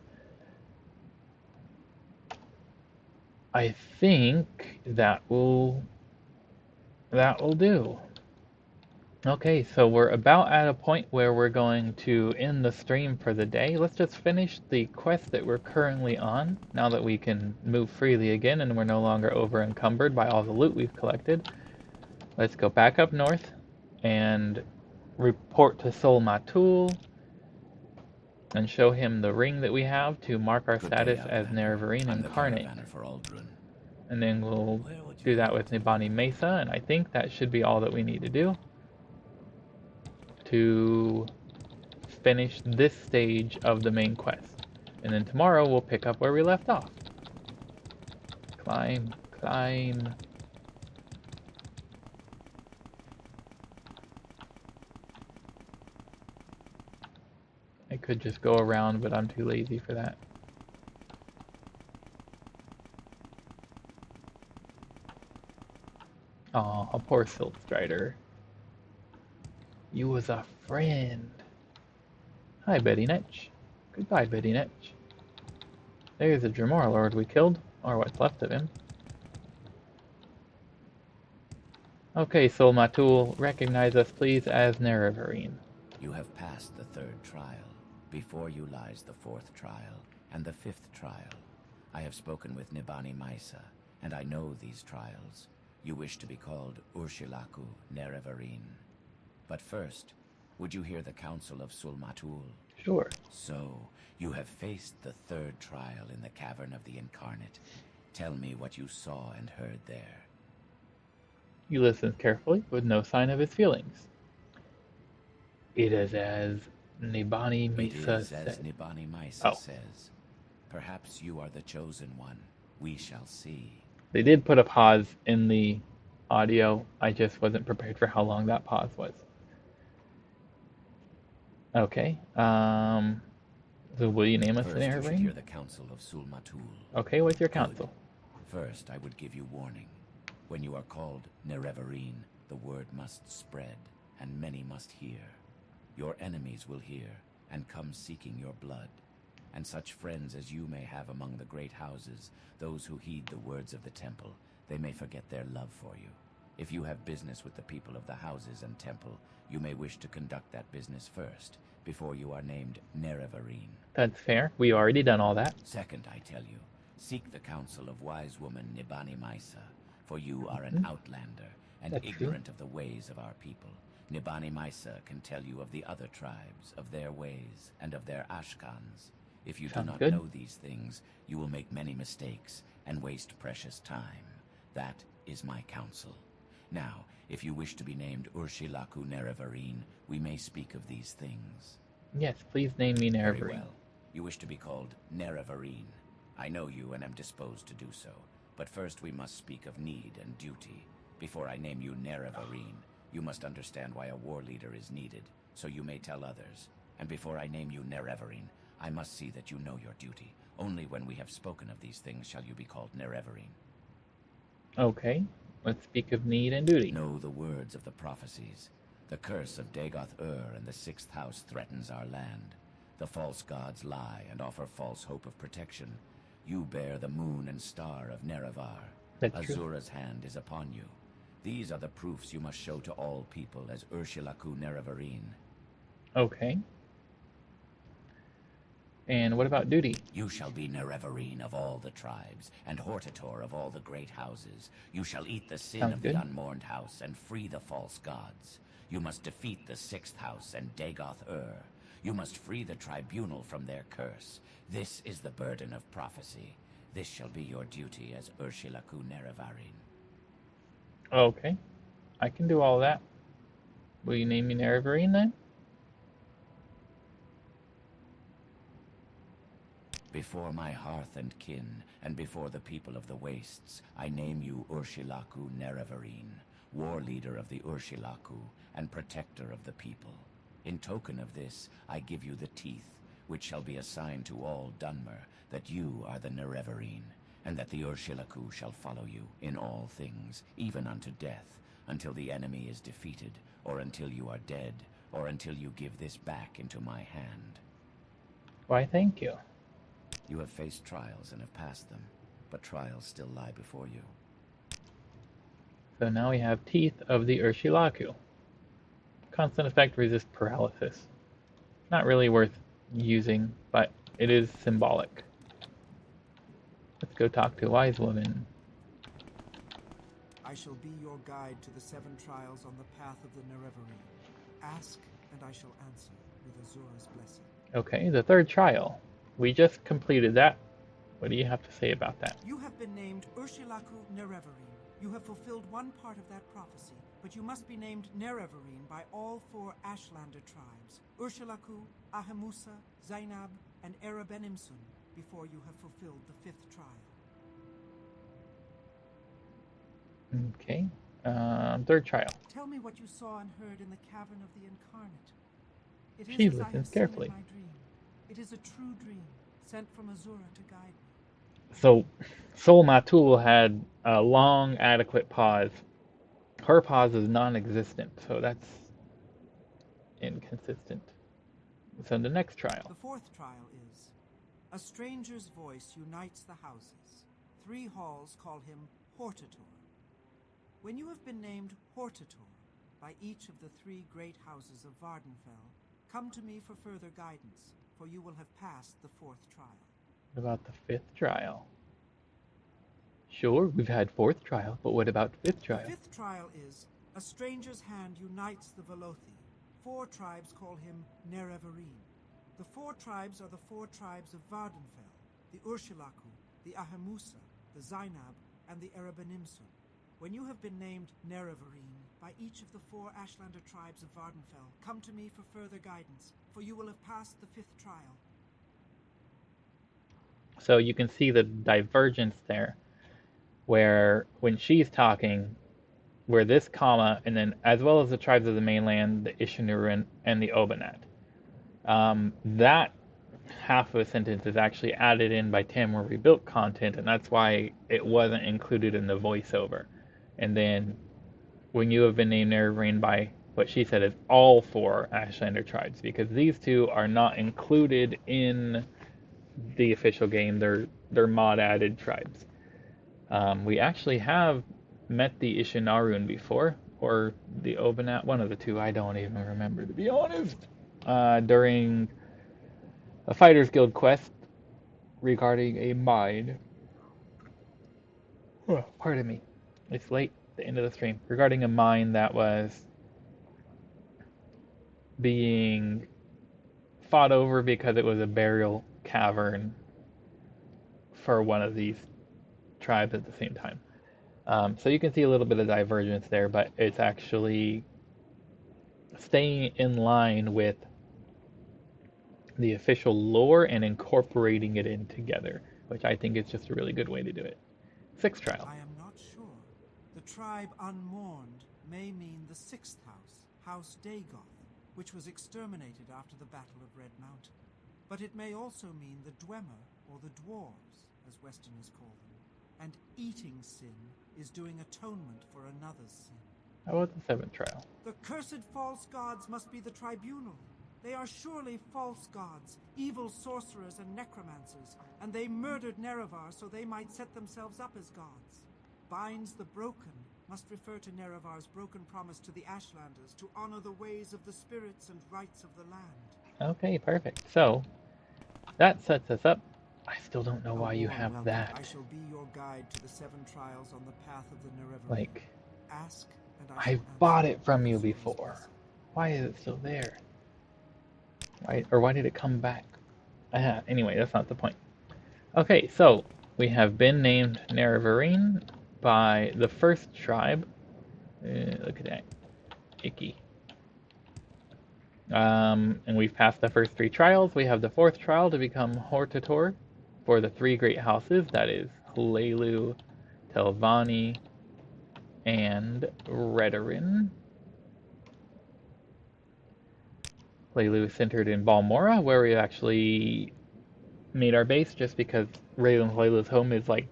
I think that will do. Okay, so we're about at a point where we're going to end the stream for the day. Let's just finish the quest that we're currently on, now that we can move freely again and we're no longer over encumbered by all the loot we've collected. Let's go back up north and report to Sol Matul and show him the ring that we have to mark our status as Nerevarine Incarnate. And then we'll do that with Nibani Mesa, and I think that should be all that we need to do to finish this stage of the main quest. And then tomorrow we'll pick up where we left off. Climb, climb. I could just go around, but I'm too lazy for that. Aw, poor Silk Strider. You was a friend. Hi, Betty Netch. Goodbye, Betty Netch. There's the Dremora Lord we killed, or what's left of him. Okay, Sol Matul, recognize us please as Nerevarine. You have passed the 3rd trial. Before you lies the 4th trial, and the 5th trial. I have spoken with Nibani Misa, and I know these trials. You wish to be called Urshilaku Nerevarine. But first, would you hear the counsel of Sol Matul? Sure. So, you have faced the 3rd trial in the Cavern of the Incarnate. Tell me what you saw and heard there. You listened carefully, with no sign of his feelings. It is as Nibani Misa said. It is as Nibani Misa Oh. says. Perhaps you are the chosen one. We shall see. They did put a pause in the audio. I just wasn't prepared for how long that pause was. Okay. So will you name us First, an you air should ring? hear the counsel of Sol Matul. Okay, what's your Good. counsel? First, I would give you warning. When you are called Nerevarine, the word must spread, and many must hear. Your enemies will hear, and come seeking your blood. And such friends as you may have among the great houses, those who heed the words of the temple, they may forget their love for you. If you have business with the people of the houses and temple, you may wish to conduct that business first, before you are named Nerevarine. That's fair. We already done all that. Second, I tell you, seek the counsel of wise woman Nibani Misa, for you are an outlander, and That's ignorant of the ways of our people. Nibani Misa can tell you of the other tribes, of their ways, and of their Ashkans. If you Sounds do not good. know these things, you will make many mistakes, and waste precious time. That is my counsel. Now, if you wish to be named Urshilaku Nerevarine, we may speak of these things. Yes, please name me Very Nerevarine. well. You wish to be called Nerevarine. I know you and am disposed to do so. But first we must speak of need and duty. Before I name you Nerevarine, you must understand why a war leader is needed, so you may tell others. And before I name you Nerevarine, I must see that you know your duty. Only when we have spoken of these things shall you be called Nerevarine. Okay, let's speak of need and duty. Know the words of the prophecies. The curse of Dagoth-Ur and the 6th house threatens our land. The false gods lie and offer false hope of protection. You bear the moon and star of Nerevar. That's true. Azura's hand is upon you. These are the proofs you must show to all people as Urshilaku Nerevarine. Okay. And what about duty? You shall be Nerevarine of all the tribes, and Hortator of all the great houses. You shall eat the sin Sounds of good. the unmourned house, and free the false gods. You must defeat the 6th house and Dagoth-Ur. You must free the tribunal from their curse. This is the burden of prophecy. This shall be your duty as Urshilaku Nerevarine. Okay, I can do all that. Will you name me Nerevarine then? Before my hearth and kin, and before the people of the wastes, I name you Urshilaku Nerevarine, war leader of the Urshilaku, and protector of the people. In token of this, I give you the teeth, which shall be a sign to all Dunmer that you are the Nerevarine, and that the Urshilaku shall follow you in all things, even unto death, until the enemy is defeated, or until you are dead, or until you give this back into my hand. Why, thank you. You have faced trials and have passed them, but trials still lie before you. So now we have Teeth of the Urshilaku. Constant effect, resist paralysis. Not really worth using, but it is symbolic. Let's go talk to a wise woman. I shall be your guide to the 7 trials on the path of the Nerevarine. Ask, and I shall answer, with Azura's blessing. Okay, the 3rd trial. We just completed that. What do you have to say about that? You have been named Urshilaku Nerevarine. You have fulfilled one part of that prophecy, but you must be named Nerevarine by all 4 Ashlander tribes, Urshilaku, Ahemusa, Zainab, and Erebenimsun, before you have fulfilled the 5th trial. Okay, 3rd trial. Tell me what you saw and heard in the Cavern of the Incarnate. It is She as I listens have carefully. seen in my dream. It is a true dream, sent from Azura to guide me. So, Sol Matul had a long, adequate pause. Her pause is non-existent, so that's inconsistent. So the next trial. The 4th trial is, a stranger's voice unites the houses. 3 halls call him Hortator. When you have been named Hortator by each of the 3 great houses of Vardenfell, come to me for further guidance, for you will have passed the 4th trial. What about the 5th trial? Sure, we've had 4th trial, but what about 5th trial? The 5th trial is, a stranger's hand unites the Velothi. 4 tribes call him Nerevarine. The 4 tribes are the 4 tribes of Vardenfell, the Urshilaku, the Ahemusa, the Zainab, and the Erebenimsun. When you have been named Nerevarine by each of the 4 Ashlander tribes of Vardenfell, come to me for further guidance, for you will have passed the 5th trial. So you can see the divergence there, where when she's talking, where this comma, and then as well as the tribes of the mainland, the Ishinurin, and the Obanat. That half of a sentence is actually added in by Tamriel Rebuilt content, and that's why it wasn't included in the voiceover. And then, when you have been named Nerevarine by what she said is all 4 Ashlander tribes, because these 2 are not included in the official game. They're mod added tribes. We actually have met the Ishinarun before, or the Obanat, one of the 2. I don't even remember, to be honest. During a Fighters Guild quest regarding a mine. Oh, pardon me. It's late, the end of the stream. Regarding a mine that was being fought over because it was a burial cavern for one of these tribes at the same time. So you can see a little bit of divergence there, but it's actually staying in line with the official lore and incorporating it in together, which I think is just a really good way to do it. 6th trial. I am not sure. The tribe Unmourned may mean the 6th house, House Dagoth, which was exterminated after the Battle of Red Mountain. But it may also mean the Dwemer, or the Dwarves, as Westerners call them. And eating sin is doing atonement for another's sin. How about the 7th trial? The cursed false gods must be the tribunal. They are surely false gods, evil sorcerers and necromancers, and they murdered Nerevar so they might set themselves up as gods. Binds the broken must refer to Nerevar's broken promise to the Ashlanders to honor the ways of the spirits and rights of the land. Okay, perfect. So, that sets us up. I still don't know why you have Welcome. that. I shall be your guide to the 7 trials on the path of the Nerevarine. Like, Ask, and I shall I've bought answer it from you with before. blessing. Why is it still there? Why did it come back? Anyway, that's not the point. Okay, so we have been named Nerevarine by the 1st tribe. Look at that. Icky. And we've passed the first 3 trials. We have the 4th trial to become Hortator. for the three great houses, that is Hlaalu, Telvanni, and Redoran. Hlaalu is centered in Balmora, where we actually made our base, just because Raylan Hlaalu's home is like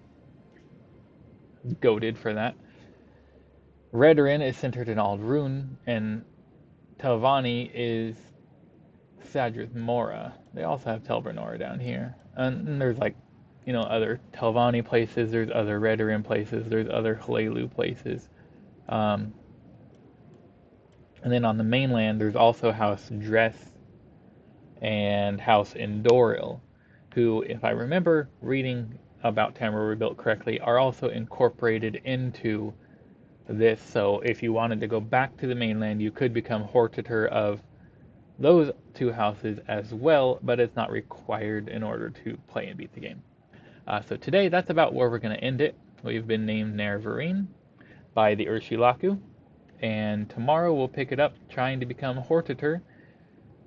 goated for that. Redoran is centered in Aldrune, and Telvanni is Sadrith Mora. They also have Telbernora down here. And there's like, other Telvanni places, there's other Redoran places, there's other Hlaalu places. And then on the mainland, there's also House Dress and House Endoril, who, if I remember reading about Tamriel Rebuilt correctly, are also incorporated into this. So if you wanted to go back to the mainland, you could become Hortator of those two houses as well, but it's not required in order to play and beat the game. So today, that's about where we're going to end it. We've been named Nerevarine by the Urshilaku, and tomorrow we'll pick it up trying to become Hortator,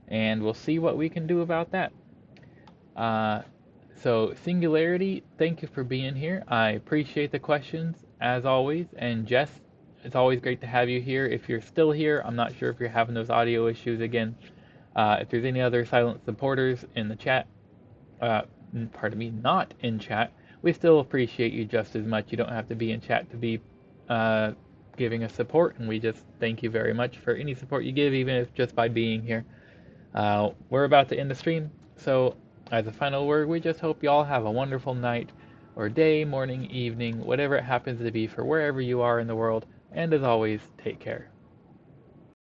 and we'll see what we can do about that. So Singularity, thank you for being here. I appreciate the questions, as always, and Jess, it's always great to have you here. If you're still here, I'm not sure if you're having those audio issues again. If there's any other silent supporters in the chat, not in chat, we still appreciate you just as much. You don't have to be in chat to be giving us support, and we just thank you very much for any support you give, even if just by being here. We're about to end the stream, so as a final word, we just hope you all have a wonderful night, or day, morning, evening, whatever it happens to be for wherever you are in the world, and as always, take care.